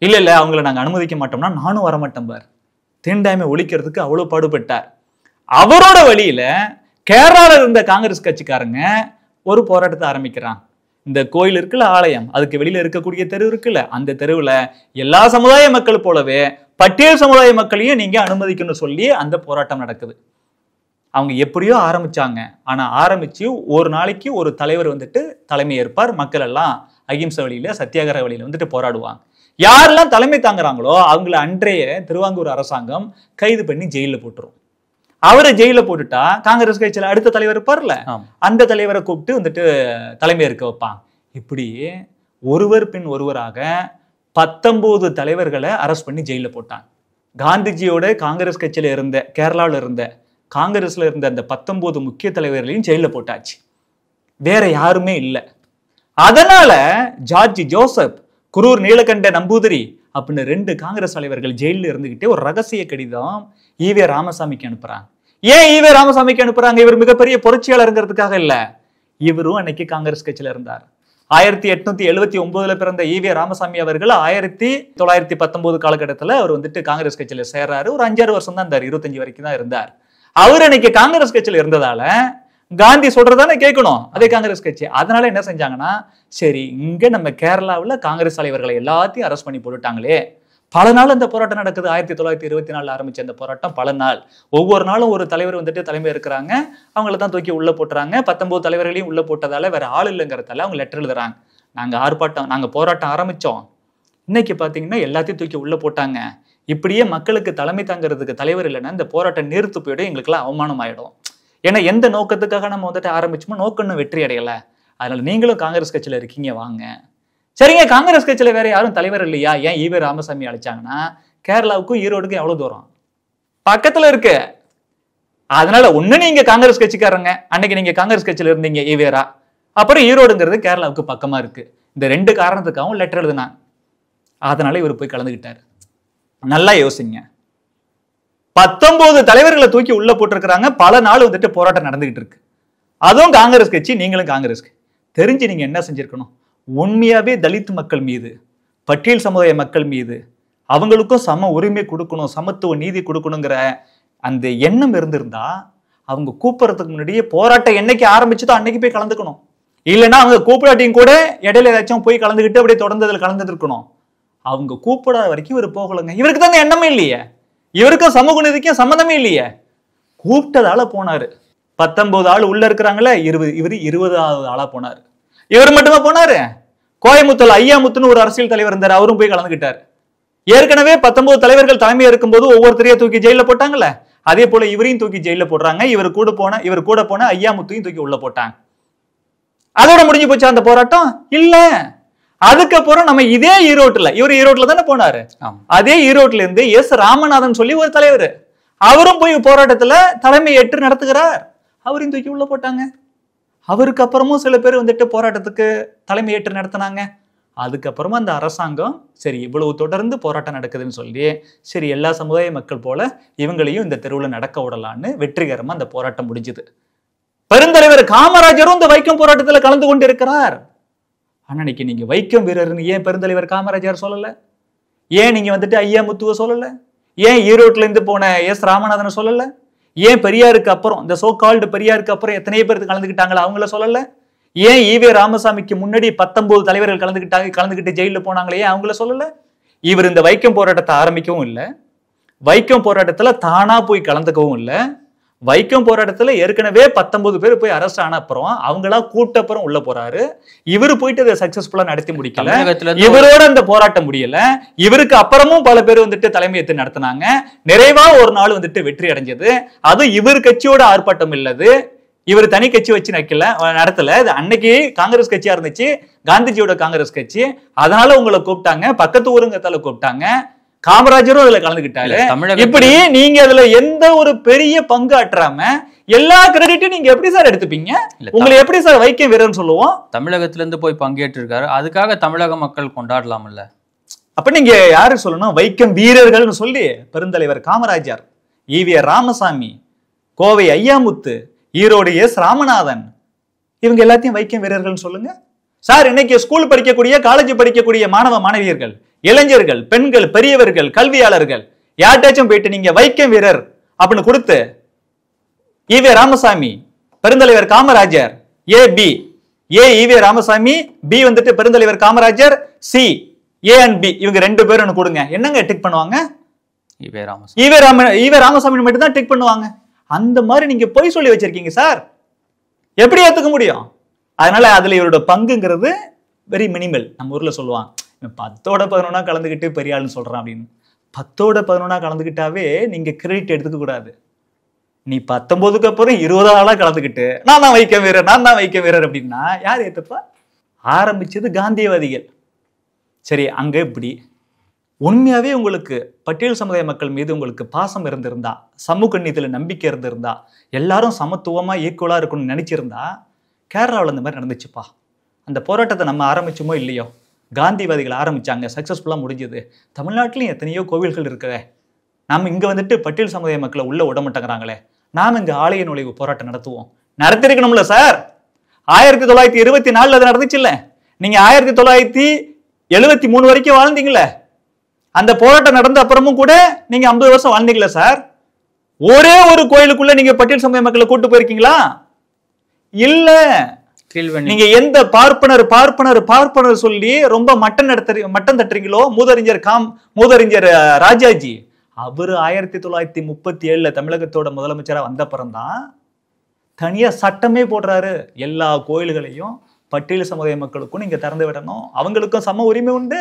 இல்ல இல்ல அவங்கள நாங்க அனுமதிக்க மாட்டோம்னா நானும் வரமாட்டேன் பார். தீண்டாமை ஒழிக்கிறதுக்கு அவ்வளவு பாடுபட்டார். அவரோட வழியில கேரளால இருந்த காங்கிரஸ் கட்சிக்காரங்க ஒரு போராட்டத்தை ஆரம்பிக்கிறான். இந்த கோயில் இருக்குல்ல, ஆலயம், அதுக்கு வெளியில இருக்கக்கூடிய தெரு இருக்குல்ல, அந்த தெருவுல எல்லா சமுதாய மக்கள் போலவே பட்டியல் சமுதாய மக்களையும் நீங்க அனுமதிக்கணும்னு சொல்லி அந்த போராட்டம் நடக்குது. அவங்க எப்படியோ ஆரம்பிச்சாங்க. ஆனா ஆரம்பிச்சு ஒரு நாளைக்கு ஒரு தலைவர் வந்துட்டு தலைமை ஏற்பார். மக்கள் எல்லாம் அகிம்சை வழியில, சத்தியாகிரக வழியில வந்துட்டு போராடுவாங்க. யாரெல்லாம் தலைமை தாங்குறாங்களோ அவங்கள அன்றைய திருவாங்கூர் அரசாங்கம் கைது பண்ணி ஜெயில போட்டுரும். அவரை ஜெயில போட்டுட்டா காங்கிரஸ் கட்சியில அடுத்த தலைவர் இருப்பார்ல, அந்த தலைவரை கூப்பிட்டு வந்துட்டு தலைமை இருக்க வைப்பாங்க. இப்படி ஒருவர் பின் ஒருவராக 19 தலைவர்களை அரெஸ்ட் பண்ணி ஜெயில போட்டாங்க. காந்திஜியோட காங்கிரஸ் கட்சியில இருந்த, கேரளாவில் இருந்த காங்கிரஸ்ல இருந்த அந்த 19 முக்கிய தலைவர்களையும் ஜெயில போட்டாச்சு. வேற யாருமே இல்லை. அதனால ஜார்ஜ் ஜோசப், குரூர் நீலகண்ட நம்பூதிரி அப்படின்னு 2 காங்கிரஸ் தலைவர்கள் ஜெயில இருந்துகிட்டே ஒரு ரகசிய கடிதம் ஈவே ராமசாமிக்கு அனுப்புறாங்க. ஏன் ஈவே ராமசாமிக்கு அனுப்புறாங்க? இவர் மிகப்பெரிய புரட்சியாளருங்கிறதுக்காக இல்ல. இவரும் அன்னைக்கு காங்கிரஸ் கட்சியில இருந்தார். 1879 பிறந்த ஈவே ராமசாமி அவர்கள் 1919 காலகட்டத்தில் அவர் காங்கிரஸ் கட்சியில சேர்றாரு. ஒரு 5-6 வருஷம் தான் இருந்தார், 25 வரைக்கும் தான் இருந்தார். அவர் அன்னைக்கு காங்கிரஸ் கட்சியில இருந்ததால காந்தி சொல்றதானே கேட்கணும், அதே காங்கிரஸ் கட்சி. அதனால என்ன செஞ்சாங்கன்னா, சரி இங்க நம்ம கேரளாவில் காங்கிரஸ் தலைவர்களை எல்லாத்தையும் அரெஸ்ட் பண்ணி போட்டுட்டாங்களே, பல நாள் அந்த போராட்டம் நடக்குது. 1924 ஆரம்பிச்ச அந்த போராட்டம் பல நாள், ஒவ்வொரு நாளும் ஒரு தலைவர் தலைமை இருக்கிறாங்க, அவங்கள தான் தூக்கி உள்ள போட்டுறாங்க. 19 தலைவர்களையும் உள்ள போட்டதால வேற ஆள் இல்லைங்கிறதால அவங்க லெட்டர் எழுதுறாங்க, நாங்க போராட்டம் ஆரம்பிச்சோம், இன்னைக்கு பாத்தீங்கன்னா எல்லாத்தையும் தூக்கி உள்ள போட்டாங்க, இப்படியே மக்களுக்கு தலைமை தாங்கிறதுக்கு தலைவர் இல்லைன்னா இந்த போராட்டம் நிறுத்து போயிடும், எங்களுக்கெல்லாம் அவமானம் ஆயிடும். ஏன்னா எந்த நோக்கத்துக்காக நம்ம ஆரம்பிச்சோமோ நோக்கம் இன்னும் வெற்றி அடையல, அதனால நீங்களும் காங்கிரஸ் கட்சியில இருக்கீங்க வாங்க. சரிங்க, காங்கிரஸ் கட்சியில வேற யாரும் தலைவர் இல்லையா? ஏன் ஈவே ராமசாமி அழைச்சாங்கன்னா, கேரளாவுக்கும் ஈரோடுக்கும் எவ்வளவு தூரம் பக்கத்துல இருக்கு. அதனால ஒண்ணு நீங்க காங்கிரஸ் கட்சிக்காரங்க, அன்னைக்கு நீங்க காங்கிரஸ் கட்சியில இருந்தீங்க ஈவேரா, அப்புறம் ஈரோடுங்கிறது கேரளாவுக்கு பக்கமா இருக்கு, இந்த 2 காரணத்துக்காகவும் லெட்டர் எழுதுனாங்க. அதனால இவர் போய் கலந்துகிட்டாரு. நல்லா யோசிங்க, 19 தலைவர்களை தூக்கி உள்ள போட்டிருக்கிறாங்க, பல நாள் போராட்டம் நடந்துகிட்டு இருக்கு. அதுவும் காங்கிரஸ் கட்சி, நீங்களும் காங்கிரஸ். தெரிஞ்சு நீங்க என்ன செஞ்சிருக்கணும், உண்மையாவே தலித் மக்கள் மீது, பட்டியல் சமுதாய மக்கள் மீது அவங்களுக்கும் சம உரிமை கொடுக்கணும், சமத்துவ நீதி கொடுக்கணுங்கிற அந்த எண்ணம் இருந்திருந்தா அவங்க கூப்பிடுறதுக்கு முன்னாடியே போராட்டம் என்னைக்கு ஆரம்பிச்சதோ அன்னைக்கு போய் கலந்துக்கணும். இல்லைன்னா அவங்க கூப்பிடாட்டியும் கூட இடையில ஏதாச்சும் போய் கலந்துக்கிட்டு அப்படியே தொடர்ந்து கலந்துட்டு இருக்கணும். அவங்க கூப்பிடாத வரைக்கும் இவர் போகலங்க. இவருக்கு தான் எண்ணமே இல்லையே, இவருக்கும் சமூக நீதிக்கும் சம்மந்தமே இல்லையே. கூப்பிட்டதால போனாரு. 19 ஆள் உள்ள இருக்கிறாங்களே, இவரு 20வது ஆளா போனாரு. இவர் மட்டுமா போனாரு? கோயமுத்தூர்ல ஐயாமுத்துன்னு ஒரு அரசியல் தலைவர் இருந்தார், அவரும் போய் கலந்துகிட்டார். ஏற்கனவே 19 தலைவர்கள் தலைமையா இருக்கும்போது ஒவ்வொருத்தரையும் தூக்கி ஜெயில போட்டாங்கல்ல, அதே போல இவரையும் தூக்கி ஜெயில போடுறாங்க. இவர் கூட போன ஐயாமுத்தையும் தூக்கி உள்ள போட்டாங்க. அதோட முடிஞ்சு போச்சா அந்த போராட்டம்? இல்ல. அதுக்கப்புறம் நம்ம இதே ஈரோட்டுல, இவர் ஈரோட்டுல தானே போனாரு, அதே ஈரோட்டுல இருந்து எஸ் ராமநாதன் சொல்லி ஒரு தலைவர், அவரும் போய் போராட்டத்துல தலைமை ஏற்று நடத்துகிறார், அவரையும் தூக்கி உள்ள போட்டாங்க. அவருக்கு அப்புறமும் சில பேர் போராட்டத்துக்கு தலைமை ஏற்று நடத்தினாங்க. அதுக்கப்புறமா அந்த அரசாங்கம் சரி இவ்வளவு தொடர்ந்து போராட்டம் நடக்குதுன்னு சொல்லி, சரி எல்லா சமுதாய மக்கள் போல இவங்களையும் இந்த தெருவில் நடக்க விடலான்னு வெற்றிகரமா அந்த போராட்டம் முடிஞ்சது. பெருந்தலைவர் காமராஜரும் இந்த வைக்கம் போராட்டத்துல கலந்து கொண்டு இருக்கிறார். ஆனா இன்னைக்கு நீங்க வைக்கம் வீரர்னு ஏன் பெருந்தலைவர் காமராஜர் சொல்லல? ஏன் நீங்க ஐயாமுத்துவ சொல்லல? ஏன் ஈரோட்ல இருந்து போன எஸ் ராமநாதன் சொல்லல? ஏன் பெரியாருக்கு அப்புறம் இந்த சோ கால்டு பெரியாருக்கு அப்புறம் எத்தனையோ பேருக்கு கலந்துக்கிட்டாங்களா அவங்கள சொல்லல? ஏன் ஈவே ராமசாமிக்கு முன்னாடி 19 தலைவர்கள் கலந்துக்கிட்டு ஜெயில போனாங்களே ஏன் அவங்கள சொல்லல? இவர் இந்த வைக்கம் போராட்டத்தை ஆரம்பிக்கவும் இல்லை, வைக்கம் போராட்டத்துல தானா போய் கலந்துக்கவும் இல்லை. வைக்கம் போராட்டத்துல ஏற்கனவே 19 பேர் போய் அரெஸ்ட் ஆன அப்புறம் அவங்களா கூட்டப்புறம் உள்ள போறாரு. இவரு போயிட்டு அதை சக்சஸ்ஃபுல்லா நடத்தி முடிக்கல, இவரோட அந்த போராட்டம் முடியல. இவருக்கு அப்புறமும் பல பேர் தலைமை ஏற்று நடத்தினாங்க. நிறைவா ஒரு நாள் வெற்றி அடைஞ்சது. அது இவர் கட்சியோட ஆர்ப்பாட்டம் இல்லது, இவர் தனி கட்சி வச்சு நடத்தல. அன்னைக்கு காங்கிரஸ் கட்சியா இருந்துச்சு, காந்திஜியோட காங்கிரஸ் கட்சி. அதனால உங்களை கூப்பிட்டாங்க, பக்கத்து ஊருங்கத்தால கூப்பிட்டாங்க, காமராஜரும் அதுல கலந்துகிட்டாரு. இப்படி நீங்க அதுல எந்த ஒரு பெரிய பங்கு ஆற்றாம எல்லா கிரெடிட்டும் நீங்க எப்படி சார் எடுத்துப்பீங்க? உங்களை எப்படி சார் வைக்கம் வீரர்னு சொல்லுவோம்? தமிழகத்துல இருந்து போய் பங்கேற்று இருக்காரு, அதுக்காக தமிழக மக்கள் கொண்டாடலாம்ல. அப்ப நீங்க யாரு சொல்லணும்? வைக்கம் வீரர்கள்னு சொல்லி பெருந்தலைவர் காமராஜர், ஈவே ராமசாமி, கோவை ஐயாமுத்து, ஈரோடு எஸ் ராமநாதன், இவங்க எல்லாத்தையும் வைக்கம் வீரர்கள் சொல்லுங்க சார். இன்னைக்கு ஸ்கூல் படிக்கக்கூடிய காலேஜ் படிக்கக்கூடிய மாணவ மாணவியர்கள், இளைஞர்கள், பெண்கள், பெரியவர்கள், கல்வியாளர்கள் யார்ட்டாச்சும் போயிட்டு நீங்க வைக்கம் வீரர் அப்படின்னு கொடுத்து ஈவே ராமசாமி, பெருந்தலைவர் காமராஜர், ஏ ஈவே ராமசாமி, பி பெருந்தலைவர் Kamarajar, C A and B, இவங்க 2 பேரும் கொடுங்க, என்னங்க டிக் பண்ணுவாங்க? ஈவே ராமசாமி மட்டும் தான் டிக் பண்ணுவாங்க. அந்த மாதிரி நீங்க பொய் சொல்லி வச்சிருக்கீங்க சார், எப்படி ஏத்துக்க முடியும்? அதனால அதுல இவரோட பங்குங்கிறது வெரி மினிமல். நம்ம ஊர்ல சொல்லுவாங்க 10ஓட 11 கலந்துக்கிட்டு பெரிய ஆளுன்னு சொல்றான் அப்படின்னு. 10ஓட 11 கலந்துக்கிட்டாவே நீங்க கிரெடிட் எடுத்துக்க கூடாது. நீ 19க்கு அப்புறம் 20 ஆளா கலந்துக்கிட்டு நான் தான் வைக்கம் வீரர் அப்படின்னா யார் ஏத்துப்பா? ஆரம்பிச்சது காந்தியவாதிகள். சரி, அங்க இப்படி உண்மையாவே உங்களுக்கு பட்டியல் சமுதாய மக்கள் மீது உங்களுக்கு பாசம் இருந்திருந்தா, சமூக நீதியில நம்பிக்கை இருந்திருந்தா, எல்லாரும் சமத்துவமா ஈக்குவலா இருக்கணும்னு நினைச்சிருந்தா கேரளாவில் இந்த மாதிரி நடந்துச்சுப்பா. அந்த போராட்டத்தை நம்ம ஆரம்பிச்சோமோ இல்லையோ, காந்திவாதிகள் ஆரம்பிச்சாங்க, சக்சஸ்ஃபுல்லா முடிஞ்சது. தமிழ்நாட்டிலையும் எத்தனையோ கோவில்கள் இருக்குதே. நாம இங்க வந்துட்டு பட்டியல் சமுதாய மக்களை உள்ள விட மாட்டேங்கிறாங்களே, நாம இங்க ஆலய நுழைவு போராட்டம் நடத்துவோம். நடத்திருக்கணும்ல சார். 1924 அது நடந்துச்சு இல்ல? நீங்க 1973 வரைக்கும் வாழ்ந்தீங்களே. அந்த போராட்டம் நடந்த அப்புறமும் கூட நீங்க 50 வருஷம் வாழ்ந்தீங்களா சார்? ஒரே ஒரு கோயிலுக்குள்ள நீங்க பட்டியல் சமுதாய மக்களை கூட்டு போயிருக்கீங்களா? இல்ல. நீங்க எந்த பார்ப்பனர் சொல்லி ரொம்ப மட்டம் தட்டுறீங்களோ, மூதறிஞர் ராஜாஜி, அவரு 1937 தமிழகத்தோட முதலமைச்சரா வந்த அப்புறம்தான் தனியா சட்டமே போடுறாரு. எல்லா கோயில்களையும் பட்டியல் சமுதாய மக்களுக்கும் நீங்க திறந்து விடணும், அவங்களுக்கும் சம உரிமை உண்டு.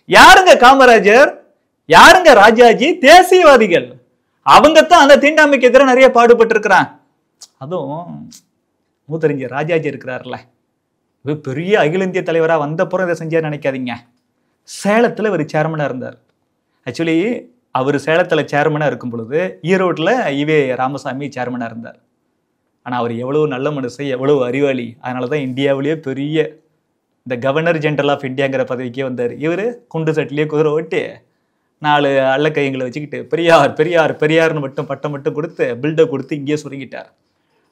யாருங்க காமராஜர், யாருங்க ராஜாஜி? தேசியவாதிகள். அவங்கத்தான் அந்த தீண்டாமைக்கு எதிராக நிறைய பாடுபட்டு இருக்கிறான். அதுவும் மூதறிஞர் ராஜாஜி இருக்கிறார்ல, பெரிய அகில இந்திய தலைவரா வந்தப்புறம் இதை செஞ்சார் நினைக்காதீங்க. சேலத்துல ஒரு சேர்மனா இருந்தார். ஆக்சுவலி அவர் சேலத்துல சேர்மனா இருக்கும் பொழுது ஈரோட்ல ஈவே ராமசாமி சேர்மனா இருந்தார். ஆனா அவர் எவ்வளவு நல்ல மனுஷன், எவ்வளவு அறிவாளி. அதனாலதான் இந்தியாவிலேயே பெரிய இந்த கவர்னர் ஜெனரல் ஆஃப் இந்தியாங்கிற பதவிக்கே வந்தார். இவரு குண்டு சட்டிலேயே குதிரை ஓட்டி 4 அள்ள கைங்களை வச்சுக்கிட்டு பெரியார் பெரியார் பெரியார்னு மட்டும் பட்டம் மட்டும் கொடுத்து பில்டப் கொடுத்து இங்கேயே சுருங்கிட்டார்.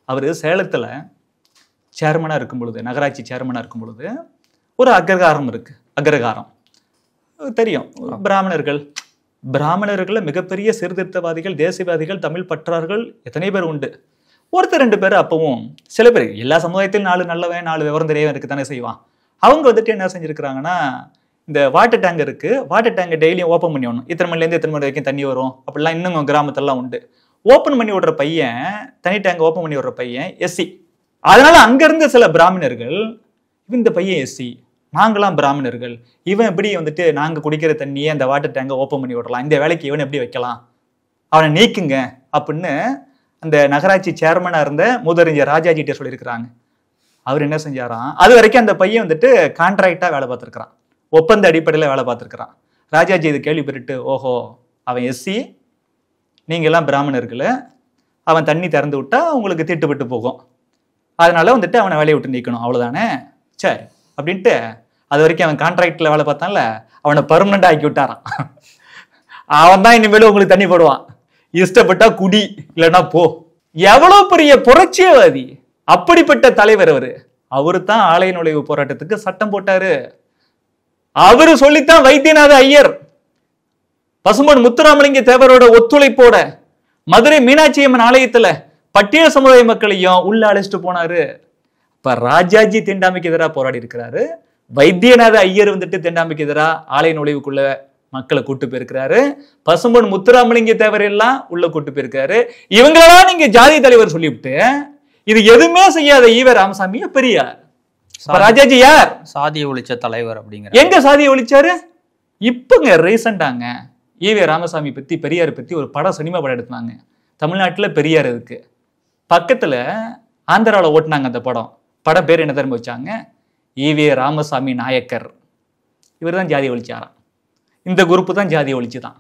அவர் சேலத்துல சேர்மனா இருக்கும் பொழுது, நகராட்சி சேர்மனா இருக்கும் பொழுது ஒரு அக்ரகாரம் இருக்கு. அக்ரகாரம் தெரியும். பிராமணர்கள மிகப்பெரிய சீர்திருத்தவாதிகள், தேசியவாதிகள், தமிழ் பற்றார்கள் எத்தனை பேர் உண்டு. ஒருத்தர் 2 பேர் அப்பவும், சில பேர், எல்லா சமுதாயத்திலும் 4 நல்லவன் 4 விவரம் தெரியவன் இருக்குதானே செய்வான். அவங்க வந்துட்டு என்ன செஞ்சிருக்கிறாங்கன்னா, இந்த வாட்டர் டேங்க் இருக்கு, வாட்டர் டேங்க் டெய்லியும் ஓப்பன் பண்ணி விடணும். இத்தனை மணிலேருந்து இத்தனை மணி வரைக்கும் தண்ணி வரும் அப்படிலாம் இன்னும் கிராமத்திலாம் உண்டு. ஓப்பன் பண்ணி விடுற பையன், தனி டேங்க் ஓப்பன் பண்ணி விடுற பையன் எஸ்சி. அதனால அங்க இருந்து சில பிராமணர்கள், இந்த பையன் எஸ்சி, நாங்களாம் பிராமணர்கள், இவன் எப்படி வந்துட்டு நாங்க குடிக்கிற தண்ணியை அந்த வாட்டர் டேங்கை ஓப்பன் பண்ணி விடலாம், இந்த வேலைக்கு இவன் எப்படி வைக்கலாம், அவனை நீக்குங்க அப்படின்னு அந்த நகராட்சி சேர்மனா இருந்த மூதறிஞர் ராஜாஜிட்ட சொல்லியிருக்கிறாங்க. அவர் என்ன செஞ்சாராம், அது வரைக்கும் அந்த பையன் வந்துட்டு கான்ட்ராக்டா வேலை பார்த்துருக்கிறான், ஒப்பந்த அடிப்படையில் வேலை பார்த்துருக்கிறான். ராஜாஜி இது கேள்விப்பட்டு, ஓஹோ அவன் எஸ்சி, நீங்க எல்லாம் பிராமணர்கள், அவன் தண்ணி திறந்து விட்டா உங்களுக்கு தீட்டுப்பட்டு போகும், அதனால வந்துட்டு அவனை வேலையை விட்டு நீக்கணும், அவ்வளவுதானே, சரி அப்படின்ட்டு அது வரைக்கும் அவன் கான்ட்ராக்ட்ல வேலை பார்த்தான்ல, அவனை பர்மனண்டா ஆக்கி விட்டாரான். அவன் தான் இனிமேலும் உங்களுக்கு தண்ணி போடுவான், இஷ்டப்பட்டா குடி இல்லைன்னா போ. எவ்வளவு பெரிய புரட்சியவாதி, அப்படிப்பட்ட தலைவர் அவரு தான் ஆலய நுழைவு போராட்டத்துக்கு சட்டம் போட்டாரு. அவரு சொல்லித்தான் வைத்தியநாத ஐயர் பசும்பொன் முத்துராமலிங்க தேவரோட ஒத்துழைப்போட மதுரை மீனாட்சி அம்மன் ஆலயத்துல பட்டியல் சமுதாய மக்களையும் உள்ள அழைச்சிட்டு போனாரு. இப்ப ராஜாஜி தீண்டாமைக்கு எதிராக போராடி இருக்கிறாரு, வைத்தியநாத ஐயர் வந்துட்டு தீண்டாமைக்கு எதிராக ஆலய நுழைவுக்குள்ள மக்களை கூட்டு போயிருக்கிறாரு, பசும்பொன் முத்துராமலிங்க தேவர் எல்லாம் உள்ள கூட்டு போயிருக்காரு. இவங்களெல்லாம் நீங்க ஜாதி தலைவர் சொல்லிவிட்டு இது எதுவுமே செய்யாத ஈவே ராமசாமி பெரியார். ராஜாஜி யார்? சாதியை ஒழிச்ச தலைவர். அப்படிங்கிற எங்க சாதியை ஒழிச்சாரு? இப்பங்க ரீசெண்டாங்க ஈவே ராமசாமி பத்தி, பெரியார் பத்தி ஒரு படம், சினிமா படம் எடுத்தாங்க. தமிழ்நாட்டுல பெரியார் இருக்கு, பக்கத்துல ஆந்திராவில் ஓட்டினாங்க அந்த படம் பேர் என்ன தெரியுமா வச்சாங்க? ஈவே ராமசாமி நாயக்கர். இவர் தான் ஜாதி ஒழிச்சாராம். இந்த குரூப்பு தான் ஜாதி ஒழிச்சுதான்.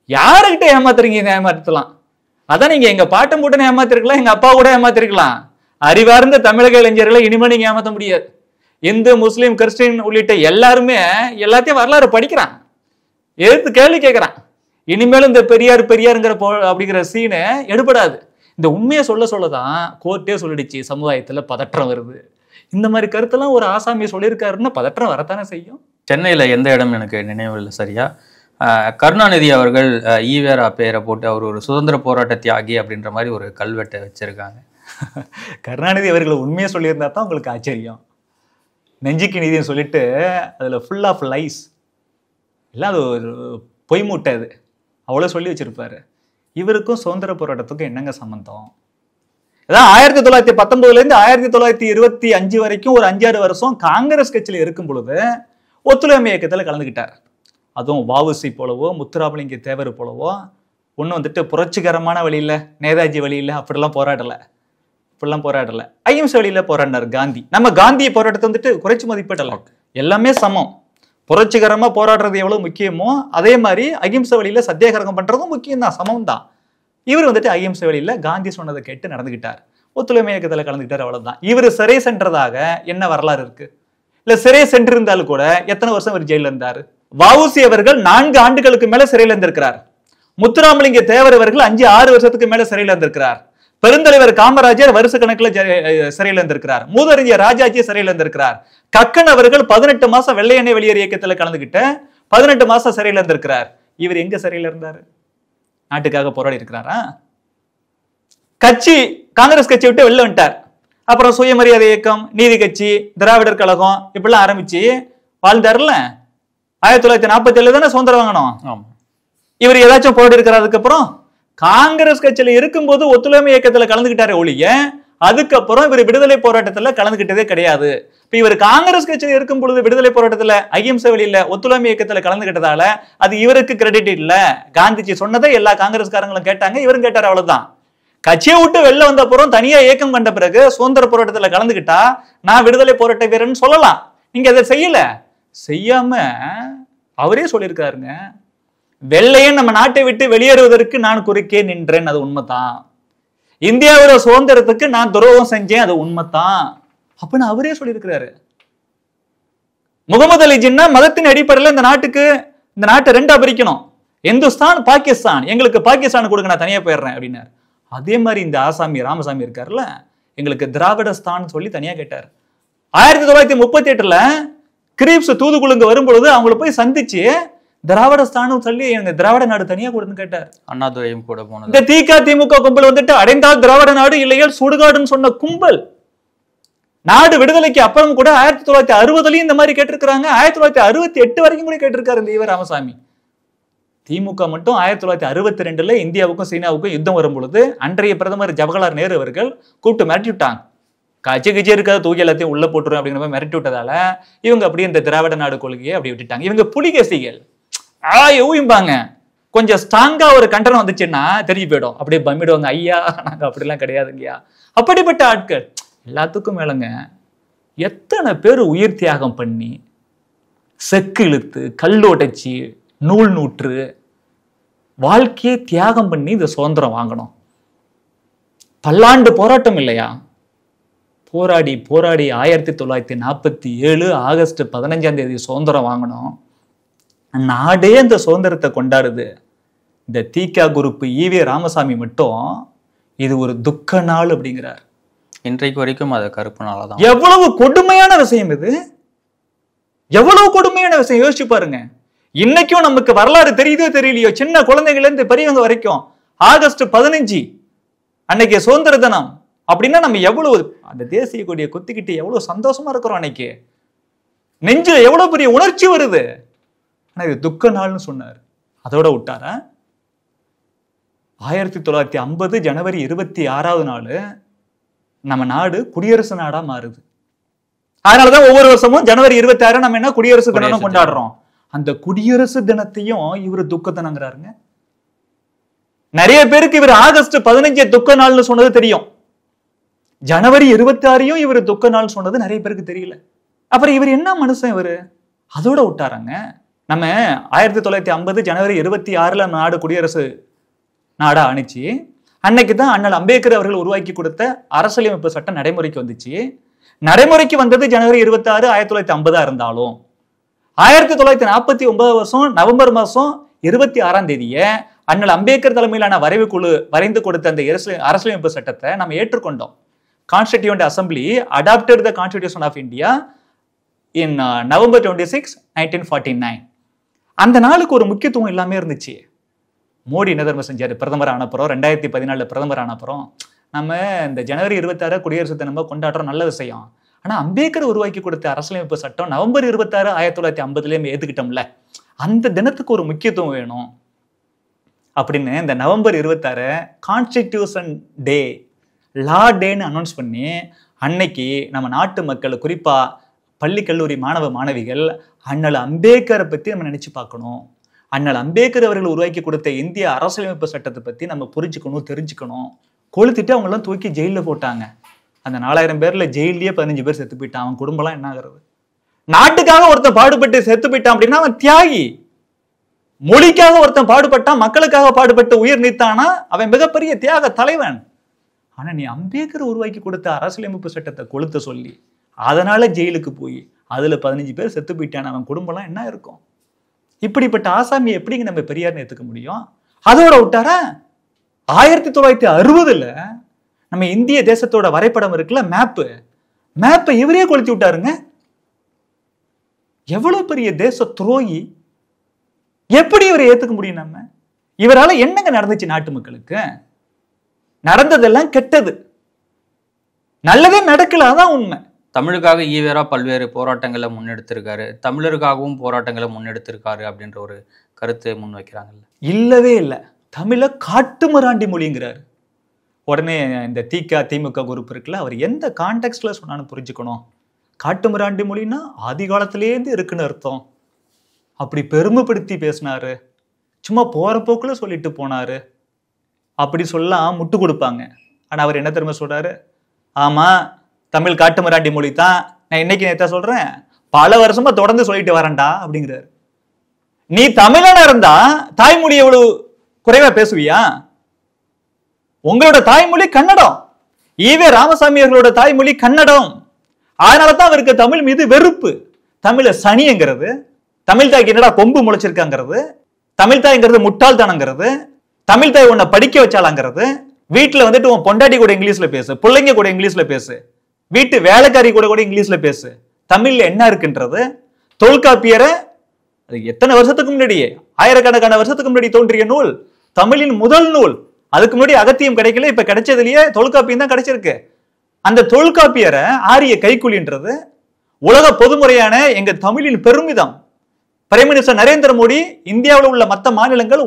யாருக்கிட்ட ஏமாத்துறீங்க? ஏமாத்தலாம். அதான் நீங்க எங்க பாட்டம் போட்டு ஏமாத்திருக்கலாம், எங்க அப்பா கூட ஏமாத்திருக்கலாம். அறிவார்ந்த தமிழக இளைஞர்களை இனிமே நீங்க ஏமாத்த முடியாது. இந்து, முஸ்லீம், கிறிஸ்டின் உள்ளிட்ட எல்லாருமே எல்லாத்தையும் வரலாறு படிக்கிறான், எதிர்த்து கேள்வி கேட்கிறான். இனிமேலும் இந்த பெரியாருங்கிற அப்படிங்கிற சீனு எடுபடாது. இந்த உண்மையை சொல்லதான் கோர்ட்டே சொல்லிடுச்சு, சமுதாயத்துல பதற்றம் வருது. இந்த மாதிரி கருத்தெல்லாம் ஒரு ஆசாமி சொல்லியிருக்காருன்னா பதற்றம் வரத்தானே செய்யும். சென்னையில எந்த இடம் எனக்கு நினைவு இல்லை சரியா, கருணாநிதி அவர்கள் ஈவேரா பேரை போட்டு அவர் ஒரு சுதந்திர போராட்ட தியாகி அப்படின்ற மாதிரி ஒரு கல்வெட்டை வச்சிருக்காங்க. கருணாநிதி அவர்கள் உண்மையை சொல்லியிருந்தா தான் உங்களுக்கு ஆச்சரியம். நெஞ்சுக்கு நீதினு சொல்லிட்டு அதுல ஃபுல் ஆஃப் லைஸ் எல்லாம், அது ஒரு பொய் மூட்டை, அது அவ்வளோ சொல்லி வச்சிருப்பாரு. இவருக்கும் சுதந்திர போராட்டத்துக்கும் என்னங்க சம்பந்தம்? அதான் 1919 1925 வரைக்கும் ஒரு 5-6 வருஷம் காங்கிரஸ் கட்சியில இருக்கும் பொழுது ஒத்துழைமை இயக்கத்துல கலந்துக்கிட்டார். அதுவும் வஉசி போலவோ முத்துராமலிங்க தேவர் போலவோ ஒன்றும் வந்துட்டு புரட்சிகரமான வழியில, நேதாஜி வழியில அப்படிலாம் போராடல. அகிம்சை வழியில போராடினார் காந்தி. நம்ம காந்திய போராட்டத்தை வந்துட்டு குறைச்சி மதிப்பிடலாம், எல்லாமே சமம். புரட்சிகரமா போராடுறது எவ்வளவு முக்கியமோ அதே மாதிரி அகிம்சை வழியில சத்தியாகிரகம் பண்றதும் முக்கியம் தான், சமம் தான். இவர் வந்துட்டு அகிம்சை வழியில காந்தி சொன்னதை கேட்டு நடந்துகிட்டார், ஒத்துழைமை இயக்கத்துல கலந்துக்கிட்டார், அவ்வளவுதான். இவர் சிறை சென்றதாக என்ன வரலாறு இருக்கு? இல்ல சிறையை சென்றிருந்தாலும் கூட எத்தனை வருஷம் அவர் ஜெயில இருந்தாரு? வஉசி அவர்கள் 4 ஆண்டுகளுக்கு மேல சிறையில இருந்திருக்கிறார். முத்துராமலிங்க தேவர் அவர்கள் 5-6 வருஷத்துக்கு மேல சிறையில இருந்திருக்கிறார். பெருந்தலைவர் காமராஜர் வருஷ கணக்குல சிறையில இருந்திருக்கிறார். மூதறிஞர் ராஜாஜி சிறையில இருந்திருக்கிறார். கக்கன் அவர்கள் 18 மாசம் வெள்ளை எண்ணெய் வெளியேறு இயக்கத்துல கலந்துகிட்ட 18 மாசம் சிறையில இருந்திருக்கிறார். இவர் எங்க சிறையில இருந்தாரு? நாட்டுக்காக போராடி இருக்கிறாரா? கட்சி காங்கிரஸ் கட்சி விட்டு வெளில வந்துட்டார். அப்புறம் சுயமரியாதை இயக்கம், நீதி கட்சி, திராவிடர் கழகம் இப்படிலாம் ஆரம்பிச்சு வாழ்ந்தாருல. 1947 தானே சுதந்திரம் வாங்கணும். இவர் ஏதாச்சும் போராடி இருக்கிறார். அதுக்கப்புறம் காங்கிரஸ் கட்சியில இருக்கும்போது ஒத்துழைமை இயக்கத்துல கலந்துகிட்டாரு ஒழிய அதுக்கப்புறம் இவர் விடுதலை போராட்டத்துல கலந்துகிட்டதே கிடையாது. இப்ப இவர் காங்கிரஸ் கட்சியில இருக்கும் பொழுது விடுதலை போராட்டத்துல அகிம்சை வழியில ஒத்துழைமை இயக்கத்துல கலந்துகிட்டதால அது இவருக்கு கிரெடிட் இல்ல. காந்திஜி சொன்னதை எல்லா காங்கிரஸ்காரங்களும் கேட்டாங்க, இவரும் கேட்டாரு, அவ்வளவுதான். கட்சியை விட்டு வெளில வந்த அப்புறம் தனியா இயக்கம் கண்ட பிறகு சுதந்திர போராட்டத்துல கலந்துகிட்டா நான் விடுதலை போராட்ட வீரன் சொல்லலாம். நீங்க அதை செய்யல. செய்யாம அவரே சொல்லியிருக்காருங்க, வெள்ளையன் நம்ம நாட்டை விட்டு வெளியேறுவதற்கு நான் குறுக்கே நின்றேன், அது உண்மைதான். இந்தியாவோட சுதந்திரத்துக்கு நான் துரோகம் செஞ்சேன், அது உண்மைதான் அப்படின்னு அவரே சொல்லியிருக்கிறாரு. முகமது அலி ஜின்னா மதத்தின் அடிப்படையில் இந்த நாட்டை 2ஆ பிரிக்கணும், இந்துஸ்தான் பாகிஸ்தான், எங்களுக்கு பாகிஸ்தான் கொடுக்க நான் தனியா போயிடுறேன் அப்படின்னாரு. அதே மாதிரி இந்த ஆசாமி ராமசாமி இருக்காருல்ல, எங்களுக்கு திராவிடஸ்தான் சொல்லி தனியா கேட்டார். 1938 கிரீப்ஸ் தூதுக்குழுங்க வரும்பொழுது அவங்கள போய் சந்திச்சு திராவிடஸ்தானும் சொல்லி எங்க திராவிட நாடு தனியா கொடுன்னு கேட்டார். அண்ணாதுரையும் கூட போனது. இந்த திமுக கும்பல் வந்துட்டு அடைந்தால் திராவிட நாடு இல்லையால் சுடுகாடுன்னு சொன்ன கும்பல் நாடு விடுதலைக்கு அப்புறம் கூட 1960 இந்த மாதிரி கேட்டிருக்கிறாங்க. 1968 வரைக்கும் கூட கேட்டிருக்காரு இந்த இவர் ராமசாமி. திமுக மட்டும் 1962 இந்தியாவுக்கும் சீனாவுக்கும் யுத்தம் வரும் பொழுது அன்றைய பிரதமர் ஜவஹர்லால் நேரு அவர்கள் கூப்பிட்டு மிரட்டி விட்டாங்க. கட்சி இருக்காது, தூக்கி எல்லாத்தையும் உள்ள போட்டுரும் அப்படிங்கிற மாதிரி மிரட்டி விட்டதால இவங்க அப்படியே இந்த திராவிட நாடு கொள்கையை அப்படி விட்டுட்டாங்க. இவங்க புலிகேசிகள் ஊயும்பாங்க. கொஞ்சம் ஸ்ட்ராங்கா ஒரு கண்டனம் வந்துச்சுன்னா தெரிஞ்சு போயிடும், அப்படியே பம்மிடுவாங்க, ஐயா நாங்க அப்படிலாம் கிடையாதுங்கய்யா. அப்படிப்பட்ட ஆட்கள் எல்லாத்துக்கும் மேலங்க எத்தனை பேர் உயிர் தியாகம் பண்ணி செக்கு இழுத்து கல் உடைச்சி நூல் நூற்று வாழ்க்கையை தியாகம் பண்ணி இந்த சுதந்திரம் வாங்கணும். பல்லாண்டு போராட்டம் இல்லையா? போராடி 1947 ஆகஸ்ட் 15ஆம் தேதி சுதந்திரம் வாங்கணும். நாடே இந்த சுதந்திரத்தை கொண்டாடுது. இந்த தீகா குரூப் ஈவே ராமசாமி மட்டும் இது ஒரு துக்க நாள் அப்படிங்கிறார். இன்றைக்கு வரைக்கும் அது கருப்பு நாளாதான். எவ்வளவு கொடுமையான விஷயம் இது, எவ்வளவு கொடுமையான விஷயம் யோசிச்சு பாருங்க. இன்னைக்கும் நமக்கு வரலாறு தெரியுதோ தெரியலையோ, சின்ன குழந்தைகள்ல இருந்து பெரியவங்க வரைக்கும் ஆகஸ்ட் 15 அன்னைக்கு சுதந்திர தினம் அப்படின்னா நம்ம எவ்வளவு அந்த தேசிய கொடியை குத்திக்கிட்டு எவ்வளவு சந்தோஷமா இருக்கிறோம். அன்னைக்கு நெஞ்சில எவ்வளவு பெரிய உணர்ச்சி வருது. ஆனா இது துக்க நாள்னு சொன்னார். அதோட விட்டாரா? 1950 ஜனவரி 26ஆவது நாள் நம்ம நாடு குடியரசு நாடா மாறுது. அதனாலதான் ஒவ்வொரு வருஷமும் ஜனவரி 26 நம்ம என்ன குடியரசு தினம் கொண்டாடுறோம். அந்த குடியரசு தினத்தையும் இவரு துக்க தினங்கிறாருங்க. நிறைய பேருக்கு இவர் ஆகஸ்ட் 15 துக்க நாள்னு சொன்னது தெரியும், ஜனவரி 26 இவர் துக்க நாள் சொன்னது நிறைய பேருக்கு தெரியல. அப்புறம் இவர் என்ன மனுஷன் இவரு? அதோட விட்டாராங்க. நம்ம 1950 ஜனவரி 26 நாடு குடியரசு நாடா அனுச்சு. அன்னைக்குதான் அண்ணல் அம்பேத்கர் அவர்கள் உருவாக்கி கொடுத்த அரசியலமைப்பு சட்டம் நடைமுறைக்கு வந்துச்சு. நடைமுறைக்கு வந்தது ஜனவரி 26 1950 இருந்தாலும் 1949 வருஷம் நவம்பர் மாசம் 26ஆம் தேதிய அண்ணல் அம்பேத்கர் தலைமையிலான வரைவு குழு வரைந்து கொடுத்த அந்த அரசியலமைப்பு சட்டத்தை நம்ம ஏற்றுக்கொண்டோம். Constituent Assembly adopted the Constitution of India in November 26, 1949. அந்த நாளுக்கு ஒரு முக்கியத்துவம் எல்லாமே இருந்துச்சு. மோடி என்ன தர்மம் செஞ்சாரு? பிரதமர் ஆனப்புறம் 2014 பிரதமர் ஆனப்புறம் நம்ம இந்த ஜனவரி 26 குடியரசு தினமா கொண்டாடுறோம், நல்ல விஷயம். ஆனா அம்பேத்கர் உருவாக்கி கொடுத்த அரசியலமைப்பு சட்டம் நவம்பர் 26 1950 ஏத்துக்கிட்டோம்ல, அந்த தினத்துக்கு ஒரு முக்கியத்துவம் வேணும் அப்படின்னு இந்த நவம்பர் 26 கான்ஸ்டிடியூஷன் டே, லா டேன்னு அனௌன்ஸ் பண்ணி அன்னைக்கு நம்ம நாட்டு மக்கள் குறிப்பா பள்ளி கல்லூரி மாணவ மாணவிகள் அண்ணல் அம்பேத்கரை பத்தி நம்ம நினைச்சு பார்க்கணும். அண்ணல் அம்பேத்கர் அவர்கள் உருவாக்கி கொடுத்த இந்திய அரசியலமைப்பு சட்டத்தை பத்தி நம்ம புரிஞ்சுக்கணும், தெரிஞ்சுக்கணும். கொளுத்திட்டு அவங்களாம் தூக்கி ஜெயில போட்டாங்க. அந்த 4000 பேர்ல ஜெயிலே 15 பேர் செத்து போயிட்டான். அவன் குடும்பம்லாம் என்ன ஆகுறது? நாட்டுக்காக ஒருத்தன் பாடுபட்டு செத்து போயிட்டான் அப்படின்னா அவன் தியாகி. மொழிக்காக ஒருத்தன் பாடுபட்டான், மக்களுக்காக பாடுபட்டு உயிர் நீத்தானா அவன் மிகப்பெரிய தியாக தலைவன். ஆனா நீ அம்பேத்கர் உருவாக்கி கொடுத்த அரசியலமைப்பு சட்டத்தை கொளுத்த சொல்லி அதனால ஜெயிலுக்கு போய் அதுல 15 பேர் செத்து போயிட்டான அவன் குடும்பம்லாம் என்ன இருக்கும்? இப்படிப்பட்ட ஆசாமியை எப்படிங்க நம்ம பெரியார்னு ஏத்துக்க முடியும்? அதோட விட்டாரா 1960 நம்ம இந்திய தேசத்தோட வரைபடம் இருக்குல்ல, மேப்பை இவரே கொளுத்தி விட்டாருங்க. எவ்வளவு பெரிய தேச துரோகி! எப்படி இவரை ஏத்துக்க முடியும்? நம்ம இவரால என்னங்க நடந்துச்சு? நாட்டு மக்களுக்கு நடந்ததெல்லாம் கெட்டது, நல்லதே நடக்கல. அதான் உண்மை. தமிழுக்காக ஈவேரா பல்வேறு போராட்டங்களை முன்னெடுத்திருக்காரு, தமிழருக்காகவும் போராட்டங்களை முன்னெடுத்திருக்காரு அப்படின்ற ஒரு கருத்தை முன் வைக்கிறாங்கல்ல. இல்லவே இல்லை. தமிழை காட்டுமிராண்டி மொழிங்கிறாரு. உடனே இந்த திமுக குரூப் இருக்குல்ல, அவர் எந்த கான்டெக்ட்ல சொன்னான்னு புரிஞ்சுக்கணும். காட்டுமிராண்டி மொழின்னா ஆதி காலத்திலேருந்து இருக்குன்னு அர்த்தம். அப்படி பெருமைப்படுத்தி பேசினாரு, சும்மா போற போக்குல சொல்லிட்டு போனாரு. அப்படி சொல்லலாம் முட்டு கொடுப்பாங்க. ஆனா அவர் என்ன தெரியுமா சொல்றாரு? ஆமா, தமிழ் காட்டுமிராண்டி மொழி தான். நான் இன்னைக்கு நேத்தா சொல்றேன், பல வருஷமா தொடர்ந்து சொல்லிட்டு வரேன்டா அப்படிங்கிறாரு. நீ தமிழனா இருந்தா தாய்மொழி எவ்வளவு குறைவா பேசுவியா? உங்களோட தாய்மொழி கன்னடம். ஈவே ராமசாமி அவர்களோட தாய்மொழி கன்னடம். அதனாலதான் அவருக்கு தமிழ் மீது வெறுப்பு. தமிழ சனிங்கிறது, தமிழ் தாய்க்கு என்னடா கொம்பு முளைச்சிருக்காங்கிறது, தமிழ் தாய்ங்கிறது முட்டாள்தானங்கிறது, தமிழ் தாய் உன்னை படிக்க வச்சாலாங்கிறது, வீட்டுல வந்துட்டு உன் பொண்டாட்டி கூட இங்கிலீஷ்ல பேசு, பிள்ளைங்க கூட இங்கிலீஷ்ல பேசு, வீட்டு வேலைக்காரி கூட இங்கிலீஷ்ல பேசு, தமிழ்ல என்ன இருக்குன்றது, தொல்காப்பியரை அது எத்தனை வருஷத்துக்கு முன்னாடியே, ஆயிரக்கணக்கான வருஷத்துக்கு முன்னாடி தோன்றிய நூல், தமிழின் முதல் நூல். அதுக்கு முன்னாடி அகத்தியம் கிடைக்கல, இப்ப கிடைச்சதுலயே தொல்காப்பியம் தான் கிடைச்சிருக்கு. அந்த தொல்காப்பியரை ஆரிய கைக்கூலின்றது உலக பொதுமுறையான எங்க தமிழின் பெருமிதம். பிரைம் மினிஸ்டர் நரேந்திர மோடி இந்தியாவில் உள்ள மற்ற மாநிலங்கள்,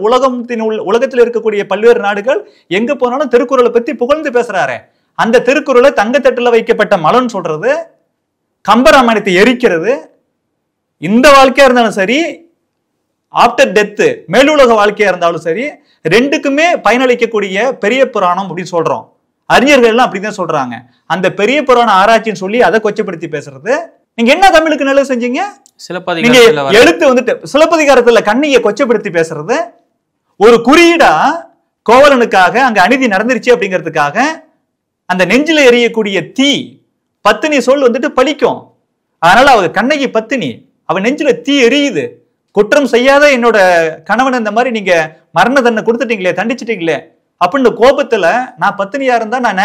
உலகத்தில் இருக்கக்கூடிய பல்வேறு நாடுகள் எங்க போனாலும் திருக்குறளை பத்தி புகழ்ந்து பேசுறாரு. அந்த திருக்குறளை தங்கத்தட்டுல வைக்கப்பட்ட மலன் சொல்றது, கம்பராமாயணத்தை எரிக்கிறது. இந்த வாழ்க்கையா இருந்தாலும் சரி, ஆப்டர் டெத் மேலுலக வாழ்க்கையா இருந்தாலும் சரி, ரெண்டுக்குமே பயனளிக்கக்கூடிய பெரிய புராணம் அப்படின்னு சொல்றோம். அறிஞர்கள் எல்லாம் அப்படிதான் சொல்றாங்க. அந்த பெரிய புராண ஆராய்ச்சின்னு சொல்லி அதை கொச்சப்படுத்தி பேசுறது. நீங்க என்ன தமிழுக்கு நல்லது செஞ்சீங்க? எழுத்து வந்துட்டு சிலப்பதிகாரத்துல கண்ணியை கொச்சப்படுத்தி பேசுறது, ஒரு குறியீடா கோவலனுக்காக அங்க அநீதி நடந்துருச்சு அப்படிங்கிறதுக்காக அந்த நெஞ்சில எரியக்கூடிய தீ பத்தினி சொல் வந்துட்டு பலிக்கும். அதனால அவ கண்ணகி பத்தினி, அவ நெஞ்சில தீ எரியுது. குற்றம் செய்யாத என்னோட கணவன் இந்த மாதிரி நீங்க மரண தண்டனை கொடுத்துட்டீங்களே, தண்டிச்சிட்டீங்களே அப்படின்னு கோபத்துல நான் பத்தினியா இருந்தா நான்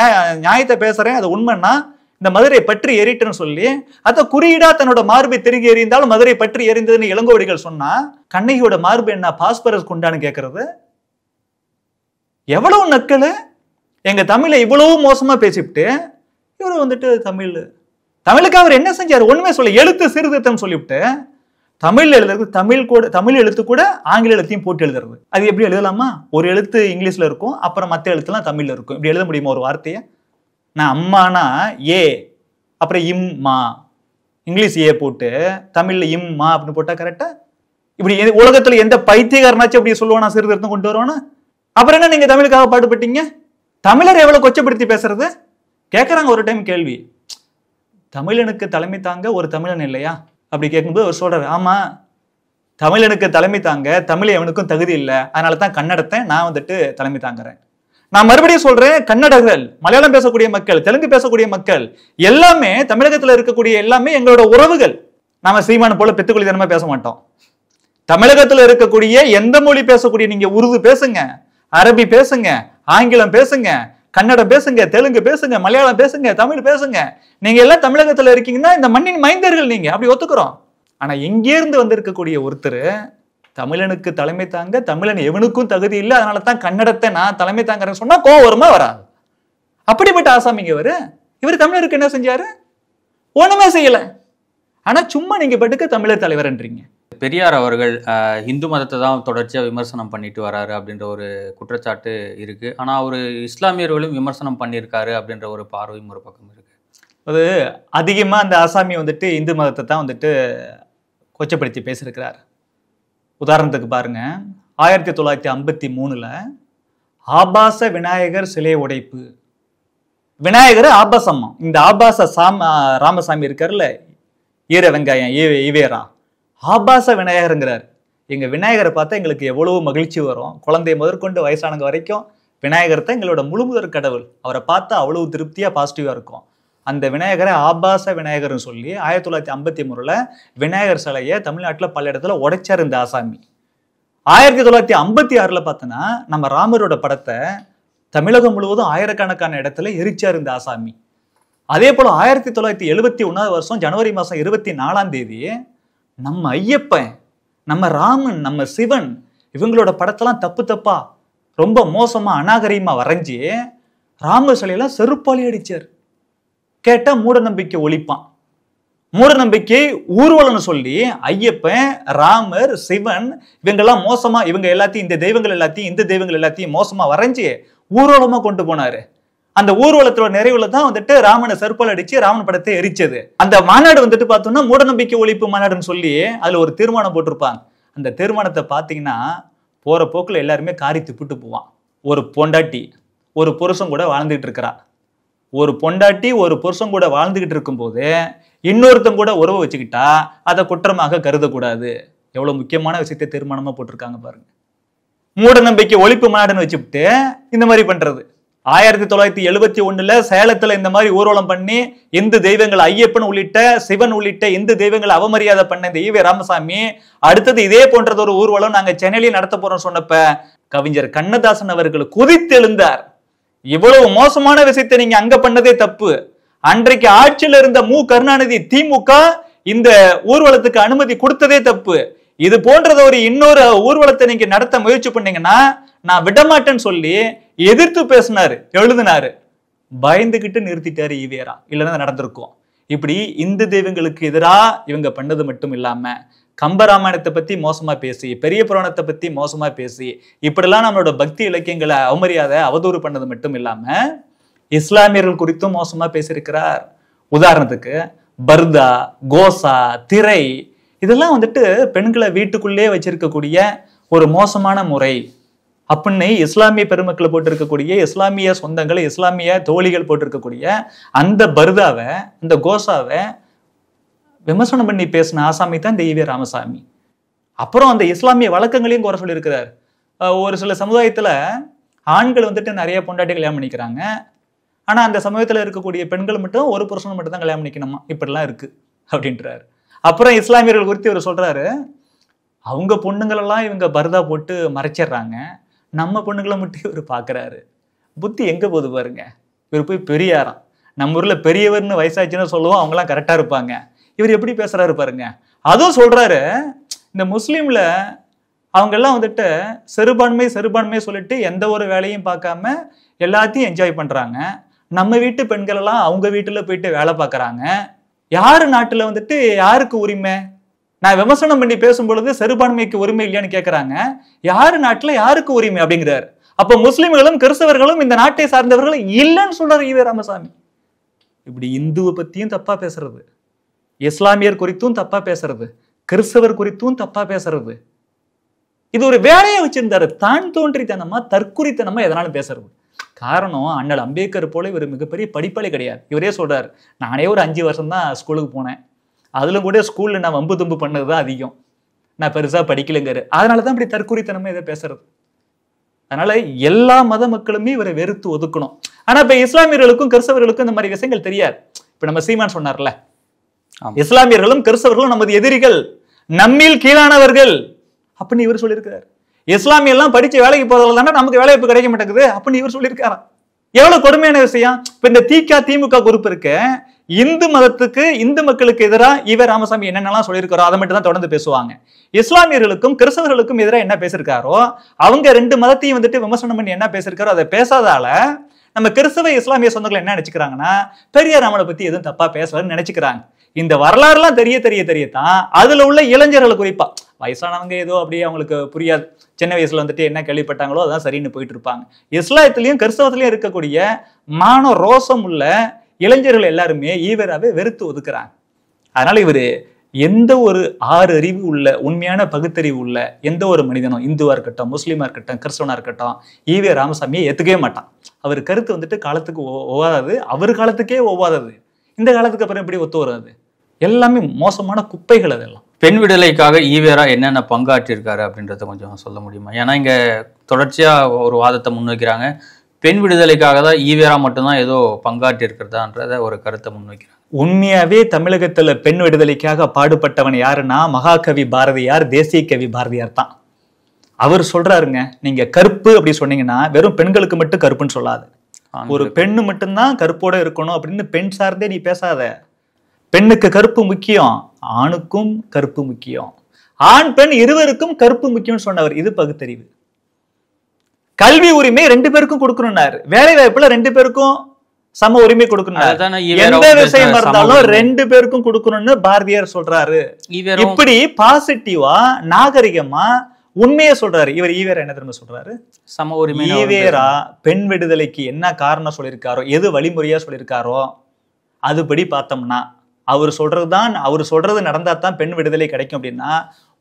நியாயத்தை பேசுறேன், அது உண்மைன்னா இந்த மதுரை பற்றி எரிட்டுன்னு சொல்லி அத குறியீடா தன்னோட மார்பை திருகி எறிந்தாலும் மதுரை பற்றி எரிந்ததுன்னு இளங்கோவடிகள் சொன்னா, கண்ணகியோட மார்பு என்ன பாஸ்பரஸ் கொண்டான்னு கேட்கறது எவ்வளவு நக்கலு! எங்க தமிழை இவ்வளவு மோசமா பேசிவிட்டு இவரு வந்துட்டு தமிழுக்கு அவர் என்ன செஞ்சாரு? ஒண்ணுமே சொல்ல, எழுத்து சீர்திருத்தம் சொல்லிவிட்டு தமிழ் எழுதுறது, தமிழ் எழுத்து கூட ஆங்கில எழுத்தையும் போட்டு எழுதுறது. அது எப்படி எழுதலாமா? ஒரு எழுத்து இங்கிலீஷ்ல இருக்கும், அப்புறம் மற்ற எழுத்துலாம் தமிழ்ல இருக்கும். இப்படி எழுத முடியுமா ஒரு வார்த்தையை? நான் அம்மானா ஏ, அப்புறம் இம்மா, இங்கிலீஷ் ஏ போட்டு தமிழ்ல இம்மா அப்படின்னு போட்டா கரெக்டா? இப்படி உலகத்துல எந்த பைத்தியக்காரனாச்சும் அப்படி சொல்லுவானா சீர்திருத்தம் கொண்டு வருவானா? அப்புறம் என்ன நீங்க தமிழுக்காக பாடுபட்டீங்க? தமிழர் எவ்வளவு கொச்சப்படுத்தி பேசுறது கேட்கறாங்க. ஒரு டைம் கேள்வி, தமிழனுக்கு தலைமை தாங்க ஒரு தமிழன் இல்லையா அப்படி கேட்கும்போது அவர் சொல்றாரு, ஆமா தமிழனுக்கு தலைமை தாங்க தமிழ் எவனுக்கும் தகுதி இல்லை, அதனால தான் கன்னடத்தை நான் வந்துட்டு தலைமை தாங்குறேன். நான் மறுபடியும் சொல்றேன், கன்னடர்கள், மலையாளம் பேசக்கூடிய மக்கள், தெலுங்கு பேசக்கூடிய மக்கள் எல்லாமே தமிழகத்துல இருக்கக்கூடிய எல்லாமே எங்களோட உறவுகள். நாம சீமானு போல பெத்துக்குழி தனமா பேச மாட்டோம். தமிழகத்துல இருக்கக்கூடிய எந்த மொழி பேசக்கூடிய நீங்க உருது பேசுங்க, அரபி பேசுங்க, ஆங்கிலம் பேசுங்க, கன்னடம் பேசுங்க, தெலுங்கு பேசுங்க, மலையாளம் பேசுங்க, தமிழ் பேசுங்க, நீங்க எல்லாம் தமிழகத்துல இருக்கீங்கன்னா இந்த மண்ணின் மைந்தர்கள் நீங்க, அப்படி ஒத்துக்கிறோம். ஆனா எங்கேருந்து வந்திருக்கக்கூடிய ஒருத்தர் தமிழனுக்கு தலைமை தாங்க தமிழன் எவனுக்கும் தகுதி இல்லை, அதனால தான் கன்னடத்தை நான் தலைமை தாங்கிறேன்னு சொன்னா கோவம் வருமா வராது? அப்படிப்பட்ட ஆசாமிங்க இவர் தமிழருக்கு என்ன செஞ்சாரு? ஒண்ணுமே செய்யல. ஆனா சும்மா நீங்க பாட்டுக்கு தமிழர் தலைவர்ன்றீங்க. பெரியார் அவர்கள் இந்து மதத்தை தான் தொடர்ச்சியாக விமர்சனம் பண்ணிட்டு வராரு அப்படின்ற ஒரு குற்றச்சாட்டு இருக்கு. ஆனால் அவர் இஸ்லாமியர்களும் விமர்சனம் பண்ணியிருக்காரு அப்படின்ற ஒரு பார்வையும் ஒரு பக்கம் இருக்கு. அது அதிகமா அந்த ஆசாமி வந்துட்டு இந்து மதத்தை தான் வந்துட்டு கொச்சப்படுத்தி பேசியிருக்கிறார். உதாரணத்துக்கு பாருங்க, 1953 ஆபாச விநாயகர் சிலை உடைப்பு. விநாயகர் ஆபாசம்மா. இந்த ஆபாச ராமசாமி இருக்காருல்ல, ஈர வெங்காயம் ஈவேரா, ஆபாச விநாயகருங்கிறார். எங்க விநாயகரை பார்த்தா எங்களுக்கு எவ்வளவு மகிழ்ச்சி வரும். குழந்தை முதற்கொண்டு வயசானவங்க வரைக்கும் விநாயகர் தான் எங்களோட முழுமுதற் கடவுள். அவரை பார்த்தா அவ்வளவு திருப்தியா பாசிட்டிவா இருக்கும். அந்த விநாயகரை ஆபாச விநாயகர்னு சொல்லி 1953 விநாயகர் சிலையை தமிழ்நாட்டில் பல இடத்துல உடைச்சார் இந்த ஆசாமி. 1956 பார்த்தோன்னா நம்ம ராமரோட படத்தை தமிழகம் முழுவதும் ஆயிரக்கணக்கான இடத்துல எரிச்சார் இந்த ஆசாமி. அதே போல 1971 ஜனவரி மாதம் 24 நம்ம ஐயப்பன், நம்ம ராமன், நம்ம சிவன் இவங்களோட படத்தெல்லாம் தப்பு தப்பா ரொம்ப மோசமா அநாகரிகமா வரைஞ்சி ராமர் சிலையெல்லாம் செருப்பாளி அடிச்சார். கேட்டா மூட நம்பிக்கை ஒழிப்பான். மூட நம்பிக்கை ஊர்வலம்னு சொல்லி ஐயப்பன், ராமர், சிவன் இவங்கெல்லாம் மோசமா, இவங்க எல்லாத்தையும் இந்த தெய்வங்கள் எல்லாத்தையும் மோசமா வரைஞ்சி ஊர்வலமா கொண்டு போனாரு. அந்த ஊர்வலத்தோட நிறைவுல தான் வந்துட்டு ராமனை செருப்பால் அடிச்சு ராமன் படத்தை எரிச்சது. அந்த மாநாடு வந்துட்டு பார்த்தோம்னா மூட நம்பிக்கை ஒழிப்பு மாநாடுன்னு சொல்லி அதுல ஒரு தீர்மானம் போட்டிருப்பாங்க. அந்த தீர்மானத்தை பார்த்தீங்கன்னா போற போக்குல எல்லாருமே காரி துப்பிட்டு போவான். ஒரு பொண்டாட்டி ஒரு புருஷன் கூட வாழ்ந்துகிட்டு இருக்கிறா. ஒரு பொண்டாட்டி ஒரு புருஷன் கூட வாழ்ந்துகிட்டு இருக்கும்போது இன்னொருத்தம் கூட உறவு வச்சுக்கிட்டா அதை குற்றமாக கருதக்கூடாது. எவ்வளவு முக்கியமான விஷயத்தை தீர்மானமா போட்டிருக்காங்க பாருங்க. மூட நம்பிக்கை ஒழிப்பு மாநாடுன்னு வச்சுக்கிட்டு இந்த மாதிரி பண்றது. 1971 சேலத்துல இந்த மாதிரி ஊர்வலம் பண்ணி இந்து தெய்வங்கள் ஐயப்பன் உள்ளிட்ட சிவன் உள்ளிட்ட இந்து தெய்வங்களை அவமரியாதை பண்ண இந்த ஈவே ராமசாமி அடுத்தது இதே போன்றது ஒரு ஊர்வலம் நாங்க சென்னையிலேயே நடத்த போறோம் சொன்னப்ப கவிஞர் கண்ணதாசன் அவர்கள் குதித்தெழுந்தார். இவ்வளவு மோசமான விஷயத்தை நீங்க அங்க பண்ணதே தப்பு. அன்றைக்கு ஆட்சியில் இருந்த மு கருணாநிதி திமுக இந்த ஊர்வலத்துக்கு அனுமதி கொடுத்ததே தப்பு. இது போன்றத ஒரு இன்னொரு ஊர்வலத்தை நீங்க நடத்த முயற்சி பண்ணீங்கன்னா நான் விடமாட்டேன்னு சொல்லி எதிர்த்து பேசினாரு, எழுதினாரு. பயந்துகிட்டு நிறுத்திட்டாரு ஈவேரா, இல்லைன்னா நடந்திருக்கும். இப்படி இந்து தெய்வங்களுக்கு எதிராக இவங்க பண்ணது மட்டும் இல்லாம கம்பராமாயணத்தை பத்தி மோசமா பேசி, பெரிய புராணத்தை பத்தி மோசமா பேசி, இப்படிலாம் நம்மளோட பக்தி இலக்கியங்களை அவமரியாதை அவதூறு பண்ணது மட்டும் இல்லாம இஸ்லாமியர்கள் குறித்தும் மோசமா பேசியிருக்கிறார். உதாரணத்துக்கு பர்தா, கோசா, திரை இதெல்லாம் வந்துட்டு பெண்களை வீட்டுக்குள்ளே வச்சிருக்கக்கூடிய ஒரு மோசமான முறை அப்படின்னு இஸ்லாமிய பெருமக்களை போட்டிருக்கக்கூடிய இஸ்லாமிய சொந்தங்களை இஸ்லாமிய தோழிகள் போட்டிருக்கக்கூடிய அந்த பர்தாவை அந்த கோசாவை விமர்சனம் பண்ணி பேசின ஆசாமி தான் இந்த ஈவே ராமசாமி. அப்புறம் அந்த இஸ்லாமிய வழக்கங்களையும் குறை சொல்லியிருக்கிறார். ஒரு சில சமுதாயத்துல ஆண்கள் வந்துட்டு நிறைய பொண்டாட்டி கல்யாணம் பண்ணிக்கிறாங்க. ஆனா அந்த சமூகத்துல இருக்கக்கூடிய பெண்கள் மட்டும் ஒரு புருஷனை மட்டும் தான் கல்யாணம் பண்ணிக்கணுமா, இப்படிலாம் இருக்கு அப்படின்றாரு. அப்புறம் இஸ்லாமியர்கள் குறித்து இவர் சொல்றாரு, அவங்க பொண்ணுங்களெல்லாம் இவங்க பர்தா போட்டு மறைச்சிடுறாங்க, நம்ம பொண்ணுங்களை மட்டும் இவர் பாக்குறாரு. புத்தி எங்க போகுது பாருங்க. இவர் போய் பெரியாராம். நம்ம ஊர்ல பெரியவர்னு வயசாச்சுன்னு சொல்லுவோம், அவங்கலாம் கரெக்டா இருப்பாங்க. இவர் எப்படி பேசுறாரு பாருங்க. அதுவும் சொல்றாரு, இந்த முஸ்லீம்ல அவங்க எல்லாம் வந்துட்டு சிறுபான்மை சொல்லிட்டு எந்த ஒரு வேலையும் பார்க்காம எல்லாத்தையும் என்ஜாய் பண்றாங்க. நம்ம வீட்டு பெண்கள் எல்லாம் அவங்க வீட்டுல போயிட்டு வேலை பார்க்கறாங்க. யாரு நாட்டுல வந்துட்டு யாருக்கு உரிமை? நான் விமர்சனம் பண்ணி பேசும் பொழுது சிறுபான்மைக்கு உரிமை இல்லையான்னு கேட்கறாங்க. யாரு நாட்டுல யாருக்கு உரிமை அப்படிங்கிறாரு. அப்ப முஸ்லிம்களும் கிறிஸ்தவர்களும் இந்த நாட்டை சார்ந்தவர்களும் இல்லைன்னு சொல்றாரு ஈவே ராமசாமி. இப்படி இந்துவை பத்தியும் தப்பா பேசுறது, இஸ்லாமியர் குறித்தும் தப்பா பேசுறது, கிறிஸ்தவர் குறித்தும் தப்பா பேசுறது, இது ஒரு வேலையை வச்சிருந்தாரு. தான் தோன்றித்தனமா தற்குறித்தனமா எதனாலும் பேசுறது. காரணம், அண்ணல் அம்பேத்கர் போல இவர் மிகப்பெரிய படிப்பாளி கிடையாது. இவரே சொல்றாரு, நானே ஒரு 5 வருஷம் தான் ஸ்கூலுக்கு போனேன், அதுல கூட ஸ்கூல்ல நான் வம்பு தும்பு பண்ணதுதான் அதிகம், நான் பெருசா படிக்கலைங்காரு. அதனாலதான் இப்படி தற்குறித்தனமா இதை பேசுறது. அதனால எல்லா மத மக்களுமே இவரை வெறுத்து ஒதுக்கணும். ஆனா இப்ப இஸ்லாமியர்களுக்கும் கிறிஸ்தவர்களுக்கும் இந்த மாதிரி விஷயங்கள் தெரியாது. இப்ப நம்ம சீமான் சொன்னார்ல, இஸ்லாமியர்களும் கிறிஸ்தவர்களும் நமது எதிரிகள், நம்மில் கீழானவர்கள் அப்படின்னு இவர் சொல்லியிருக்கிறார். இஸ்லாமிய எல்லாம் படிச்சு வேலைக்கு போறதுல தானே நமக்கு வேலை இப்ப கிடைக்க மாட்டேங்குது அப்படின்னு இவர் சொல்லியிருக்காராம். எவ்வளவு கொடுமையான விஷயம். இப்ப இந்த திமுக குரூப் இருக்கு, இந்து மதத்துக்கு இந்து மக்களுக்கு எதிராக ஈவே ராமசாமி என்னென்னலாம் சொல்லியிருக்காரோ அதை மட்டும் தான் தொடர்ந்து பேசுவாங்க. இஸ்லாமியர்களுக்கும் கிறிஸ்தவர்களுக்கும் எதிராக என்ன பேசியிருக்காரோ, அவங்க 2 மதத்தையும் வந்துட்டு விமர்சனம் பண்ணி என்ன பேசியிருக்காரோ அதை பேசாதால நம்ம கிறிஸ்தவ இஸ்லாமிய சொந்தங்கள் என்ன நினைச்சுக்கிறாங்கன்னா, பெரியார் ராமனை பத்தி எதுவும் தப்பா பேசலன்னு நினைச்சுக்கிறாங்க. இந்த வரலாறுலாம் தெரியத்தான் அதுல உள்ள இளைஞர்கள் குறிப்பா வயசானவங்க ஏதோ அப்படியே அவங்களுக்கு புரியாது, சின்ன வயசுல வந்துட்டு என்ன கேள்விப்பட்டாங்களோ அதான் சரின்னு போயிட்டு இருப்பாங்க. இஸ்லாத்திலையும் கிறிஸ்தவத்திலையும் இருக்கக்கூடிய மான ரோசம் உள்ள இளைஞர்கள் எல்லாருமே ஈவேராவை வெறுத்து ஒதுக்குறாங்க. அதனால இவரு எந்த ஒரு 6 அறிவு உள்ள உண்மையான பகுத்தறிவு உள்ள எந்த ஒரு மனிதனும், இந்துவா இருக்கட்டும், முஸ்லீமா இருக்கட்டும், கிறிஸ்தவனா இருக்கட்டும், ஈவே ராமசாமியை ஏத்துக்கவே மாட்டான். அவர் கருத்து வந்துட்டு காலத்துக்கு ஒவ்வாதது, அவர் காலத்துக்கே ஒவ்வாதது. இந்த காலத்துக்கு அப்புறம் எப்படி ஒத்து வராது? எல்லாமே மோசமான குப்பைகள். அதெல்லாம் பெண் விடுதலைக்காக ஈவேரா என்னென்ன பங்காற்றிருக்காரு அப்படின்றத கொஞ்சம் சொல்ல முடியுமா? ஏன்னா இங்க தொடர்ச்சியா ஒரு வாதத்தை முன்வைக்கிறாங்க, பெண் விடுதலைக்காக தான் ஈவேரா மட்டும்தான் ஏதோ பங்காற்றி இருக்கிறதான்றத ஒரு கருத்தை முன்வைக்கிறாங்க. உண்மையாவே தமிழகத்துல பெண் விடுதலைக்காக பாடுபட்டவன் யாருன்னா மகாகவி பாரதியார், தேசிய கவி பாரதியார் தான். அவர் சொல்றாருங்க, நீங்க கருப்பு அப்படி சொன்னீங்கன்னா வெறும் பெண்களுக்கு மட்டும் கருப்புன்னு சொல்லாது, ஒரு பெண்ணு மட்டும்தான் கருப்போட இருக்கணும் அப்படின்னு பெண் சார்ந்தே நீ பேசாத. பெண்ணுக்கு கருப்பு முக்கியம், ஆணுக்கும் கருப்பு முக்கியம், ஆண் பெண் இருவருக்கும் கருப்பு முக்கியம்னு சொன்னவர். இது பகுத்தறிவு. கல்வி உரிமை 2 பேருக்கும் கொடுக்கணும்னாரு, வேலை வாய்ப்புல 2 பேருக்கும் சம உரிமை கொடுக்கணும், எந்த விஷயமா இருந்தாலும் 2 பேருக்கும் கொடுக்கணும்னு பாரதியார் சொல்றாரு. இப்படி பாசிட்டிவா நாகரிகமா உண்மையை சொல்றாரு. இவர் ஈவேரா என்ன தெரியுமா சொல்றாரு? சம உரிமை. ஈவேரா பெண் விடுதலைக்கு என்ன காரணம் சொல்லியிருக்காரோ, எது வழிமுறையா சொல்லியிருக்காரோ அதுபடி பார்த்தோம்னா, அவர் சொல்றது நடந்தா தான் பெண் விடுதலை கிடைக்கும் அப்படின்னா,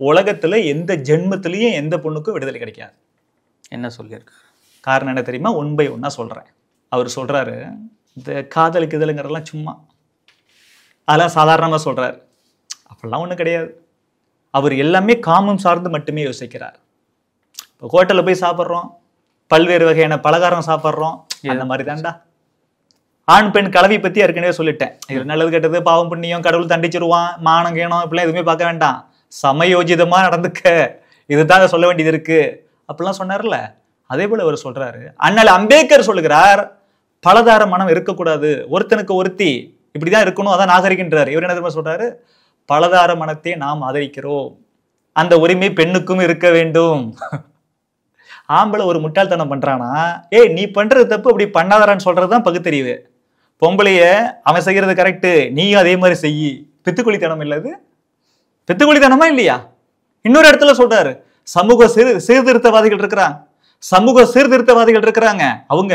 உலகத்துல எந்த ஜென்மத்திலையும் எந்த பொண்ணுக்கும் விடுதலை கிடைக்காது. என்ன சொல்லியிருக்காரு? காரணம் என்ன தெரியுமா? 1 by 1 சொல்றேன். அவர் சொல்றாரு, இந்த காதலுக்கு இதுலங்கிறதெல்லாம் சும்மா, அதெல்லாம் சாதாரணமா சொல்றாரு. அப்படிலாம் ஒண்ணும் கிடையாது. அவர் எல்லாமே காமம் சார்ந்து மட்டுமே யோசிக்கிறார். இப்போ ஹோட்டல்ல போய் சாப்பிட்றோம், பல்வேறு வகையான பலகாரம் சாப்பிட்றோம், அந்த மாதிரி தான்டா. ஆண் பெண் கலவை பத்தி ஏற்கனவே சொல்லிட்டேன். இது நல்லது கெட்டது, பாவம் புண்ணியம், கடவுள் தண்டிச்சிருவான், மானம் கேணும், இப்படிலாம் எதுவுமே பார்க்க வேண்டாம், சமயோஜிதமா நடந்துக்க, இதுதான் சொல்ல வேண்டியது இருக்கு அப்படிலாம் சொன்னார்ல. அதே போல அவர் சொல்றாரு, அண்ணல் அம்பேத்கர் சொல்லுகிறார், பலதார மனம் இருக்கக்கூடாது, ஒருத்தனுக்கு ஒருத்தி இப்படிதான் இருக்கணும், அதான் நாகரிகன்றார். இவர் என்ன தெரியுமா சொல்றாரு? பலதார மனத்தை நாம் ஆதரிக்கிறோம், அந்த உரிமை பெண்ணுக்கும் இருக்க வேண்டும். ஆம்பளை ஒரு முட்டாள்தனம் பண்றானா, ஏய் நீ பண்றது தப்பு, அப்படி பண்ணாதாரான்னு சொல்றதுதான் பகுத்தறிவு. பொம்பளைய அவன் செய்யறது கரெக்டு, நீயும் அதே மாதிரி செய்யி. பித்துக்குழித்தனம் இல்லது? பித்துக்குழித்தனமா இல்லையா? இன்னொரு இடத்துல சொல்றாரு, சமூக சீர்திருத்தவாதிகள் இருக்கிறாங்க, அவங்க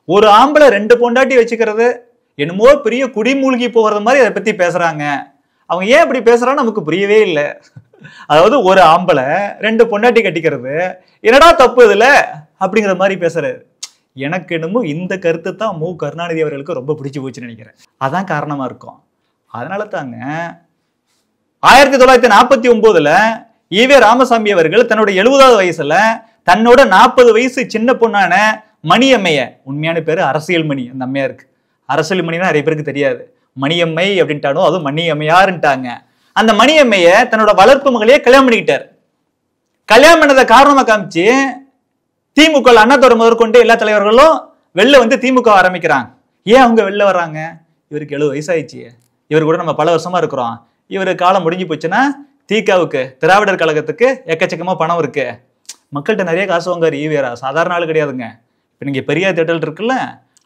ஒரு ஆம்பளை 2 பொண்டாட்டி வச்சுக்கிறது என்னமோ பெரிய குடிமூழ்கி போகிறது மாதிரி அதை பத்தி பேசுறாங்க. அவங்க ஏன் இப்படி பேசுறான்னு நமக்கு புரியவே இல்லை. அதாவது ஒரு ஆம்பளை 2 பொண்டாட்டி கட்டிக்கிறது என்னடா தப்பு இதுல அப்படிங்கிற மாதிரி பேசுறாரு. எனக்கு என்னமோ இந்த கருத்து தான் மு கருணாநிதி அவர்களுக்கு ரொம்ப பிடிச்சு போச்சுன்னு நினைக்கிறேன். அதான் காரணமா இருக்கும். அதனால தாங்க 1949 ஈவே ராமசாமி அவர்கள் தன்னோட 70வது வயசுல தன்னோட 40 வயசு சின்ன பொண்ணான மணியம்மைய, உண்மையான பேரு அரசியல் மணி அந்த அம்மையாருக்கு, அரசியல் மணினா நிறைய பேருக்கு தெரியாது, மணியம்மை அப்படின்ட்டானோ, அதுவும் மணியம்மையாருன்ட்டாங்க. அந்த மணியம்மைய தன்னோட வளர்ப்பு மகளையே கல்யாணம் பண்ணிக்கிட்டார். கல்யாணம் பண்ணதை காரணமா காமிச்சு திமுக அண்ணாதுரை முதற்கொண்டு எல்லா தலைவர்களும் வெளில வந்து திமுக ஆரம்பிக்கிறாங்க. ஏன் அவங்க வெளில வர்றாங்க? இவருக்கு 70 வயசாயிடுச்சு, இவரு கூட நம்ம பல வருஷமா இருக்கிறோம், இவரு காலம் முடிஞ்சு போச்சுன்னா திகாவுக்கு, திராவிடர் கழகத்துக்கு எக்கச்சக்கமா பணம் இருக்கு, மக்கள்கிட்ட நிறைய காசு வாங்காரு ஈவேரா, சாதாரண ஆளு கிடையாதுங்க. இப்ப நீங்க பெரியார் தியேட்டர் இருக்குல்ல,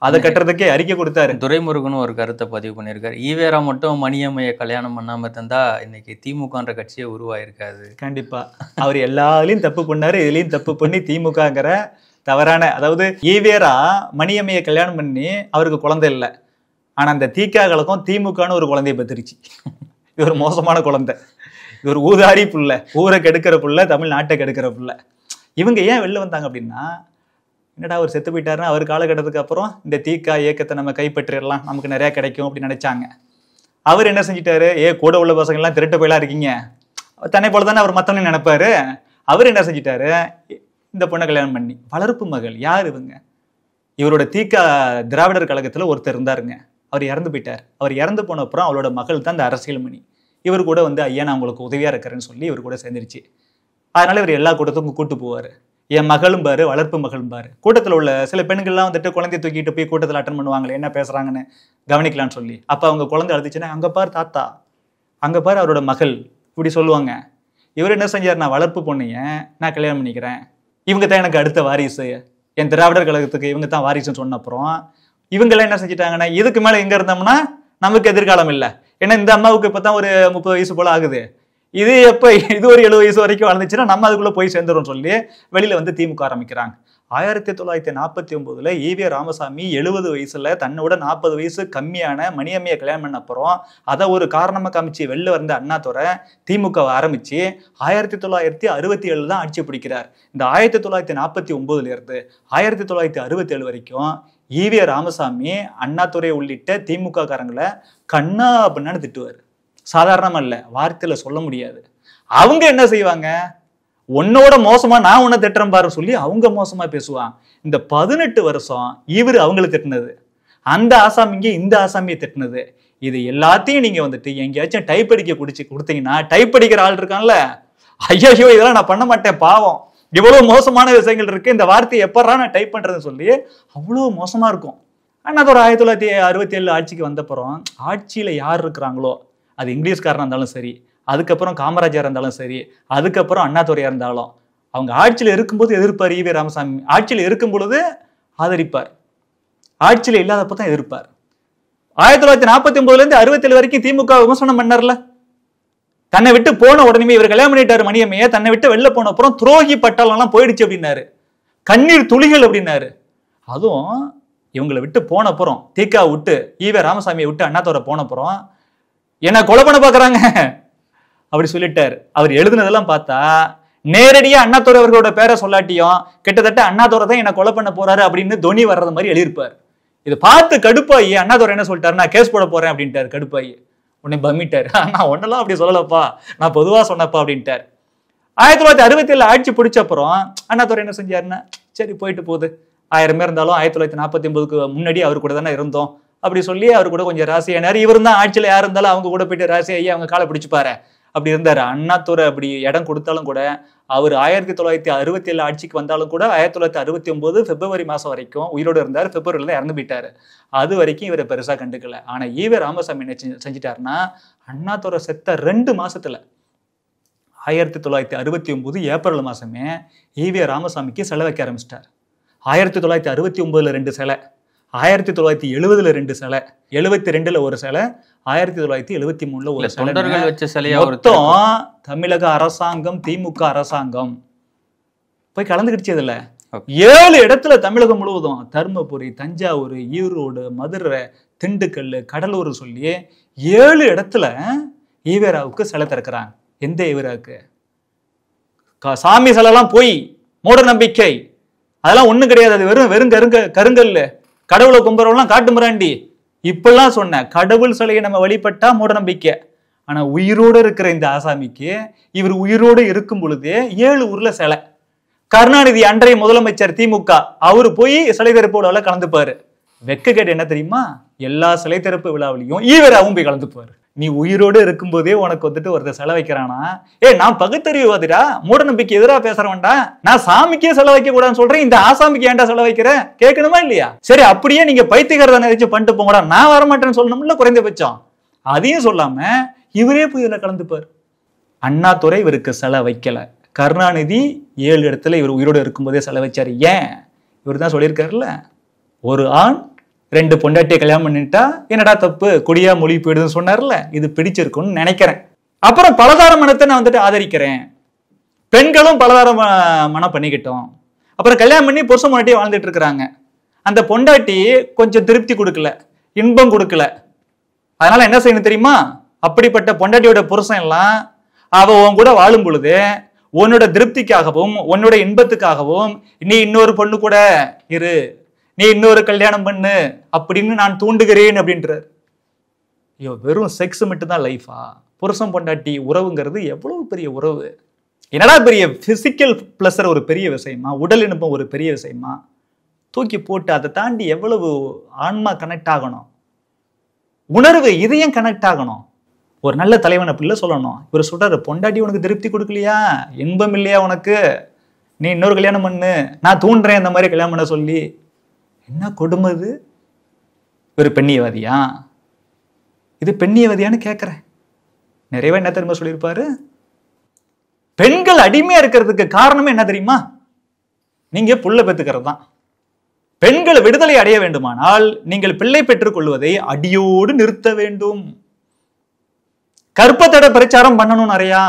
அதை கட்டுறதுக்கே அறிக்கை கொடுத்தாரு. துரைமுருகன் ஒரு கருத்தை பதிவு பண்ணியிருக்காரு, ஈவேரா மட்டும் மணியம்மையை கல்யாணம் பண்ணாம இருந்தா இன்னைக்கு திமுகன்ற கட்சியே உருவாயிருக்காது. கண்டிப்பா அவர் எல்லாத்துலயும் தப்பு பண்ணாரு, இதுலயும் தப்பு பண்ணி திமுகங்கிற தவறான, அதாவது ஈவேரா மணியம்மையை கல்யாணம் பண்ணி அவருக்கு குழந்தை இல்லை, ஆனா அந்த திகாக்களுக்கும் திமுகன்னு ஒரு குழந்தைய பத்திருச்சு. இது ஒரு மோசமான குழந்தை, இது ஒரு ஊதாரி புள்ள, ஊரை கெடுக்கிற புள்ள, தமிழ்நாட்டை கெடுக்கிற புள்ள. இவங்க ஏன் வெளில வந்தாங்க அப்படின்னா, என்னடா அவர் செத்து போயிட்டாருன்னா அவர் காலகட்டத்துக்கு அப்புறம் இந்த திக இயக்கத்தை நம்ம கைப்பற்றிடலாம், நமக்கு நிறைய கிடைக்கும் அப்படின்னு நினைச்சாங்க. அவர் என்ன செஞ்சிட்டாரு, கூட உள்ள பசங்க எல்லாம் திருட்டு போயெல்லாம் இருக்கீங்க, தன்னை போல தானே அவர் மத்தவங்க நினைப்பாரு. அவர் என்ன செஞ்சிட்டாரு, இந்த பொண்ணை கல்யாணம் பண்ணி, வளர்ப்பு மகள் யார் இவங்க, இவரோட திக திராவிடர் கழகத்துல ஒருத்தர் இருந்தாருங்க, அவர் இறந்து போயிட்டார். அவர் இறந்து போன அப்புறம் அவளோட மகள் தான் இந்த அரசியல் மணி. இவர் கூட வந்து ஐயா நான் உங்களுக்கு உதவியா இருக்கிறேன்னு சொல்லி இவர் கூட சேர்ந்துருச்சு. அதனால இவர் எல்லா கூட்டத்துக்கும் கூட்டு போவாரு. என் மகளும் பாரு, வளர்ப்பு மகளும் பாரு. கூட்டத்தில் உள்ள சில பெண்கள்லாம் வந்துட்டு குழந்தைய தூக்கிட்டு போய் கூட்டத்தில் அட்டன் பண்ணுவாங்களே, என்ன பேசுறாங்கன்னு கவனிக்கலான்னு சொல்லி. அப்போ அவங்க குழந்தை அழுதுச்சுன்னா, அங்கே பாரு தாத்தா, அங்கே பாரு அவரோட மகள், இப்படி சொல்லுவாங்க. இவர் என்ன செஞ்சார், நான் வளர்ப்பு பொண்ணைய நான் கல்யாணம் பண்ணிக்கிறேன், இவங்க தான் எனக்கு அடுத்த வாரிசு, என் திராவிடர் கழகத்துக்கு இவங்க தான் வாரிசுன்னு சொன்ன அப்புறம் இவங்கெல்லாம் என்ன செஞ்சுட்டாங்கன்னா, இதுக்கு மேலே எங்கே இருந்தோம்னா நமக்கு எதிர்காலம் இல்லை. ஏன்னா இந்த அம்மாவுக்கு இப்போ தான் ஒரு 30 வயசு போல ஆகுது, இது எப்போ இது ஒரு 70 வயசு வரைக்கும் வளர்ந்துச்சுன்னா நம்ம அதுக்குள்ளே போய் சேர்ந்துடும் சொல்லி வெளியில் வந்து திமுக ஆரம்பிக்கிறாங்க. 1949 ஈவே ராமசாமி 70 வயசுல தன்னோட 40 வயசு கம்மியான மணியம்மையை கல்யாணம் பண்ண அப்புறம் அதை ஒரு காரணமாக காமிச்சு வெளில வந்த அண்ணாதுரை திமுக ஆரம்பிச்சு 1967 தான் ஆட்சி பிடிக்கிறார். இந்த 1949 இருந்து 1967 வரைக்கும் ஈவே ராமசாமி அண்ணாதுரை உள்ளிட்ட திமுக காரங்களை கண்ணா அப்படின்னு திட்டுவார். சாதாரணமா இல்ல, வார்த்தையில சொல்ல முடியாது. அவங்க என்ன செய்வாங்க, உன்னோட மோசமா நான் உன்னை திட்டுறேன் பாரு சொல்லி அவங்க மோசமா பேசுவான். இந்த 18 வருஷம் இவரு அவங்களை திட்டினது, அந்த ஆசாமிங்க இந்த ஆசாமியை திட்டினது, இது எல்லாத்தையும் நீங்க வந்துட்டு எங்கேயாச்சும் டைப் அடிக்க கொடுத்தீங்கன்னா, டைப் அடிக்கிற ஆள் இருக்கான்ல, ஐயோ இதெல்லாம் நான் பண்ண மாட்டேன் பாவம், இவ்வளவு மோசமான விஷயங்கள் இருக்கு, இந்த வார்த்தையை எப்படா நான் டைப் பண்றதுன்னு சொல்லி அவ்வளவு மோசமா இருக்கும். ஆனா அது ஒரு 1967 ஆட்சிக்கு வந்தப்புறம் ஆட்சியில யார் இருக்கிறாங்களோ, அது இங்கிலீஷ்காரனா இருந்தாலும் சரி, அதுக்கப்புறம் காமராஜர் இருந்தாலும் சரி, அதுக்கப்புறம் அண்ணாதுரையா இருந்தாலும், அவங்க ஆட்சியில இருக்கும்போது எதிர்ப்பார் ஈவே ராமசாமி, ஆட்சியில இருக்கும் பொழுது ஆதரிப்பார், ஆட்சியில இல்லாதப்பதான் எதிர்ப்பார். 1949 இருந்து 67 வரைக்கும் திமுக விமர்சனம் பண்ணார்ல. தன்னை விட்டு போன உடனே இவர் கல்யாணம் பண்ணிட்டாரு மணியம்மைய, தன்னை விட்டு வெளில போன அப்புறம் துரோகி பட்டாளம் எல்லாம் போயிடுச்சு அப்படின்னாரு, கண்ணீர் துளிகள் அப்படின்னாரு. அதுவும் இவங்களை விட்டு போன அப்புறம், திக விட்டு ஈவே ராமசாமியை விட்டு அண்ணாதுரை போன அப்புறம் என்ன கொலை பண்ண பாக்குறாங்க அப்படி சொல்லிட்டாரு. அவர் எழுதுனதெல்லாம் பார்த்தா நேரடியா அண்ணாதுரை அவர்களோட பேரை சொல்லாட்டியும் கிட்டத்தட்ட அண்ணாதுரை தான் என்ன கொலை பண்ண போறாரு அப்படின்னு தொனி வர்றது மாதிரி எழுதியிருப்பார். இதை பார்த்து கடுப்பாயி அண்ணாதுரை என்ன சொல்லிட்டாரு, நான் கேஸ் போட போறேன் அப்படின்ட்டாரு. கடுப்பாயி உடனே பம்மிட்டாரு, நான் ஒன்னெல்லாம் அப்படி சொல்லலப்பா, நான் பொதுவா சொன்னப்பா அப்படின்ட்டார். 1967 ஆட்சி பிடிச்ச அப்புறம் அண்ணாதுரை என்ன செஞ்சாருன்னா, சரி போயிட்டு போகுது, 1000 பேர் இருந்தாலும் 1949க்கு முன்னாடி அவர் கூட தானே இருந்தோம் அப்படி சொல்லி அவர் கூட கொஞ்சம் ராசியானார். இவர் தான் ஆட்சியில யார் இருந்தாலும் அவங்க கூட போயிட்டு ராசியாகி அவங்க காலை பிடிச்சுப்பாரு அப்படி இருந்தாரு. அண்ணாதுரை அப்படி இடம் கொடுத்தாலும் கூட, அவர் 1967 ஆட்சிக்கு வந்தாலும் கூட 1969 பிப்ரவரி மாசம் வரைக்கும் உயிரோடு இருந்தார். பிப்ரவரியில இறந்து போயிட்டாரு. அது வரைக்கும் இவரை பெருசா கண்டுக்கல. ஆனா ஈவே ராமசாமி என்ன செஞ்சிட்டாருன்னா, அண்ணாதுரை செத்த 2 மாசத்துல 1969 ஏப்ரல் மாசமே ஈவே ராமசாமிக்கு சிலை வைக்க ஆரம்பிச்சிட்டார். 1969 2 சிலை, 1970 2 சிலை, 72 ஒரு சிலை, 1973 ஒரு சிலை. மொத்தம் தமிழக அரசாங்கம், திமுக அரசாங்கம் போய் கலந்துக்கிடுச்சு. இதுல 7 இடத்துல தமிழகம் முழுவதும், தர்மபுரி, தஞ்சாவூர், ஈரோடு, மதுரை, திண்டுக்கல், கடலூர் சொல்லி 7 இடத்துல ஈவேராவுக்கு சிலை திறக்கிறாங்க. எந்த ஈவேராவுக்கு? சாமி சிலை எல்லாம் போய் மூட நம்பிக்கை, அதெல்லாம் ஒண்ணும் கிடையாது, அது வெறும் கருங்கல், கடவுளை கும்புறவெல்லாம் காட்டு முறாண்டி இப்பெல்லாம் சொன்ன கடவுள் சிலையை நம்ம வழிபட்டா மூட நம்பிக்கை. ஆனா உயிரோடு இருக்கிற இந்த ஆசாமிக்கு, இவர் உயிரோடு இருக்கும் பொழுதே 7 ஊர்ல சிலை. கருணாநிதி அன்றைய முதலமைச்சர் திமுக, அவரு போய் சிலை திறப்பு விழாவில் கலந்துப்பாரு. வெக்கக்கேடு என்ன தெரியுமா, எல்லா சிலை திறப்பு விழாவிலையும் ஈவேராவும் போய் கலந்துப்பாரு. நீ உயிரோடு இருக்கும் போதே உனக்கு வந்துட்டு ஒருத்தர் செலவு வைக்கிறானா, நான் பகுத்தறிவுவாதிடா, மூட நம்பிக்கை எதிராக பேசுறவன்டா, நான் சாமிக்கே செலவு வைக்க கூடாதுன்னு சொல்றேன், இந்த ஆசாமிக்கு ஏன்டா செலவு வைக்கிறேன் கேட்கணுமா இல்லையா? சரி அப்படியே நீங்க பைத்தியக்காரதை நினைச்சு பண்ணிட்டு போங்கடா, நான் வரமாட்டேன்னு சொல்லணும்ல குறைந்தபட்சம். அதையும் சொல்லாம இவரே போய் இதுல கலந்துப்பார். அண்ணாதுரை இவருக்கு செலவு வைக்கல, கருணாநிதி 7 இடத்துல இவர் உயிரோடு இருக்கும்போதே செலவு வச்சாரு. ஏன்? இவர் தான் சொல்லியிருக்காருல்ல, ஒரு ஆண் 2 பொண்டாட்டியை கல்யாணம் பண்ணிட்டா என்னடா தப்பு, குடியா மொழி போயிடுதுன்னு சொன்னார்ல, இது பிடிச்சிருக்குன்னு நினைக்கிறேன். அப்புறம் பலதார மனத்தை நான் வந்துட்டு ஆதரிக்கிறேன், பெண்களும் பலதார மனம் பண்ணிக்கிட்டோம். அப்புறம் கல்யாணம் பண்ணி புருஷ பொண்டாட்டியை வாழ்ந்துட்டு இருக்கிறாங்க, அந்த பொண்டாட்டி கொஞ்சம் திருப்தி கொடுக்கல, இன்பம் கொடுக்கல, அதனால என்ன செய்யணும் தெரியுமா, அப்படிப்பட்ட பொண்டாட்டியோட புருஷன் எல்லாம் அவ உன் கூட வாழும் பொழுது உன்னோட திருப்திக்காகவும் உன்னோட இன்பத்துக்காகவும் நீ இன்னொரு பொண்ணு கூட இரு, நீ இன்னொரு கல்யாணம் பண்ணு அப்படின்னு நான் தூண்டுகிறேன் அப்படின்றார். ஐயோ, வெறும் செக்ஸ் மட்டும்தான் லைஃபா? புருஷன் பொண்டாட்டி உறவுங்கிறது எவ்வளவு பெரிய உறவு! என்னடா பெரிய பிசிக்கல் பிளஸர் ஒரு பெரிய விஷயமா, உடல் இன்பம் ஒரு பெரிய விஷயமா? தூக்கி போட்டு அதை தாண்டி எவ்வளவு ஆன்மா கனெக்ட் ஆகணும், உணர்வு இதயம் கனெக்ட் ஆகணும். ஒரு நல்ல தலைவனை பிள்ளை சொல்லணும், இவர் சொல்றாரு, பொண்டாட்டி உனக்கு திருப்தி கொடுக்கலையா, இன்பம் இல்லையா உனக்கு, நீ இன்னொரு கல்யாணம் பண்ணு, நான் தூண்டுறேன் இந்த மாதிரி கல்யாணம் பண்ண சொல்லி. என்ன கொடுமை இது! ஒரு பெண்ணியவாதியா? இது பெண்ணியவாதியான்னு கேட்கிறேன். நிறைய என்ன தெரியுமா சொல்லியிருப்பாரு, பெண்கள் அடிமையா இருக்கிறதுக்கு காரணமே என்ன தெரியுமா, நீங்க புள்ள பெற்றுக்கிறது தான். பெண்கள் விடுதலை அடைய வேண்டுமானால் நீங்கள் பிள்ளை பெற்றுக் கொள்வதை அடியோடு நிறுத்த வேண்டும். கற்பத்தடை பிரச்சாரம் பண்ணணும் நிறையா.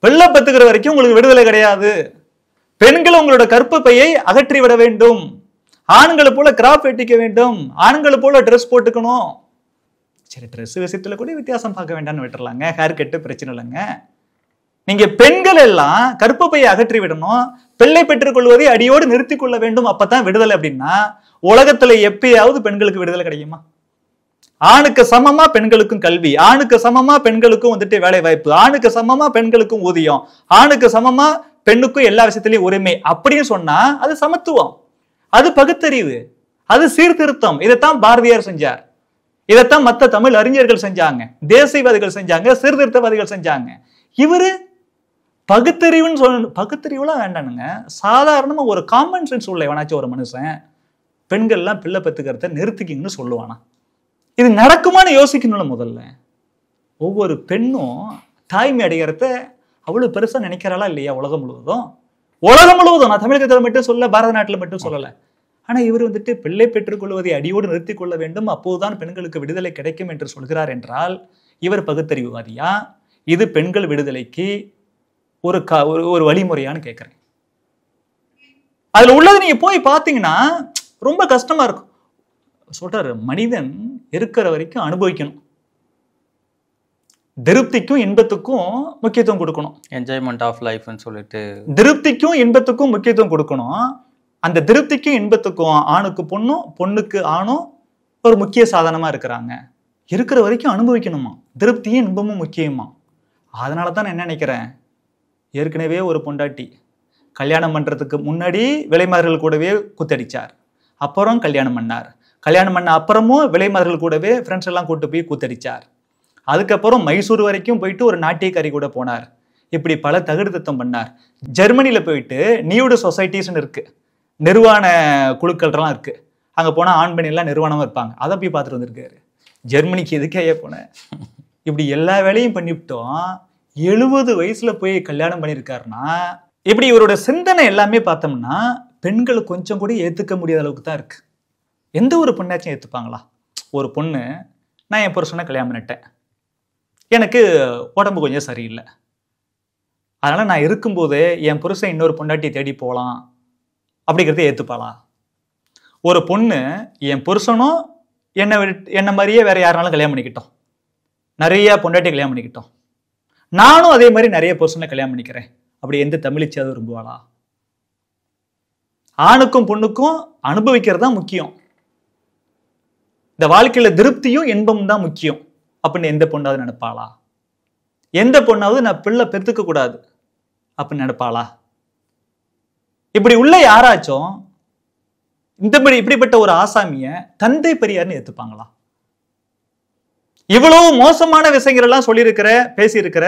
பிள்ளை பெற்றுக்கிற வரைக்கும் உங்களுக்கு விடுதலை கிடையாது. பெண்கள் உங்களோட கற்பப்பையை அகற்றி விட வேண்டும். ஆண்களை போல கிராப் வெட்டிக்க வேண்டும், ஆண்களை போல ட்ரெஸ் போட்டுக்கணும். சரி, ட்ரெஸ் விஷயத்துல கூட வித்தியாசம் பார்க்க வேண்டாம்னு விட்டுறலாங்க, ஹேர் கட்டு பிரச்சனை இல்லைங்க. நீங்க பெண்கள் எல்லாம் கற்பப்பையை அகற்றி விடணும், பிள்ளை பெற்றுக் கொள்வதை அடியோடு நிறுத்தி கொள்ள வேண்டும், அப்பதான் விடுதலை. அப்படின்னா உலகத்துல எப்பயாவது பெண்களுக்கு விடுதலை கிடைக்குமா? ஆணுக்கு சமமா பெண்களுக்கும் கல்வி, ஆணுக்கு சமமா பெண்களுக்கும் வந்துட்டு வேலை வாய்ப்பு, ஆணுக்கு சமமா பெண்களுக்கும் ஊதியம், ஆணுக்கு சமமா பெண்ணுக்கும் எல்லா விஷயத்திலையும் உரிமை அப்படின்னு சொன்னா அது சமத்துவம், அது பகுத்தறிவு, அது சீர்திருத்தம். இதைத்தான் பாரதியார் செஞ்சார், இதைத்தான் மற்ற தமிழ் அறிஞர்கள் செஞ்சாங்க, தேசியவாதிகள் செஞ்சாங்க, சீர்திருத்தவாதிகள் செஞ்சாங்க. இவரு பகுத்தறிவுன்னு பகுத்தறிவுலாம் வேண்டானுங்க, சாதாரணமா ஒரு காமன் சென்ஸ் உள்ள எவனாச்சும் ஒரு மனுஷன் பெண்கள்லாம் பிள்ளை பெத்துக்கிறத நிறுத்திக்கிங்கன்னு சொல்லுவானா? இது நடக்குமான்னு யோசிக்கணும்ல. முதல்ல ஒவ்வொரு பெண்ணும் தாய்மை அடைகிறத அவ்வளவு பெருசா நினைக்கிறாளா இல்லையா? உலகம் முழுவதும், உலகம் முழுவதும், நான் தமிழகத்தில் மட்டும் சொல்ல, பாரத நாட்டில் மட்டும் சொல்லல. ஆனா இவர் வந்துட்டு பிள்ளை பெற்றுக் கொள்வதை அடியோடு நிறுத்திக் கொள்ள வேண்டும், அப்போதுதான் பெண்களுக்கு விடுதலை கிடைக்கும் என்று சொல்கிறார் என்றால் இவர் பகுத்தறிவுவாதியா? இது பெண்கள் விடுதலைக்கு ஒரு வழிமுறையான்னு கேட்கிறேன். அதுல உள்ளது நீங்க போய் பாத்தீங்கன்னா ரொம்ப கஷ்டமா இருக்கும். சொல்றாரு, மனிதன் இருக்கிற வரைக்கும் அனுபவிக்கணும், திருப்திக்கும் இன்பத்துக்கும் முக்கியத்துவம் கொடுக்கணும், என்ஜாய்மெண்ட் ஆஃப் லைஃப்னு சொல்லிட்டு திருப்திக்கும் இன்பத்துக்கும் முக்கியத்துவம் கொடுக்கணும். அந்த திருப்திக்கும் இன்பத்துக்கும் ஆணுக்கு பொண்ணும் பொண்ணுக்கு ஆணும் ஒரு முக்கிய சாதனமா இருக்கிறாங்க. இருக்கிற வரைக்கும் அனுபவிக்கணுமா, திருப்தியும் இன்பமும் முக்கியமா. அதனால தான் நான் என்ன நினைக்கிறேன், ஏற்கனவே ஒரு பொண்டாட்டி கல்யாணம் பண்றதுக்கு முன்னாடி விலைமார்கள் கூடவே கூத்தடிச்சார், அப்புறம் கல்யாணம் பண்ணார், கல்யாணம் பண்ண அப்புறமும் விலைமார்கள் கூடவே ஃப்ரெண்ட்ஸ் எல்லாம் கூட்டு போய் கூத்தடிச்சார், அதுக்கப்புறம் மைசூர் வரைக்கும் போயிட்டு ஒரு நாட்டியக்காரி கூட போனார், இப்படி பல தகுடு திட்டம் பண்ணார். ஜெர்மனியில போயிட்டு நியூடு சொசைட்டிஸ்ன்னு இருக்கு, நிர்வாண குழுக்கள்லாம் இருக்கு, அங்க போனா ஆண் பெண் எல்லாம் நிர்வாணமா இருப்பாங்க, அதை போய் பார்த்துட்டு வந்திருக்காரு. ஜெர்மனிக்கு எதுக்கே போனேன், இப்படி எல்லா வேலையும் பண்ணிவிட்டோம். 70 வயசுல போய் கல்யாணம் பண்ணியிருக்காருன்னா, இப்படி இவரோட சிந்தனை எல்லாமே பார்த்தோம்னா பெண்கள் கொஞ்சம் கூட ஏத்துக்க முடியாத அளவுக்கு தான் இருக்கு. எந்த ஒரு பொண்ணாச்சும் ஏத்துப்பாங்களா? ஒரு பொண்ணு, நான் என் புருஷனை கல்யாணம் பண்ணிட்டேன், எனக்கு உடம்பு கொஞ்சம் சரியில்லை, அதனால நான் இருக்கும்போது என் புருஷன் இன்னொரு பொண்டாட்டி தேடி போகலாம் அப்படிங்கிறத ஏத்துப்பாளா? ஒரு பொண்ணு, என் புருஷனும் என்ன மாதிரியே வேற யாருனாலும் கல்யாணம் பண்ணிக்கிட்டோம், நிறைய பொண்டாட்டி கல்யாணம் பண்ணிக்கிட்டோம், நானும் அதே மாதிரி நிறைய புருஷனை கல்யாணம் பண்ணிக்கிறேன், அப்படி எந்த தமிழிச்சாவது விரும்புவாளா? ஆணுக்கும் பொண்ணுக்கும் அனுபவிக்கிறது தான் முக்கியம், இந்த வாழ்க்கையில திருப்தியும் இன்பமும் தான் முக்கியம் அப்படின்னு எந்த பொண்ணாவது நினைப்பாளா? எந்த பொண்ணாவது நான் பிள்ளை பெற்றுக்க கூடாது அப்படின்னு நினைப்பாளா? இப்படி உள்ள யாராச்சும் இப்படிப்பட்ட ஒரு ஆசாமிய தந்தை பெரியார்னு ஏத்துப்பாங்களா? இவ்வளவு மோசமான விஷயங்கள் எல்லாம் சொல்லியிருக்கிற பேசியிருக்கிற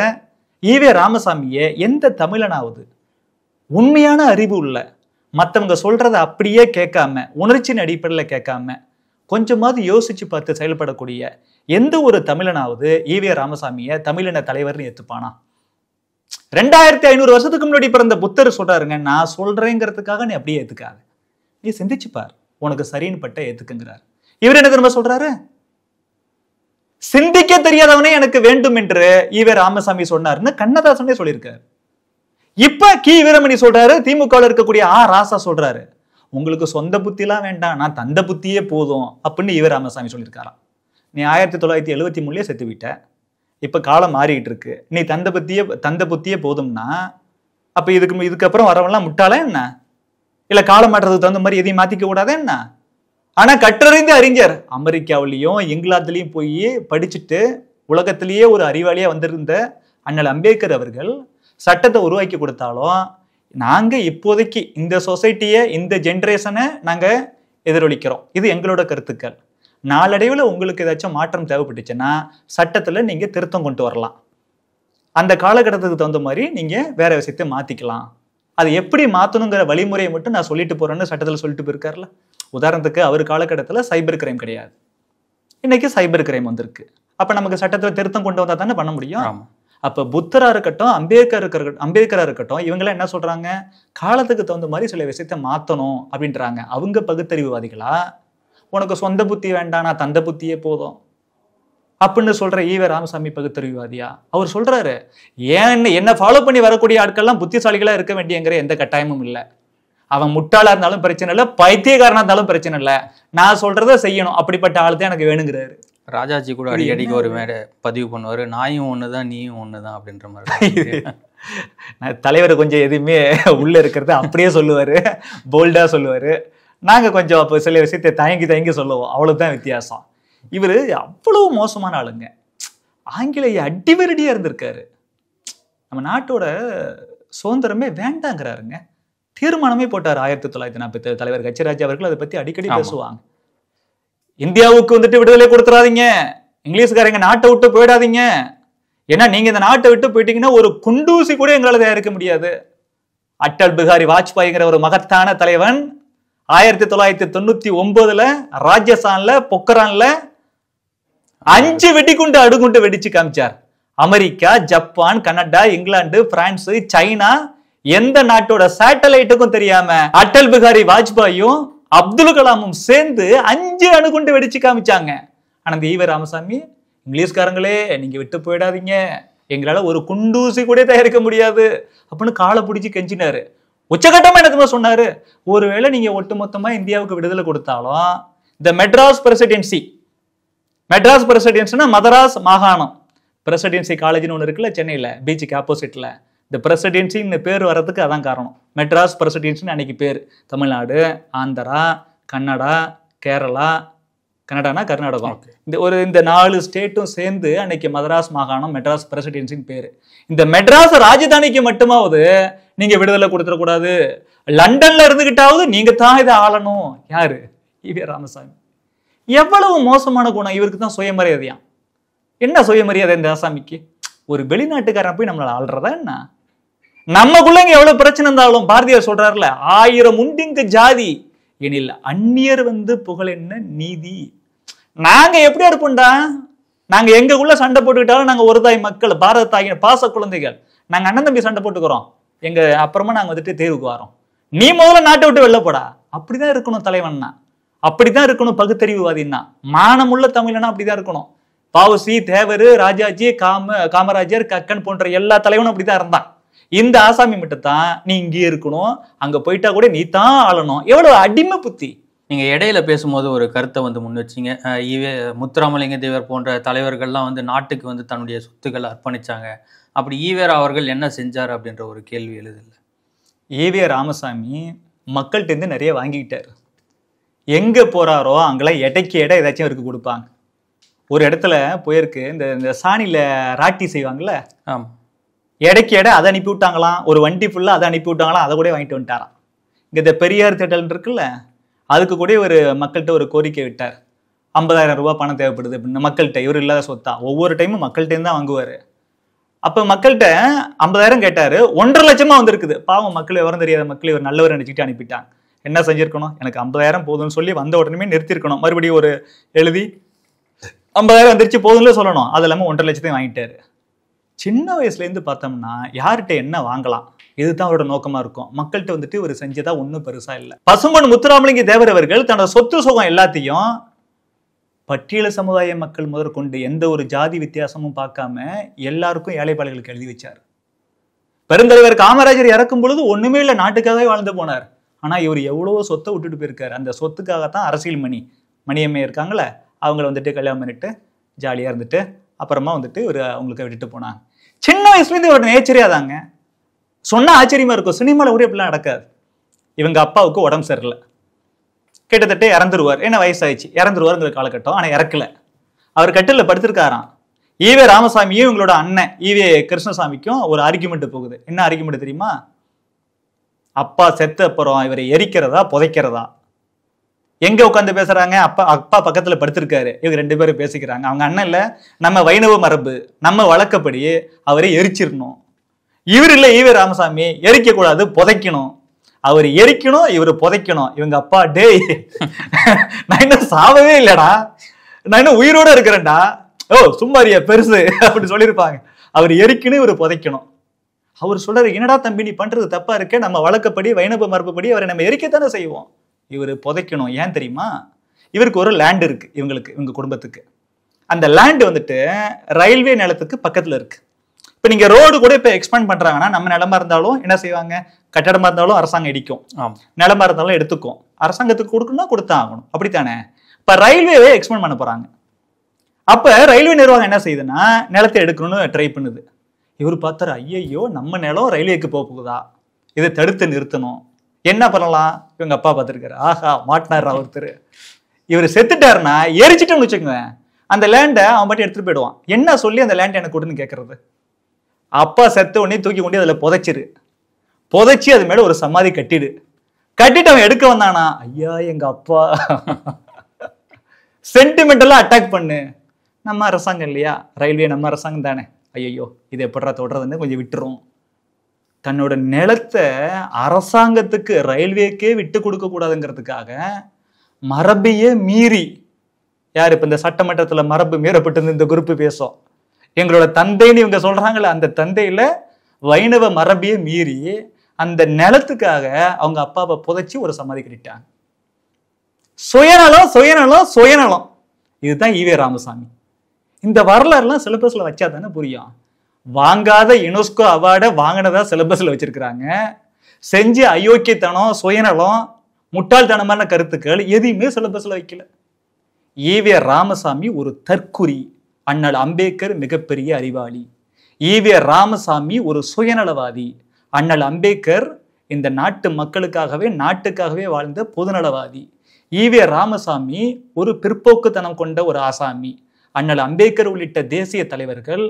ஈவே ராமசாமியை எந்த தமிழனாவது உண்மையான அறிவு உள்ள, மற்றவங்க சொல்றத அப்படியே கேட்காம, உணர்ச்சியின் அடிப்படையில் கேட்காம, கொஞ்சமாவது யோசிச்சு பார்த்து செயல்படக்கூடிய எந்த ஒரு தமிழனாவது ஈவே ராமசாமியை தமிழின தலைவர்னு ஏத்துப்பானா? 2500 வருஷத்துக்கு முன்னாடி பிறந்த புத்தர் சொல்றாருங்க, நான் சொல்றேங்கிறதுக்காக நீ அப்படியே ஏத்துக்காத, நீ சிந்திச்சுப்பார், உனக்கு சரின்னு பட்ட ஏத்துக்குங்கிறார். இவர் என்ன திரும்ப சொல்றாரு, சிந்திக்க தெரியாதவனே எனக்கு வேண்டும் என்று ஈவே ராமசாமி சொன்னார்னு கண்ணதாசனே சொல்லியிருக்காரு. இப்ப கி வீரமணி சொல்றாரு, திமுக இருக்கக்கூடிய ராசா சொல்றாரு, உங்களுக்கு சொந்த புத்திலாம் வேண்டாம், நான் தந்த புத்தியே போதும் அப்படின்னு ஈவே ராமசாமி சொல்லியிருக்காராம். நீ 1973 செத்து விட்ட, இப்ப காலம் மாறிட்டு இருக்கு, நீ தந்த புத்தியே போதும்னா அப்ப இதுக்கப்புறம் வரவெல்லாம் முட்டாளா என்ன? இல்ல காலம் மாற்றதுக்கு தகுந்த மாதிரி எதையும் மாத்திக்க கூடாதா என்ன? ஆனா கற்றறிந்த அறிஞர் அமெரிக்காவிலையும் இங்கிலாந்துலயும் போய் படிச்சுட்டு உலகத்திலேயே ஒரு அறிவாளியா வந்திருந்த அண்ணல் அம்பேத்கர் அவர்கள் சட்டத்தை உருவாக்கி கொடுத்தாலும் நாங்க இப்போதைக்கு இந்த சொசைட்டியை, இந்த ஜென்ரேஷனை நாங்க எதிரொலிக்கிறோம், இது எங்களோட கருத்துக்கள். நாளடைவில் உங்களுக்கு ஏதாச்சும் மாற்றம் தேவைப்பட்டுச்சுன்னா சட்டத்துல நீங்க திருத்தம் கொண்டு வரலாம், அந்த காலகட்டத்துக்கு தகுந்த மாதிரி நீங்க வேற விஷயத்தை மாத்திக்கலாம், அது எப்படி மாத்தணுங்கிற வழிமுறையை மட்டும் நான் சொல்லிட்டு போறேன்னு சட்டத்துல சொல்லிட்டு போயிருக்காருல. உதாரணத்துக்கு அவர் காலகட்டத்தில் சைபர் கிரைம் கிடையாது, இன்னைக்கு சைபர் கிரைம் வந்திருக்கு, அப்ப நமக்கு சட்டத்துல திருத்தம் கொண்டு வந்தா தானே பண்ண முடியும். அப்ப புத்தரா இருக்கட்டும், அம்பேத்கரா இருக்கட்டும், இவங்கெல்லாம் என்ன சொல்றாங்க, காலத்துக்கு தகுந்த மாதிரி சில விஷயத்த மாத்தணும் அப்படின்றாங்க. அவங்க பகுத்தறிவுவாதிகளா? உனக்கு சொந்த புத்தி வேண்டாம், நான் தந்த புத்தியே போதும் அப்படின்னு சொல்ற ஈவே ராமசாமி பகுத்தறிவுவாதியா? அவர் சொல்றாரு, என்ன ஃபாலோ பண்ணி வரக்கூடிய ஆட்கள்லாம் புத்திசாலிகளா இருக்க வேண்டியங்கிற எந்த கட்டாயமும் இல்லை, அவன் முட்டாளா இருந்தாலும் பிரச்சனை இல்லை, பைத்தியக்காரனா இருந்தாலும் பிரச்சனை இல்லை, நான் சொல்றதை செய்யணும், அப்படிப்பட்ட ஆள் தான் எனக்கு வேணுங்கிறாரு. ராஜாஜி கூட அடிக்கடிக்கு ஒரு மேடை பதிவு பண்ணுவாரு, நாயும் ஒண்ணுதான் நீயும் ஒண்ணுதான் அப்படின்ற மாதிரி. தலைவர் கொஞ்சம் எதுவுமே உள்ள இருக்கிறத அப்படியே சொல்லுவாரு, போல்டா சொல்லுவாரு, நாங்க கொஞ்சம் அப்போ சில விஷயத்தை தயங்கி சொல்லுவோம், அவ்வளவுதான் வித்தியாசம். இவர் அவ்வளவு மோசமான ஆளுங்க. ஆங்கிலேய அடிவரடியா இருந்திருக்காரு. நம்ம நாட்டோட சுதந்திரமே வேண்டாங்கிறாருங்க. தீர்மானமே போட்டார் 1947 தலைவர் கச்சிராஜ் அவர்கள். அதை பத்தி அடிக்கடி பேசுவாங்க. இந்தியாவுக்கு வந்துட்டு விடுதலை கொடுத்துறாதீங்க, இங்கிலீஷ்காரங்க நாட்டை விட்டு போயிடாதீங்க, ஏன்னா நீங்க இந்த நாட்டை விட்டு போயிட்டீங்கன்னா ஒரு குண்டூசி கூட எங்களால தயாரிக்க முடியாது. அட்டல் பிகாரி வாஜ்பாய்ங்கிற ஒரு மகத்தான தலைவன் 1999 ராஜஸ்தான்ல பொக்ரான்ல 5 வெடிகுண்டு அடுகுண்டு வெடிச்சு காமிச்சார். America, Japan, Canada, England, France, China எந்த நாட்டோட சேட்டலைட்டுக்கும் தெரியாம அட்டல் பிகாரி வாஜ்பாயும் அப்துல் கலாமும் சேர்ந்து 5 அணுகுண்டு வெடிச்சு காமிச்சாங்க. ஆனா இந்த ஈவே ராமசாமி, இங்கிலீஷ்காரங்களே நீங்க விட்டு போயிடாதீங்க, எங்களால ஒரு குண்டூசி கூட தயாரிக்க முடியாது அப்படின்னு காலை பிடிச்சி கெஞ்சினாரு. உச்சகட்டமா என்னதுமா சொன்னாரு, ஒருவேளை நீங்க ஒட்டுமொத்தமா இந்தியாவுக்கு விடுதலை கொடுத்தாலும் இந்த மெட்ராஸ் பிரசிடென்சினா மதராஸ் மாகாணம் பிரசிடென்சி காலேஜ்னு ஒன்று இருக்குல்ல சென்னையில, பீச்சுக்கு ஆப்போசிட்ல, இந்த பிரசிடென்சின்னு பேர் வர்றதுக்கு அதான் காரணம். மெட்ராஸ் பிரசிடென்சின்னு அன்னைக்கு பேர். தமிழ்நாடு, ஆந்திரா, கன்னடா, கேரளா, கனடானா கர்நாடகம், இந்த 4 ஸ்டேட்டும் சேர்ந்து அன்னைக்கு மதராஸ் மாகாணம் மெட்ராஸ் பிரசிடென்சின்னு பேரு. இந்த மெட்ராஸ் ராஜதானிக்கு மட்டுமாவது நீங்க விடுதலை கொடுத்துடக்கூடாது, லண்டன்ல இருந்துகிட்டாவது நீங்க தான் இதை ஆளணும். யாரு? ஈவே ராமசாமி. எவ்வளவு மோசமான குணம் இவருக்கு தான். சுயமரியாதையா? என்ன சுயமரியாதை இந்த ஆசாமிக்கு? ஒரு வெளிநாட்டுக்காரன் போய் நம்மளால ஆள்றதா என்ன? நம்மக்குள்ளங்க எவ்வளவு பிரச்சனை இருந்தாலும் பாரதியார் சொல்றாருல, 1000 உண்டிங்கு ஜாதி எனில் அந்நியர் வந்து புகழ் என்ன நீதி. நாங்க எப்படி இருப்போம்டா, நாங்க எங்களுக்குள்ள சண்டை போட்டுக்கிட்டாலும் நாங்க ஒரு தாய் மக்கள், பாரத தாய் பாச குழந்தைகள், நாங்க அண்ணன் தம்பி சண்டை போட்டுக்கிறோம், எங்க அப்புறமா நாங்க வந்துட்டு தேர்வுக்கு வரோம், நீ முதல்ல நாட்டை விட்டு வெளில போடா. அப்படிதான் இருக்கணும் தலைவன்னா, அப்படிதான் இருக்கணும் பகுத்தறிவுவாதின்னா, மானமுள்ள தமிழனா அப்படிதான் இருக்கணும். பாவுசி, தேவர், ராஜாஜி, காமராஜர், கக்கன் போன்ற எல்லா தலைவனும் அப்படிதான் இருந்தான். இந்த ஆசாமி மட்டும் தான் நீ இங்கே இருக்கணும், அங்க போயிட்டா கூட நீ தான் ஆளணும். எவ்வளவு அடிமை புத்தி. நீங்க இடையில பேசும்போது ஒரு கருத்தை வந்து முன் வச்சிங்க. முத்துராமலிங்க தேவர் போன்ற தலைவர்கள்லாம் வந்து நாட்டுக்கு வந்து தன்னுடைய சொத்துக்களை அர்ப்பணிச்சாங்க. அப்படி ஈவேரா அவர்கள் என்ன செஞ்சார் அப்படின்ற ஒரு கேள்வி எழுதில்ல. ஈவே ராமசாமி மக்கள்கிட்ட இருந்து நிறைய வாங்கிக்கிட்டாரு. எங்க போறாரோ அங்கெல்லாம் எடைக்கு எடை ஏதாச்சும் அவருக்கு கொடுப்பாங்க. ஒரு இடத்துல போயிருக்கு, இந்த சாணியில ராட்டி செய்வாங்கல்ல, எடைக்கு எடை அதை அனுப்பி விட்டாங்களாம். ஒரு வண்டி ஃபுல்லா அதை அனுப்பி விட்டாங்களாம். அதை கூட வாங்கிட்டு வந்துட்டாராம். இங்க இந்த பெரியார் திடல் இருக்குல்ல, அதுக்கு கூட ஒரு மக்கள்கிட்ட ஒரு கோரிக்கை விட்டார். 50,000 ரூபாய் பணம் தேவைப்படுது அப்படின்னு மக்கள்கிட்ட. இவர் இல்லாத சொத்தா ஒவ்வொரு டைமும் மக்கள்கிட்ட தான் வாங்குவாரு. அப்ப மக்கள்கிட்ட 50,000 கேட்டாரு. 1.5 லட்சமா வந்திருக்குது. பாவம் மக்கள், விவரம் தெரியாத மக்கள் இவர் நல்லவர் நினைச்சிட்டு அனுப்பிட்டாங்க. என்ன செஞ்சிருக்கணும், எனக்கு 50,000 போதும்னு சொல்லி வந்த உடனே நிறுத்திருக்கணும். மறுபடியும் ஒரு எழுதி 50,000 வந்துருச்சு போதும்னு சொல்லணும். அது இல்லாம 1.5 லட்சத்தையும் வாங்கிட்டாரு. சின்ன வயசுல இருந்து பார்த்தோம்னா யார்கிட்ட என்ன வாங்கலாம், இதுதான் அவரோட நோக்கமா இருக்கும். மக்கள்கிட்ட வந்துட்டு ஒரு செஞ்சதா ஒன்றும் பெருசா இல்லை. பசும்பொன் முத்துராமலிங்க தேவர் அவர்கள் தன்னோட சொத்து சுகம் எல்லாத்தையும் பட்டியல சமுதாய மக்கள் முதற்கொண்டு எந்த ஒரு ஜாதி வித்தியாசமும் பார்க்காம எல்லாருக்கும் ஏழைப்பாளைகளுக்கு எழுதி வச்சார். பெருந்தலைவர் காமராஜர் இறக்கும் பொழுது ஒண்ணுமே இல்லை, நாட்டுக்காகவே வாழ்ந்து போனார். ஆனா இவர் எவ்வளவோ சொத்தை விட்டுட்டு போயிருக்காரு. அந்த சொத்துக்காகத்தான் அரசியல் மணியம்மை இருக்காங்களே, அவங்கள வந்துட்டு கல்யாணம் பண்ணிட்டு ஜாலியா இருந்துட்டு அப்புறமா வந்துட்டு இவர் அவங்களுக்கு விட்டுட்டு போனாங்க. சின்ன வயசுல இருந்து இவரோட நேச்சரியாதாங்க. சொன்னா ஆச்சரியமா இருக்கும், சினிமாவில் கூட இப்படிலாம் நடக்காது. இவங்க அப்பாவுக்கு உடம்பு சரியில்லை, கிட்டத்தட்ட இறந்துருவார். என்ன வயசாயிடுச்சு, இறந்துருவாருங்கிற காலகட்டம். ஆனா இறக்கல, அவர் கட்டில படுத்திருக்காராம். ஈவே ராமசாமியும் இவங்களோட அண்ணன் ஈவே கிருஷ்ணசாமிக்கும் ஒரு ஆர்கியூமெண்ட் போகுது. என்ன ஆர்கியூமெண்ட் தெரியுமா? அப்பா செத்த அப்புறம் இவரை எரிக்கிறதா புதைக்கிறதா. எங்க உட்காந்து பேசுறாங்க, அப்பா பக்கத்துல படுத்திருக்காரு, இவங்க 2 பேரும் பேசிக்கிறாங்க. அவங்க அண்ணன் இல்ல, நம்ம வைணவ மரபு, நம்ம வழக்கப்படி அவரை எரிச்சிடணும். இவர் இல்ல ஈவே ராமசாமி, எரிக்க கூடாது, புதைக்கணும். அவர் எரிக்கணும், இவர் புதைக்கணும். இவங்க அப்பா, டேய் நான் இன்னும் சாவவே இல்லடா, நான் இன்னும் உயிரோட இருக்கிறேன்டா, ஓ சும்மாரியா பெருசு அப்படி சொல்லியிருப்பாங்க. அவர் எரிக்கணும், இவர் புதைக்கணும். அவர் சொல்றாரு, என்னடா தம்பி நீ பண்றது தப்பா இருக்க, நம்ம வழக்கப்படி வைணவ மரபுப்படி அவரை நம்ம எரிக்கத்தானே செய்வோம், இவர் புதைக்கணும். ஏன் தெரியுமா? இவருக்கு ஒரு லேண்ட் இருக்கு, இவங்க குடும்பத்துக்கு. அந்த லேண்ட் வந்துட்டு ரயில்வே நிலத்துக்கு பக்கத்துல இருக்கு. இப்ப நீங்க ரோடு கூட இப்ப எக்ஸ்பேண்ட் பண்றாங்கன்னா, நம்ம நிலமா இருந்தாலும் என்ன செய்வாங்க, கட்டடமா இருந்தாலும் அரசாங்கம் இடிக்கும், நிலமா இருந்தாலும் எடுத்துக்கும். அரசாங்கத்துக்கு கொடுக்கணும்னா கொடுத்தான் ஆகணும், அப்படித்தானே? இப்ப ரயில்வேவே எக்ஸ்பேண்ட் பண்ண போறாங்க. அப்ப ரயில்வே நிர்வாகம் என்ன செய்யுதுன்னா, நிலத்தை எடுக்கணும்னு ட்ரை பண்ணுது. இவர் பார்த்தாரு, ஐயையோ நம்ம நிலம் ரயில்வேக்கு போகுதா, இதை தடுத்து நிறுத்தணும், என்ன பண்ணலாம்? இவங்க அப்பா பார்த்துருக்காரு, ஆஹா மாட்டினார் ஒருத்தர், இவர் செத்துட்டாருன்னா எரிச்சிட்டோம்னு வச்சுக்கோங்க, அந்த லேண்டை அவன் பாட்டி எடுத்துட்டு போயிடுவான். என்ன சொல்லி அந்த லேண்டை எனக்கு கொடுன்னு கேட்கறது? அப்பா செத்த உடனே தூக்கி கொண்டு அதுல புதைச்சி அது மேல ஒரு சமாதி கட்டிட்டு அவன் எடுக்க வந்தானா, ஐயா எங்க அப்பா சென்டிமெண்டலா அட்டாக் பண்ணு. நம்ம அரசாங்கம் இல்லையா, ரயில்வே நம்ம அரசாங்கம் தானே, ஐயோ இது எப்படா தொடர்றதுன்னு கொஞ்சம் விட்டுரும். தன்னோட நிலத்தை அரசாங்கத்துக்கு ரயில்வேக்கே விட்டு கொடுக்க கூடாதுங்கிறதுக்காக மரபையே மீறி, யார் இப்ப இந்த சட்டமன்றத்துல மரபு மீறப்பட்டு இந்த குரூப் பேசும், எங்களோட தந்தைன்னு இவங்க சொல்றாங்கல்ல, அந்த தந்தையில வைணவ மரபையே மீறி அந்த நிலத்துக்காக அவங்க அப்பாவை புதைச்சி ஒரு சமாதி கட்டிட்டாங்க. சுயநலம். இதுதான் ஈவே ராமசாமி. இந்த வரலாறுலாம் சிலபஸ்ல வச்சா தானே புரியும். வாங்காத யுனெஸ்கோ அவார்டை வாங்கினதா சிலபஸ்ல வச்சிருக்கிறாங்க. செஞ்ச அயோக்கியத்தனம், சுயநலம், முட்டாள்தனமான கருத்துக்கள் எதையுமே சிலபஸ்ல வைக்கல. ஈவே ராமசாமி ஒரு தற்குறி, அண்ணல் அம்பேத்கர் மிகப்பெரிய அறிவாளி. ஈவே ராமசாமி ஒரு சுயநலவாதி, அண்ணல் அம்பேத்கர் இந்த நாட்டு மக்களுக்காகவே நாட்டுக்காகவே வாழ்ந்த பொதுநலவாதி. ஈவே ராமசாமி ஒரு பிற்போக்குத்தனம் கொண்ட ஒரு ஆசாமி. அண்ணல் அம்பேத்கர் உள்ளிட்ட தேசிய தலைவர்கள்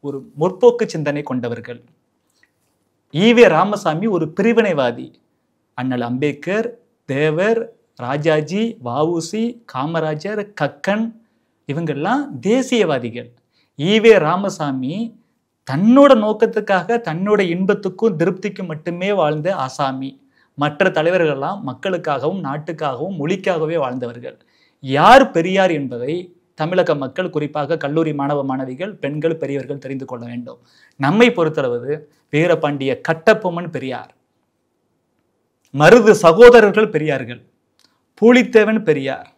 ஒரு முற்போக்கு சிந்தனை கொண்டவர்கள். ஈவே ராமசாமி ஒரு பிரிவினைவாதி. அண்ணல் அம்பேத்கர், தேவர், ராஜாஜி, வஉசி, காமராஜர், கக்கன் இவங்கெல்லாம் தேசியவாதிகள். ஈவே ராமசாமி தன்னோட நோக்கத்துக்காக, தன்னோட இன்பத்துக்கும் திருப்திக்கும் மட்டுமே வாழ்ந்த ஆசாமி. மற்ற தலைவர்கள் எல்லாம் மக்களுக்காகவும் நாட்டுக்காகவும் மொழிக்காகவே வாழ்ந்தவர்கள். யார் பெரியார் என்பதை தமிழக மக்கள், குறிப்பாக கல்லூரி மாணவ மாணவிகள், பெண்கள், பெரியவர்கள் தெரிந்து கொள்ள வேண்டும். நம்மை பொறுத்தளவு வீரபாண்டிய கட்டபொம்மன் பெரியார், மருது சகோதரர்கள் பெரியார்கள், பூலித்தேவன் பெரியார்,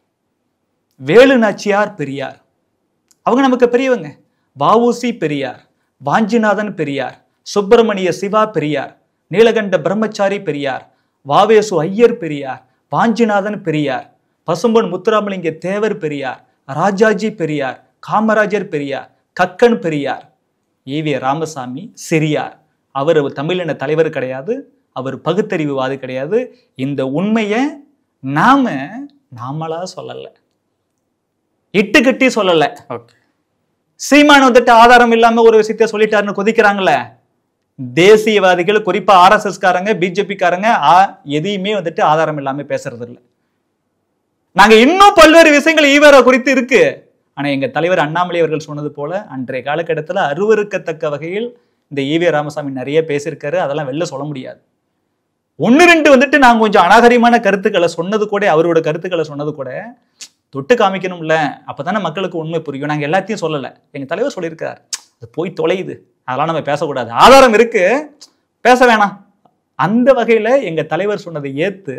வேலு நாச்சியார் பெரியார், அவங்க நமக்கு பெரியவங்க. வஉசி பெரியார், வாஞ்சிநாதன் பெரியார், சுப்பிரமணிய சிவா பெரியார், நீலகண்ட பிரம்மச்சாரி பெரியார், வாவேசு ஐயர் பெரியார், வாஞ்சிநாதன் பெரியார், பசும்பொன் முத்துராமலிங்க தேவர் பெரியார், ராஜாஜி பெரியார், காமராஜர் பெரியார், கக்கன் பெரியார். ஈவே ராமசாமி சிறியார். அவர் தமிழின தலைவர் கிடையாது, அவர் பகுத்தறிவுவாதி கிடையாது. இந்த உண்மையை நாமளா சொல்லல, இட்டுக்கட்டி சொல்லல. சீமான் வந்துட்டு ஆதாரம் இல்லாம ஒரு விஷயத்த சொல்லிட்டாருன்னு கொதிக்கிறாங்கல்ல, தேசியவாதிகள், குறிப்பா RSS காரங்க, பிஜேபி காரங்க எதையுமே வந்துட்டு ஆதாரம் இல்லாம பேசுறது இல்லை. நாங்க இன்னும் பல்வேறு விஷயங்கள் ஈவேரா குறித்து இருக்கு. ஆனா எங்க தலைவர் அண்ணாமலை அவர்கள் சொன்னது போல அன்றைய காலகட்டத்தில் அருவருக்கத்தக்க வகையில் இந்த ஈவே ராமசாமி நிறைய பேசியிருக்காரு. அதெல்லாம் வெளில சொல்ல முடியாது. 1-2 வந்துட்டு நாங்க கொஞ்சம் அநாகரிகமான கருத்துக்களை சொன்னது கூட, அவரோட கருத்துக்களை சொன்னது கூட தொட்டு காமிக்கணும்ல, அப்பதானே மக்களுக்கு உண்மை புரியும். நாங்க எல்லாத்தையும் சொல்லல, எங்க தலைவர் சொல்லியிருக்காரு, அது போய் தொலையுது, அதெல்லாம் நம்ம பேசக்கூடாது, ஆதாரம் இருக்கு, பேச வேணாம். அந்த வகையில எங்க தலைவர் சொன்னதை ஏத்து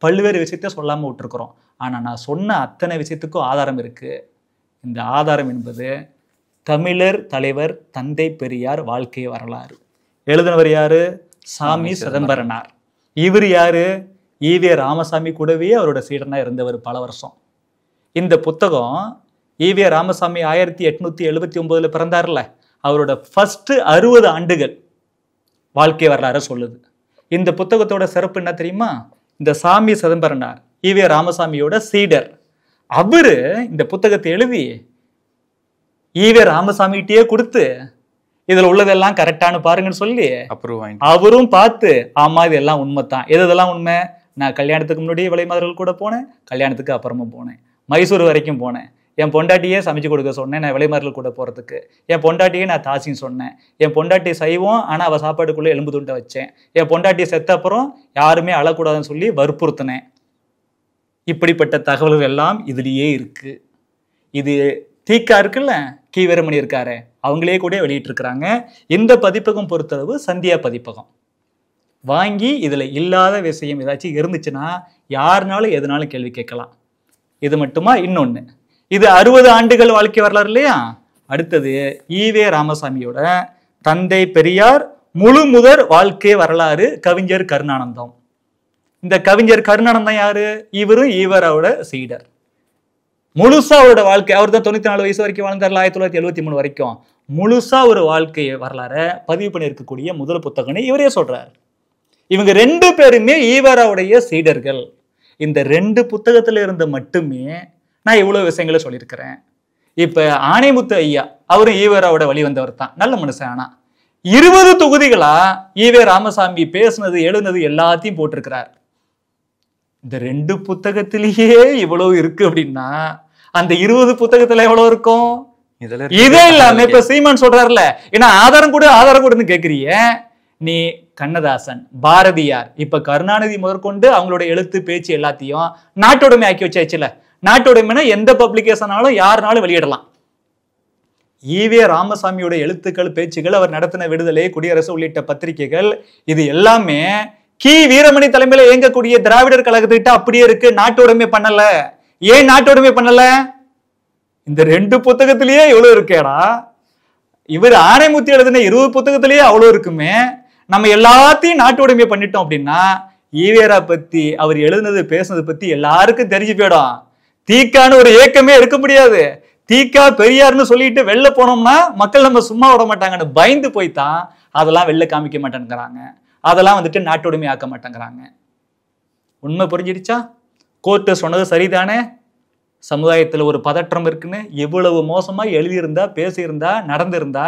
பல்வேறு விஷயத்த சொல்லாம விட்டுருக்குறோம். ஆனா நான் சொன்ன அத்தனை விஷயத்துக்கும் ஆதாரம் இருக்கு. இந்த ஆதாரம் என்பது தமிழர் தலைவர் தந்தை பெரியார் வாழ்க்கை வரலாறு. எழுதினவர் யாரு? சாமி சிதம்பரனார். இவர் யாரு? ஈவே ராமசாமி கூடவே அவரோட சீடனா இருந்தவர் பல வருஷம். இந்த புத்தகம் ஈவே ராமசாமி 1879 பிறந்தார்ல, அவரோட ஃபர்ஸ்ட் 60 ஆண்டுகள் வாழ்க்கை வரலாறு சொல்லுது. இந்த புத்தகத்தோட சிறப்பு என்ன தெரியுமா? இந்த சாமி சிதம்பரனார் ஈவே ராமசாமியோட சீடர். அவரு இந்த புத்தகத்தை எழுதி ஈவே ராமசாமிகிட்டே கொடுத்து இதுல உள்ளதெல்லாம் கரெக்டானு பாருங்கன்னு சொல்லி அவரும் பார்த்து, ஆமா இதெல்லாம் உண்மைத்தான். எதெல்லாம் உண்மை? நான் கல்யாணத்துக்கு முன்னாடியே விலைமாதர்கள் கூட போனேன், கல்யாணத்துக்கு அப்புறமும் போனேன், மைசூர் வரைக்கும் போனேன், என் பொண்டாட்டியே சமைச்சு கொடுக்க சொன்னேன் நான் விலைமாதர்கள் கூட போறதுக்கு, என் பொண்டாட்டியே நான் தாசின்னு சொன்னேன், என் பொண்டாட்டி செய்வோம் ஆனா அவ சாப்பாட்டுக்குள்ள எலும்பு துண்டை வச்சேன், என் பொண்டாட்டி செத்த அப்புறம் யாருமே அழக்கூடாதுன்னு சொல்லி வற்புறுத்தினேன். இப்படிப்பட்ட தகவல்கள் எல்லாம் இதுலயே இருக்கு. இது தீக்கா இருக்குல்ல, கி வீரமணி இருக்காரு, அவங்களே கூட வெளியிட்டு இருக்கிறாங்க. இந்த பதிப்பகம் பொறுத்தளவு சந்தியா பதிப்பகம். வாங்கி இதுல இல்லாத விஷயம் ஏதாச்சும் இருந்துச்சுன்னா யாருனாலும் எதனாலும் கேள்வி கேட்கலாம். இது மட்டுமா? இன்னொன்னு, இது 60 ஆண்டுகள் வாழ்க்கை வரலாறு இல்லையா? அடுத்தது ஈவே ராமசாமியோட தந்தை பெரியார் முழு முதற் வாழ்க்கை வரலாறு கவிஞர் கருணானந்தம். இந்த கவிஞர் கருணானந்தம் யாரு? இவரும் ஈவேராவோட சீடர். முழுசா அவரோட வாழ்க்கை, அவர் தான் 94 வயசு வரைக்கும் வாழ்ந்தார், 1973 வரைக்கும். முழுசா ஒரு வாழ்க்கை வரலாற பதிவு பண்ணி இருக்கக்கூடிய முதல் புத்தகம்னு இவரே சொல்றாரு. இவங்க 2 பேருமே ஈவேராவுடைய சீடர்கள். இந்த 2 புத்தகத்துல இருந்து மட்டுமே நான் இவ்வளவு விஷயங்களை சொல்லியிருக்கிறேன். இப்ப ஆணைமுத்து ஐயா அவரும் ஈவேராவோட வழி வந்தவர் தான், நல்ல மனுஷன். ஆனா 20 தொகுதிகளா ஈவே ராமசாமி பேசுனது எழுதுனது எல்லாத்தையும் போட்டிருக்கிறார். இந்த 2 புத்தகத்திலேயே இவ்வளவு இருக்கு அப்படின்னா அந்த 20 புத்தகத்துல எவ்வளவு இருக்கும்? இதே இல்லாம இப்ப சீமான் சொல்றாருல, ஏன்னா ஆதாரம் கூடன்னு கேக்குறீங்க. நீ கண்ணதாசன், பாரதியார், இப்ப கருணாநிதி முதற்கொண்டு அவங்களோட எழுத்து பேச்சு எல்லாத்தையும் நாட்டோடமை ஆக்கி வச்சாச்சுல. நாட்டோடமைனா எந்த பப்ளிகேஷனாலும் யாருனாலும் வெளியிடலாம். ஈவே ராமசாமியோட எழுத்துக்கள், பேச்சுகள், அவர் நடத்தின விடுதலை, குடியரசு உள்ளிட்ட பத்திரிகைகள், இது எல்லாமே வீரமணி தலைமையில இயங்கக்கூடிய திராவிடர் கழகத்திட்ட அப்படியே இருக்கு. நாட்டோடமை பண்ணல. ஏன் நாட்டோடமை பண்ணல? இந்த 2 புத்தகத்திலேயே இவ்வளவு இருக்கேடா. இவர் ஆணைமுத்தி எழுதின 20 புத்தகத்திலேயே அவ்வளவு இருக்குமே. நம்ம எல்லாத்தையும் நாட்டோடமை பண்ணிட்டோம் அப்படின்னா ஈவேரா பத்தி அவர் எழுதுனது பேசுனது பத்தி எல்லாருக்கும் தெரிஞ்சு போயிடும். தீக்கான்னு ஒரு ஏக்கமே இருக்க முடியாது. தீக்கா பெரியார்னு சொல்லிட்டு வெளில போனோம்னா மக்கள் நம்ம சும்மா விட மாட்டாங்கன்னு பயந்து போய்தான் அதெல்லாம் வெளில காமிக்க மாட்டேங்கிறாங்க. அதெல்லாம் வந்துட்டு நாட்டோடமை ஆக்க மாட்டேங்கிறாங்க. உண்மை புரிஞ்சிடுச்சா? கோர்ட்டு சொன்னது சரிதானே? சமுதாயத்துல ஒரு பதற்றம் இருக்குன்னு எவ்வளவு மோசமா எழுதியிருந்தா, பேசியிருந்தா, நடந்திருந்தா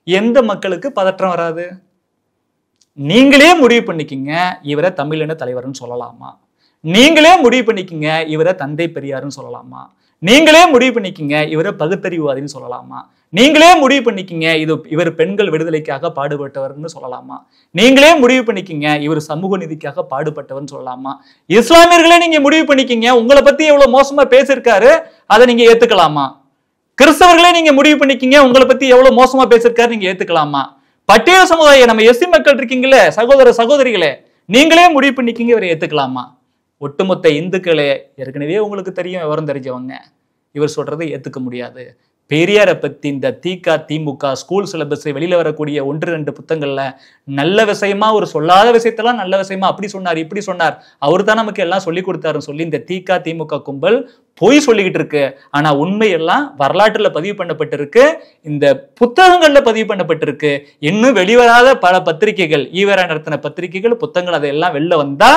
எந்த மக்களுக்கு பதற்றம் வராது? நீங்களே முடிவு பண்ணிக்கிங்க இவரை தமிழின தலைவர்னு சொல்லலாமா? நீங்களே முடிவு பண்ணிக்கிங்க இவரை தந்தை பெரியாருன்னு சொல்லலாமா? நீங்களே முடிவு பண்ணிக்கிங்க இவரை பகுத்தறிவுவாதின்னு சொல்லலாமா? நீங்களே முடிவு பண்ணிக்கிங்க இவர் பெண்கள் விடுதலைக்காக பாடுபட்டவர்னு சொல்லலாமா? நீங்களே முடிவு பண்ணிக்கிங்க இவர் சமூக நீதிக்காக பாடுபட்டவர்னு சொல்லலாமா? இஸ்லாமியர்களே நீங்க முடிவு பண்ணிக்கிங்க உங்களை பத்தி எவ்வளவு மோசமா பேசியிருக்காரு, அதை நீங்க ஏத்துக்கலாமா? கிறிஸ்தவர்களே நீங்க முடிவு பண்ணிக்கிங்க உங்களை பத்தி எவ்வளவு மோசமா பேசியிருக்காரு, நீங்க ஏத்துக்கலாமா? பட்டியல் சமுதாயம், நம்ம எஸ்சி மக்கள் இருக்கீங்களே, சகோதர சகோதரிகளே, நீங்களே முடிவு பண்ணிக்கிங்க இவரை ஏத்துக்கலாமா? ஒட்டுமொத்த இந்துக்களே ஏற்கனவே உங்களுக்கு தெரியும், விவரம் தெரிஞ்சவங்க, இவர் சொல்றதை ஏத்துக்க முடியாது. பெரியாரை பத்தி இந்த திமுக ஸ்கூல் சிலபஸ் வெளியில வரக்கூடிய 1-2 புத்தகங்கள்ல நல்ல விஷயமா ஒரு சொல்லாத விஷயத்தெல்லாம் நல்ல விஷயமா அப்படி சொன்னார் இப்படி சொன்னார், அவர் தான் நமக்கு எல்லாம் சொல்லி கொடுத்தாருன்னு சொல்லி இந்த திமுக கும்பல் பொய் சொல்லிக்கிட்டு இருக்கு. ஆனா உண்மையெல்லாம் வரலாற்றுல பதிவு பண்ணப்பட்டிருக்கு, இந்த புத்தகங்கள்ல பதிவு பண்ணப்பட்டிருக்கு. இன்னும் வெளிவராத பல பத்திரிகைகள், ஈவேரா நடத்தின பத்திரிகைகள், புத்தகங்கள், அதெல்லாம் வெளில வந்தா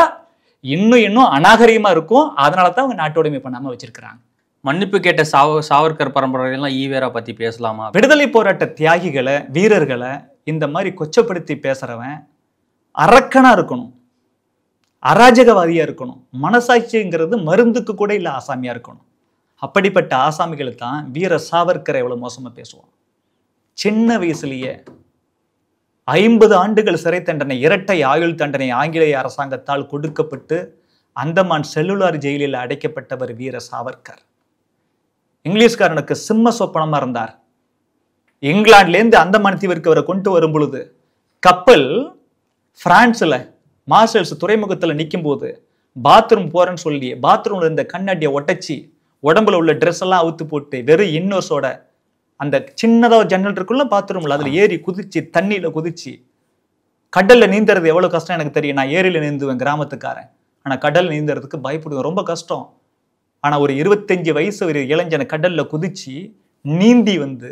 இன்னும் அநாகரிகமா இருக்கும். அதனாலதான் அவங்க நாட்டோடமை பண்ணாம வச்சிருக்கிறாங்க. மன்னிப்பு கேட்ட சாவர்கர் பரம்பரையெல்லாம் ஈவேரா பத்தி பேசலாமா? விடுதலை போராட்ட தியாகிகளை, வீரர்களை இந்த மாதிரி கொச்சப்படுத்தி பேசுறவன் அரக்கனா இருக்கணும், அராஜகவாதியா இருக்கணும், மனசாட்சிங்கிறது மருந்துக்கு கூட இல்ல ஆசாமியா இருக்கணும். அப்படிப்பட்ட ஆசாமிகளை தான் வீர சாவர்கரை எவ்வளவு மோசமா பேசுவான். சின்ன வயசுலயே 50 ஆண்டுகள் சிறை தண்டனை, இரட்டை ஆயுள் தண்டனை ஆங்கிலேய அரசாங்கத்தால் கொடுக்கப்பட்டு அந்தமான் செல்லுலார் ஜெயிலில் அடைக்கப்பட்டவர் வீர சாவர்கர். இங்கிலீஷ்காரனுக்கு சிம்ம சொப்பனமா இருந்தார். இங்கிலாந்துல இருந்து அந்தமான் தீவிற்கு அவரை கொண்டு வரும் பொழுது கப்பல் பிரான்ஸ்ல மார்ஷல்ஸ் துறைமுகத்துல நிற்கும் போது பாத்ரூம் போறேன்னு சொல்லி பாத்ரூம்ல இருந்த கண்ணாடியை ஒட்டச்சி உடம்புல உள்ள ட்ரெஸ் எல்லாம் அவுத்து போட்டு வெறும் இன்னோஸோட அந்த சின்னதா ஒரு ஜன்னல் இருக்குள்ள பாத்ரூம்ல அதுல ஏறி குதிச்சு தண்ணியில குதிச்சு, கடல்ல நீந்துறது எவ்வளவு கஷ்டம் எனக்கு தெரியும். நான் ஏரியில நீந்துவேன், கிராமத்துக்காரன். ஆனா கடல் நீந்துறதுக்கு பயப்படுவேன், ரொம்ப கஷ்டம். ஆனா ஒரு 25 வயசு ஒரு இளைஞனை கடல்ல குதிச்சு நீந்தி வந்து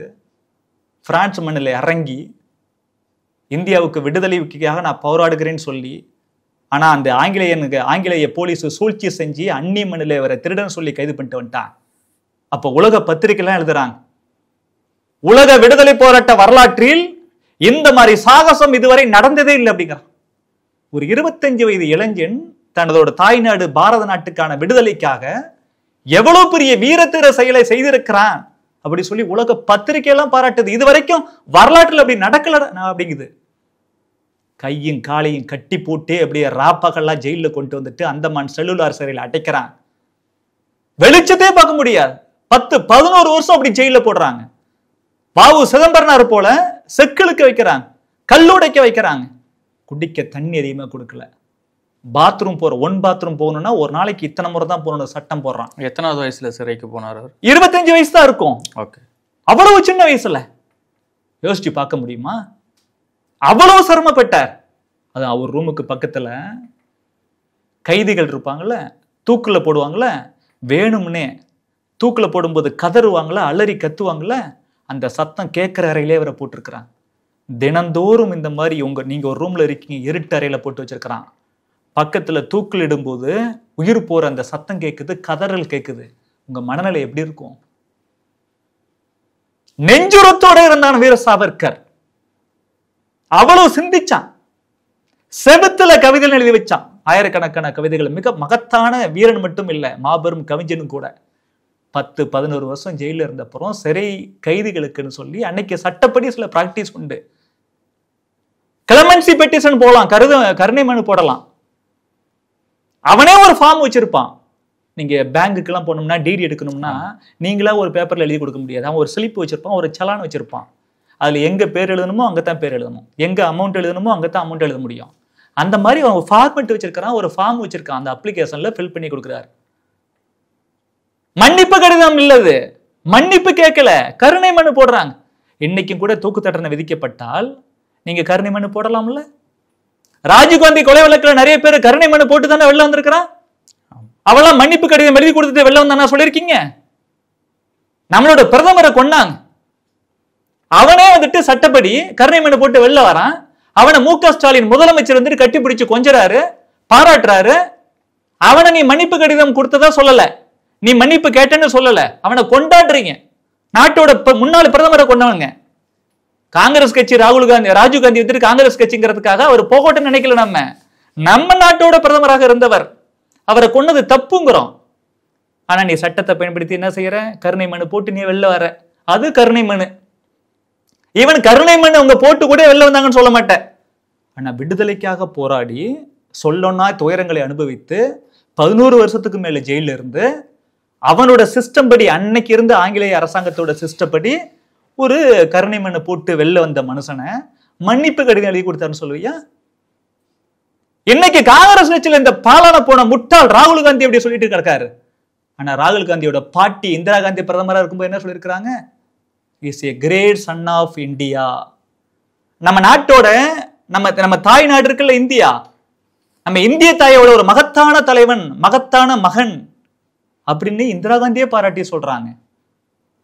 பிரான்ஸ் மண்ணில் இறங்கி இந்தியாவுக்கு விடுதலைக்காக நான் போராடுகிறேன்னு சொல்லி, ஆனா அந்த ஆங்கிலேய போலீஸ் சூழ்ச்சி செஞ்சு அந்நிய மண்ணில் வர திருடன் சொல்லி கைது பண்ணிட்டு வந்துட்டான். அப்ப உலக பத்திரிகைலாம் எழுதுறாங்க, உலக விடுதலை போராட்ட வரலாற்றில் இந்த மாதிரி சாகசம் இதுவரை நடந்ததே இல்லை அப்படிங்கிறான். ஒரு 25 வயது இளைஞன் தனதோட தாய்நாடு பாரத நாட்டுக்கான விடுதலைக்காக எவ்வளவு பெரிய வீரத்தீர செயலை செய்திருக்கிறான் அப்படி சொல்லி உலக பத்திரிகை எல்லாம் பாராட்டுது. இது வரைக்கும் வரலாற்றுல அப்படி நடக்கல அப்படிங்குது. கையும் காலையும் கட்டி போட்டு அப்படியே ராப்பகல்லாம் ஜெயில கொண்டு வந்துட்டு அந்தமான் செல்லுலார் சிறையில் அடைக்கிறான். வெளிச்சத்தே பார்க்க முடியாது. 10-11 வருஷம் அப்படி ஜெயில போடுறாங்க. வாவு சிதம்பரனார் போல செக்கிழுக்க வைக்கிறாங்க, கல்லுடைக்க வைக்கிறாங்க. குடிக்க தண்ணி அதிகமா கொடுக்கல. பாத்ரூம் ஒன் பாத்ரூம் போகணும்னா ஒரு நாளைக்கு இத்தனை முறை தான் போகணும் சட்டம் போடுறான். எத்தனாவது வயசுல சிறைக்கு போனார்? 25 வயசு தான் இருக்கும். ஓகே, அவ்வளவு சின்ன வயசுல யோசிச்சு பார்க்க முடியுமா? அவ்வளவு சிரமப்பட்டார். அது அவர் ரூமுக்கு பக்கத்துல கைதிகள் இருப்பாங்கல்ல, தூக்குல போடுவாங்கல்ல, வேணும்னே தூக்குல போடும்போது கதறுவாங்கள, அலறி கத்துவாங்கல்ல, அந்த சத்தம் கேட்கிற அறையிலே அவரை போட்டிருக்கிறான். தினந்தோறும் இந்த மாதிரி நீங்க ஒரு ரூம்ல இருக்கீங்க, இருட்டு அறையில போட்டு வச்சிருக்கிறான். பக்கத்துல தூக்கில் இடும்போது உயிர் போற அந்த சத்தம் கேட்குது, கதறல் கேட்குது. உங்க மனநிலை எப்படி இருக்கும்? நெஞ்சுரத்தோட இருந்தான் வீர சாவர்கர். அவ்வளவு சிந்திச்சான். செவுத்துல கவிதைகள் எழுதி வச்சான். ஆயிரக்கணக்கான கவிதைகள். மிக மகத்தான வீரன் மட்டும் இல்ல, மாபெரும் கவிஞனும் கூட. 10-11 வருஷம் ஜெயில இருந்தப்புறம் சிறை கைதிகளுக்குன்னு சொல்லி அன்னைக்கு சட்டப்படி சில பிராக்டிஸ் உண்டு. கிளமன்சி பெட்டிஷன் போடலாம், கருணை மனு போடலாம். அவனே ஒரு ஃபார்ம் வச்சிருப்பான். நீங்க பேங்குக்கு எல்லாம் போனோம்னா டிடி எடுக்கணும்னா நீங்களா ஒரு பேப்பர்ல எழுதி கொடுக்க முடியாது. அவன் ஒரு ஸ்லிப் வச்சிருப்பான், ஒரு சலான் வச்சிருப்பான். அதுல எங்க பேர் எழுதணுமோ அங்கதான் பேர் எழுதணும், எங்க அமௌண்ட் எழுதணுமோ அங்கதான் அமௌண்ட் எழுத முடியும். அந்த மாதிரி அவன் ஃபார்மெட் வச்சிருக்கான், ஒரு ஃபார்ம் வச்சிருக்கான். அந்த அப்ளிகேஷன்ல ஃபில் பண்ணி கொடுக்குறாரு. மன்னிப்பு கடிதம் இல்லது, மன்னிப்பு கேட்கல, கருணை மனு போடுறாங்க. இன்னைக்கும் கூட தூக்கு தண்டனை விதிக்கப்பட்டால் நீங்க கருணை மனு போடலாம்ல? ராஜீவ்காந்தி கொலை வழக்குல நிறைய பேர் கருணை மனு போட்டு தானே வெளில வந்திருக்கிறான். அவெல்லாம் மன்னிப்பு கடிதம் எழுதி கொடுத்துட்டு வெளில வந்தானா சொல்லியிருக்கீங்க? நம்மளோட பிரதமரை கொண்டாங்க. அவனே வந்துட்டு சட்டப்படி கருணை மனு போட்டு வெளில வரான். அவனை மு.க. ஸ்டாலின் முதலமைச்சர் வந்துட்டு கட்டி பிடிச்சு கொஞ்சறாரு, பாராட்டுறாரு. அவனை நீ மன்னிப்பு கடிதம் கொடுத்ததா சொல்லல, நீ மன்னிப்பு கேட்டேன்னு சொல்லல, அவனை கொண்டாடுறீங்க. நாட்டோட முன்னாள் பிரதமரை கொண்டவங்க. காங்கிரஸ் கட்சி ராஜீவ் காந்தி வந்துட்டு காங்கிரஸ் கட்சிங்கிறதுக்காக அவர் போகட்டும்னு நினைக்கல. நம்ம நாட்டோட பிரதமராக இருந்தவர், அவரை கொன்னது தப்புங்கிறோம். ஆனா நீ சட்டத்தை பயன்படுத்தி என்ன செய்யற? கருணை மனு போட்டு நீ வெளில வர. அது கருணை மனு. ஈவன் கருணை மனு அவங்க போட்டு கூட வெளில வந்தாங்கன்னு சொல்ல மாட்டேன். ஆனா விடுதலைக்காக போராடி சொல்லொன்னா துயரங்களை அனுபவித்து 11 வருஷத்துக்கு மேல ஜெயில இருந்து அவனோட சிஸ்டம் படி, அன்னைக்கு இருந்த ஆங்கிலேய அரசாங்கத்தோட சிஸ்டம் படி ஒரு கருணை மனு போட்டு வெளில வந்த மனுஷனை மன்னிப்பு கடிதம் எழுதி கொடுத்தாருன்னு சொல்லுவியா? இன்னைக்கு காங்கிரஸ் கட்சியில இந்த பாலான போன முட்டாள் ராகுல் காந்தி அப்படி சொல்லிட்டு கிடக்காரு. ஆனா ராகுல் காந்தியோட பாட்டி இந்திரா காந்தி பிரதமரா இருக்கும்போது என்ன சொல்லியிருக்கிறாங்க? Is a great son of India. நம்ம நாட்டோட நம்ம தாய் நாடு இருக்குல்ல இந்தியா, நம்ம இந்திய தாயோட ஒரு மகத்தான தலைவன், மகத்தான மகன் அப்படின்னு இந்திரா காந்தியே பாராட்டி சொல்றாங்க.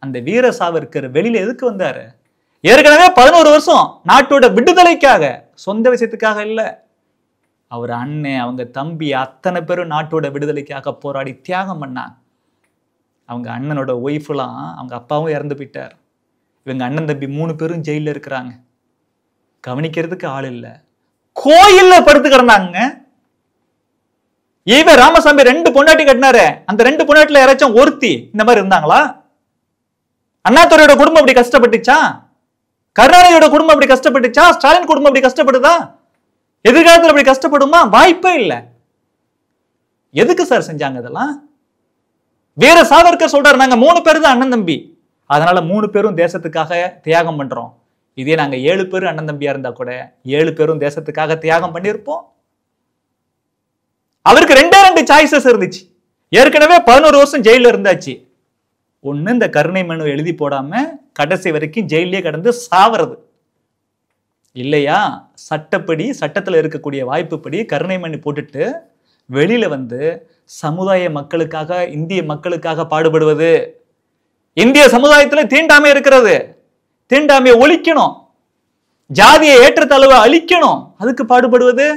அந்த வீர சாவர்கர் வெளியில எதுக்கு வந்தாரு? ஏற்கனவே 11 வருஷம் நாட்டோட விடுதலைக்காக, சொந்த விஷயத்துக்காக இல்ல. அவர் அண்ணன், அவங்க தம்பி, அத்தனை பேரும் நாட்டோட விடுதலைக்காக போராடி தியாகம் பண்ணாங்க. அவங்க அண்ணனோட ஒய்ஃப்லாம், அவங்க அப்பாவும் இறந்து போயிட்டார். இவங்க அண்ணன் தம்பி 3 பேரும் ஜெயில இருக்கிறாங்க. கவனிக்கிறதுக்கு ஆள் இல்ல. கோயில்ல படுத்து கிடந்தாங்க. ஈவே ராமசாமி 2 பொண்டாட்டி கட்டினாரு. அந்த 2 பொண்டாட்டில யாராச்சும் ஒருத்தி இந்த மாதிரி இருந்தாங்களா? அண்ணாதுரையோட குடும்பம் அப்படி கஷ்டப்பட்டுச்சா? கருணாநிதியோட குடும்பம் அப்படி கஷ்டப்பட்டுச்சா? ஸ்டாலின் குடும்பம் அப்படி கஷ்டப்படுதா? எதிர்காலத்தில் அப்படி கஷ்டப்படுமா? வாய்ப்பே இல்லை. எதுக்கு சார் செஞ்சாங்க இதெல்லாம்? வீர சாவர்கர் சொல்றாரு, நாங்க 3 பேர் தான் அண்ணன் தம்பி, அதனால 3 பேரும் தேசத்துக்காக தியாகம் பண்றோம். இதே நாங்க 7 பேரும் அண்ணன் தம்பியா இருந்தா கூட 7 பேரும் தேசத்துக்காக தியாகம் பண்ணிருப்போம். அவருக்கு 2 சாய்ஸஸ் இருந்துச்சு. ஏற்கனவே 11 வருஷம் ஜெயில இருந்தாச்சு. ஒண்ணு இந்த கருணை மனு எழுதி போடாம கடைசி வரைக்கும் ஜெயிலே கடந்து சாவறது, இல்லையா சட்டப்படி, சட்டத்துல இருக்கக்கூடிய வாய்ப்புப்படி கருணை மனு போட்டுட்டு வெளியில வந்து சமுதாய மக்களுக்காக, இந்திய மக்களுக்காக பாடுபடுவது. இந்திய சமுதாயத்துல தீண்டாமை இருக்கிறது, தீண்டாமையை ஒழிக்கணும், ஜாதியை ஏற்றத்தாழ்வை அழிக்கணும், அதுக்கு பாடுபடுவது.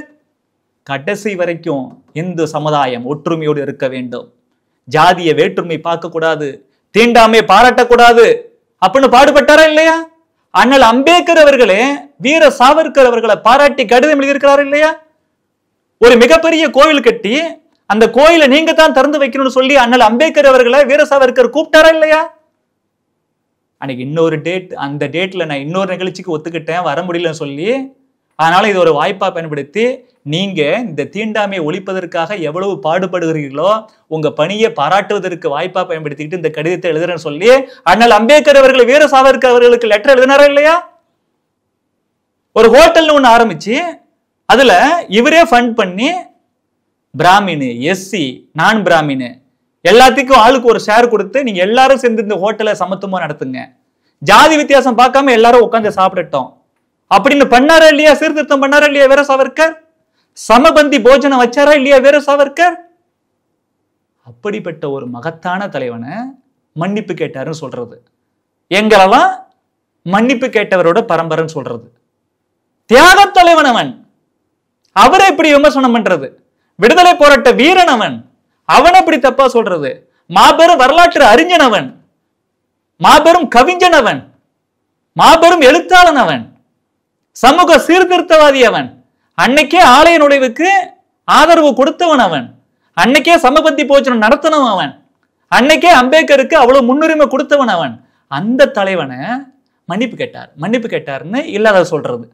கடைசி வரைக்கும் இந்து சமுதாயம் ஒற்றுமையோடு இருக்க வேண்டும், ஜாதிய வேற்றுமை பார்க்க கூடாது, தீண்டாமை பாராட்டக்கூடாது அப்படின்னு பாடுபட்டாரா இல்லையா? அண்ணல் அம்பேத்கர் அவர்களே வீர சாவர்கர் அவர்களை பாராட்டி கடிதம் எழுதியிருக்கிறார் இல்லையா? ஒரு மிகப்பெரிய கோவில் கட்டி அந்த கோயிலை நீங்க தான் திறந்து வைக்கணும்னு சொல்லி அண்ணல் அம்பேத்கர் அவர்களை வீர சாவர்கர் கூப்பிட்டாரா இல்லையா? அன்னைக்கு இன்னொரு டேட், அந்த டேட்ல நான் இன்னொரு நிகழ்ச்சிக்கு ஒத்துக்கிட்டேன், வர முடியலன்னு சொல்லி, அதனால இது ஒரு வாய்ப்பா பயன்படுத்தி நீங்க இந்த தீண்டாமையை ஒழிப்பதற்காக எவ்வளவு பாடுபடுகிறீர்களோ உங்க பணியை பாராட்டுவதற்கு வாய்ப்பா பயன்படுத்திக்கிட்டு இந்த கடிதத்தை எழுதுறேன்னு சொல்லி அண்ணல் அம்பேத்கர் அவர்கள் வீர சாவர்கர் அவர்களுக்கு லெட்டர் எழுதினாரா இல்லையா? ஒரு ஹோட்டல்னு ஒண்ணு ஆரம்பிச்சு அதுல இவரே ஃபண்ட் பண்ணி பிராமின், எஸ்சி, நான் பிராமின் எல்லாத்துக்கும் ஆளுக்கு ஒரு ஷேர் கொடுத்து நீங்க எல்லாரும் சேர்ந்து இந்த ஹோட்டலை சமத்துவமா நடத்துங்க, ஜாதி வித்தியாசம் பார்க்காம எல்லாரும் உட்காந்து சாப்பிடட்டும் அப்படின்னு பண்ணாரா இல்லையா? சீர்திருத்தம் பண்ணாரா இல்லையா வீர சாவர்கர்? சமபந்தி போஜனம் வச்சாரா இல்லையா வீர சாவர்கர்? அப்படிப்பட்ட ஒரு மகத்தான தலைவனை மன்னிப்பு கேட்டாருன்னு சொல்றது, எங்களெல்லாம் மன்னிப்பு கேட்டவரோட பரம்பரைன்னு சொல்றது. தியாக தலைவன் அவன், அவரை இப்படி விமர்சனம் பண்றது. விடுதலை போராட்ட வீரன் அவன், அவனை இப்படி தப்பா சொல்றது. மாபெரும் வரலாற்று அறிஞனவன், மாபெரும் கவிஞனவன், மாபெரும் எழுத்தாளன் அவன், சமூக சீர்திருத்தவாதி அவன், அன்னைக்கே ஆலய நுழைவுக்கு ஆதரவு கொடுத்தவன் அவன், அன்னைக்கே சமபந்தி போஜனம் நடத்தினவன் அவன், அன்னைக்கே அம்பேத்கருக்கு அவ்வளவு முன்னுரிமை கொடுத்தவன் அவன். அந்த தலைவனை மன்னிப்பு கேட்டாருன்னு இல்லாத சொல்றது,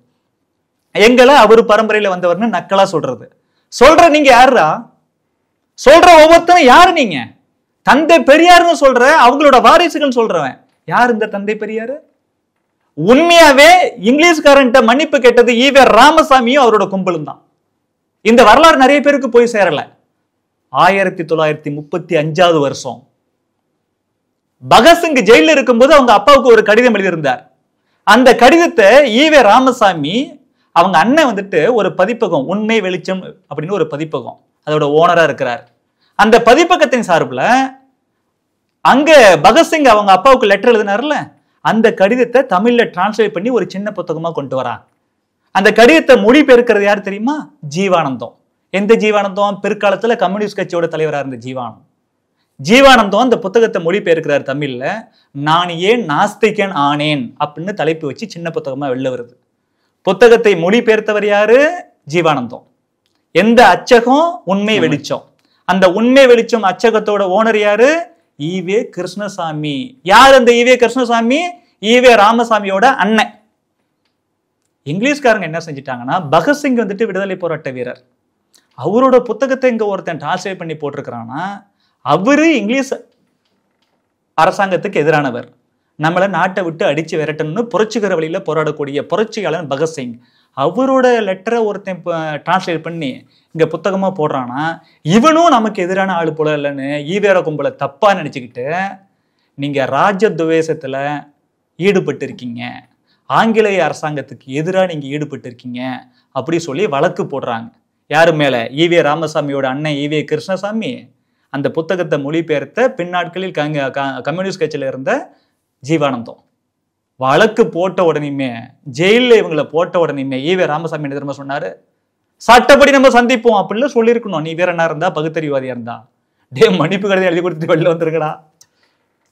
எங்களை அவரு பரம்பரையில வந்தவர்னு நக்கலா சொல்றது. சொல்ற நீங்க யாருடா? சொல்ற ஒவ்வொருத்தரும் யாரு? நீங்க தந்தை பெரியார்னு சொல்ற, அவங்களோட வாரிசுகள் சொல்றவன் யார் இந்த தந்தை பெரியாரு? உண்மையாவே இங்கிலீஷ்காரன்ட்ட மன்னிப்பு கேட்டது ஈவே ராமசாமியும் அவரோட கும்பலும் தான். இந்த வரலாறு நிறைய பேருக்கு போய் சேரல. 1935 வருஷம் பகத்சிங் ஜெயில இருக்கும்போது அவங்க அப்பாவுக்கு ஒரு கடிதம் எழுதியிருந்தார். அந்த கடிதத்தை ஈவே ராமசாமி அவங்க அண்ணன் வந்துட்டு ஒரு பதிப்பகம், உண்மை வெளிச்சம் அப்படின்னு ஒரு பதிப்பகம், அதோட ஓனரா இருக்கிறார். அந்த பதிப்பகத்தின் சார்பில் அங்க பகத்சிங் அவங்க அப்பாவுக்கு லெட்டர் எழுதினார்ல, அந்த கடிதத்தை தமிழ்ல டிரான்ஸ்லேட் பண்ணி ஒரு சின்ன புத்தகமா கொண்டு வரான். அந்த கடிதத்தை மொழிபெயர்க்கிறது யார் தெரியுமா? ஜீவானந்தம். எந்த ஜீவானந்தம்? பிற்காலத்துல கம்யூனிஸ்ட் கட்சியோட தலைவராக இருந்த ஜீவானந்தம் அந்த புத்தகத்தை மொழிபெயர்க்கிறார் தமிழ்ல. நான் ஏன் நாஸ்திகன் ஆனேன் அப்படின்னு தலைப்பு வச்சு சின்ன புத்தகமா வெளில வருது. புத்தகத்தை மொழிபெயர்த்தவர் யாரு? ஜீவானந்தம். எந்த அச்சகம்? உண்மை வெளிச்சம். அந்த உண்மை வெளிச்சம் அச்சகத்தோட ஓனர் யாரு? ஈவே கிருஷ்ணசாமி. யார் அந்த ஈவே கிருஷ்ணசாமி? ஈவே ராமசாமியோட அண்ணன். இங்கிலீஷ்காரங்க என்ன செஞ்சிட்டாங்கன்னா, பகத்சிங் வந்துட்டு விடுதலை போராட்ட வீரர், அவரோட புத்தகத்தை இங்க ஒருத்தன் டிரான்ஸ்லேட் பண்ணி போட்டிருக்கிறான்னா, அவரு இங்கிலீஷ் அரசாங்கத்துக்கு எதிரானவர், நம்மளை நாட்டை விட்டு அடிச்சு விரட்டணும்னு புரட்சிகர வழியில போராடக்கூடிய புரட்சியாளன் பகத்சிங். அவரோட லெட்டரை ஒருத்தன் டிரான்ஸ்லேட் பண்ணி இங்க புத்தகமா போடுறான்னா, இவனும் நமக்கு எதிரான ஆளு போல இல்லைன்னு ஈவேர கும்பலை தப்பா நினைச்சுக்கிட்டு, நீங்க ராஜத்வேஷத்துல ஈடுபட்டு இருக்கீங்க, ஆங்கிலேய அரசாங்கத்துக்கு எதிராக நீங்க ஈடுபட்டு இருக்கீங்க அப்படி சொல்லி வழக்கு போடுறாங்க. யாரு மேல? ஈவே ராமசாமியோட அண்ணன் ஈவே கிருஷ்ணசாமி அந்த புத்தகத்தை மொழிபெயர்த்த பின்னாட்களில் கம்யூனிஸ்ட் கட்சியில இருந்த ஜீவானந்தம். வழக்கு போட்ட உடனேயுமே, ஜெயில இவங்களை போட்ட உடனேயுமே ஈவே ராமசாமி என்ன தெரியுமா சொன்னாரு? சட்டப்படி நம்ம சந்திப்போம் அப்படின்னு சொல்லியிருக்கணும். நீ வேற என்ன இருந்தா, பகுத்தறிவாதியா இருந்தா, மன்னிப்பு கடிதம் எழுதி கொடுத்துட்டு வெளில வந்துருக்கடா.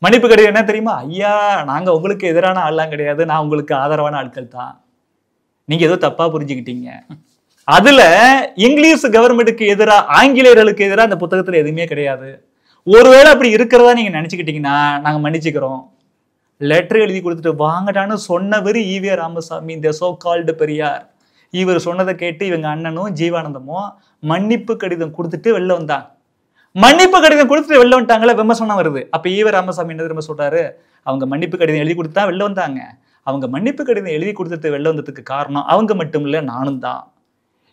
மன்னிப்பு கடிதம் என்ன தெரியுமா? ஐயா, நாங்க உங்களுக்கு எதிரான ஆள்லாம் கிடையாது, நான் உங்களுக்கு ஆதரவான ஆட்கள் தான், நீங்க ஏதோ தப்பா புரிஞ்சுக்கிட்டீங்க. அதுல இங்கிலீஷ் கவர்மெண்ட்டுக்கு எதிராக, ஆங்கிலேயர்களுக்கு எதிராக அந்த புத்தகத்துல எதுவுமே கிடையாது. ஒருவேளை அப்படி இருக்கிறதா நீங்க நினைச்சுக்கிட்டீங்கன்னா நாங்க மன்னிச்சுக்கிறோம். லெட்டர் எழுதி கொடுத்துட்டு வாங்கடான்னு சொன்னவர் ஈவே ராமசாமி, இந்த சோ கால்டு பெரியார். இவர் சொன்னதை கேட்டு இவங்க அண்ணனும் ஜீவானந்தமும் மன்னிப்பு கடிதம் கொடுத்துட்டு வெளில வந்தாங்க. மன்னிப்பு கடிதம் கொடுத்துட்டு வெளில வந்துட்டாங்களே, விமர்சனம் வருது. அப்ப ஈவே ராமசாமி என்ன தெரியுமா சொல்றாரு? அவங்க மன்னிப்பு கடிதம் எழுதி கொடுத்தா வெளில வந்தாங்க. அவங்க மன்னிப்பு கடிதம் எழுதி கொடுத்துட்டு வெளில வந்ததுக்கு காரணம் அவங்க மட்டும் இல்ல, நானும் தான்.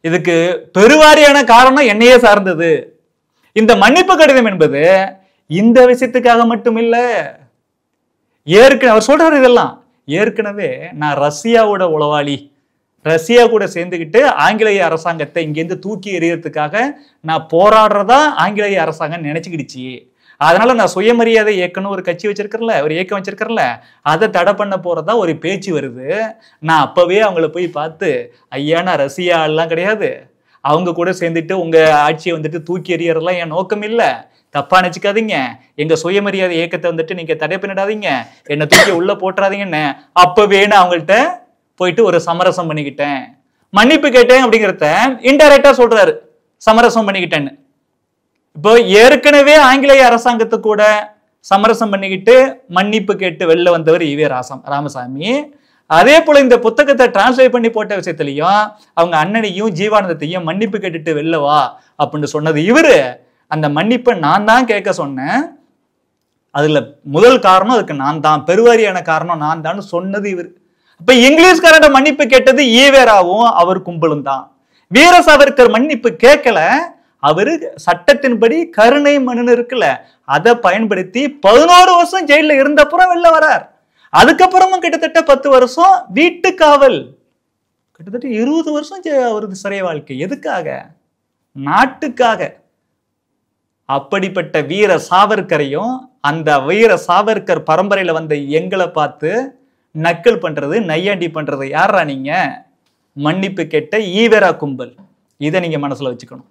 இதுக்கு பெருவாரியான காரணம் என்னையே சார்ந்தது. இந்த மன்னிப்பு கடிதம் என்பது இந்த விஷயத்துக்காக மட்டும் இல்ல. ஏற்கனவே அவர் சொல்றாரு, இதெல்லாம் ஏற்கனவே நான் ரஷ்யாவோட உளவாளி, ரஷ்யா கூட சேர்ந்துக்கிட்டு ஆங்கிலேய அரசாங்கத்தை இங்கேருந்து தூக்கி எறியறதுக்காக நான் போராடுறதா ஆங்கிலேய அரசாங்கம் நினைச்சுக்கிடுச்சு. அதனால நான் சுயமரியாதை இயக்கணும் ஒரு கட்சி வச்சிருக்கிறல, ஒரு இயக்கம் வச்சிருக்கிறல, அதை தடை பண்ண போறதா ஒரு பேச்சு வருது. நான் அப்பவே அவங்கள போய் பார்த்து, ஐயா நான் ரஷ்யா எல்லாம் கிடையாது, அவங்க கூட சேர்ந்துட்டு உங்க ஆட்சியை வந்துட்டு தூக்கி எறியறதெல்லாம் என் நோக்கம் இல்லை, தப்பா நினைச்சுக்காதீங்க, எங்க சுயமரியாதை இயக்கத்தை வந்துட்டு நீங்க தடை பண்ணிடாதீங்க, என்னை தூக்கி உள்ள போட்டுறாதீங்கன்னு அப்பவே நான் அவங்கள்ட்ட போயிட்டு ஒரு சமரசம் பண்ணிக்கிட்டேன், மன்னிப்பு கேட்டேன் அப்படிங்கிறத இன்டைரக்டா சொல்றாரு, சமரசம் பண்ணிக்கிட்டேன்னு. இப்போ ஏற்கனவே ஆங்கிலேய அரசாங்கத்து கூட சமரசம் பண்ணிக்கிட்டு மன்னிப்பு கேட்டு வெளில வந்தவர் ஈவே ராமசாமி. அதே போல இந்த புத்தகத்தை டிரான்ஸ்லேட் பண்ணி போட்ட விஷயத்திலையும் அவங்க அண்ணனையும் ஜீவானந்தத்தையும் மன்னிப்பு கேட்டுட்டு வெளில வா அப்படின்னு சொன்னது இவரு. அந்த மன்னிப்பை நான் தான் கேட்க சொன்னேன், அதுல முதல் காரணம் அதுக்கு நான் தான், பெருவாரியான காரணம் நான் தான் சொன்னது இவர். இப்ப இங்கிலீஷ்காரன் மன்னிப்பு கேட்டது ஈவேராவும் அவர் கும்பலும் தான். வீர சாவர்கர் மன்னிப்பு கேட்கல, அவரு சட்டத்தின்படி கருணை மனு இருக்குல்ல, அதை பயன்படுத்தி 11 வருஷம் ஜெயில இருந்தப்புறம் வெளில வரார். அதுக்கப்புறமும் கிட்டத்தட்ட 10 வருஷம் வீட்டு காவல், கிட்டத்தட்ட 20 வருஷம் அவருக்கு சிறை வாழ்க்கை. எதுக்காக? நாட்டுக்காக. அப்படிப்பட்ட வீர சாவர்கரையும் அந்த வீர சாவர்கர் பரம்பரையில வந்த எங்களை பார்த்து நக்கல் பண்றது, நையாண்டி பண்றது யாரா நீங்க? மன்னிப்பு கேட்ட ஈவேரா கும்பல். இதை நீங்க மனசுல வச்சுக்கணும்.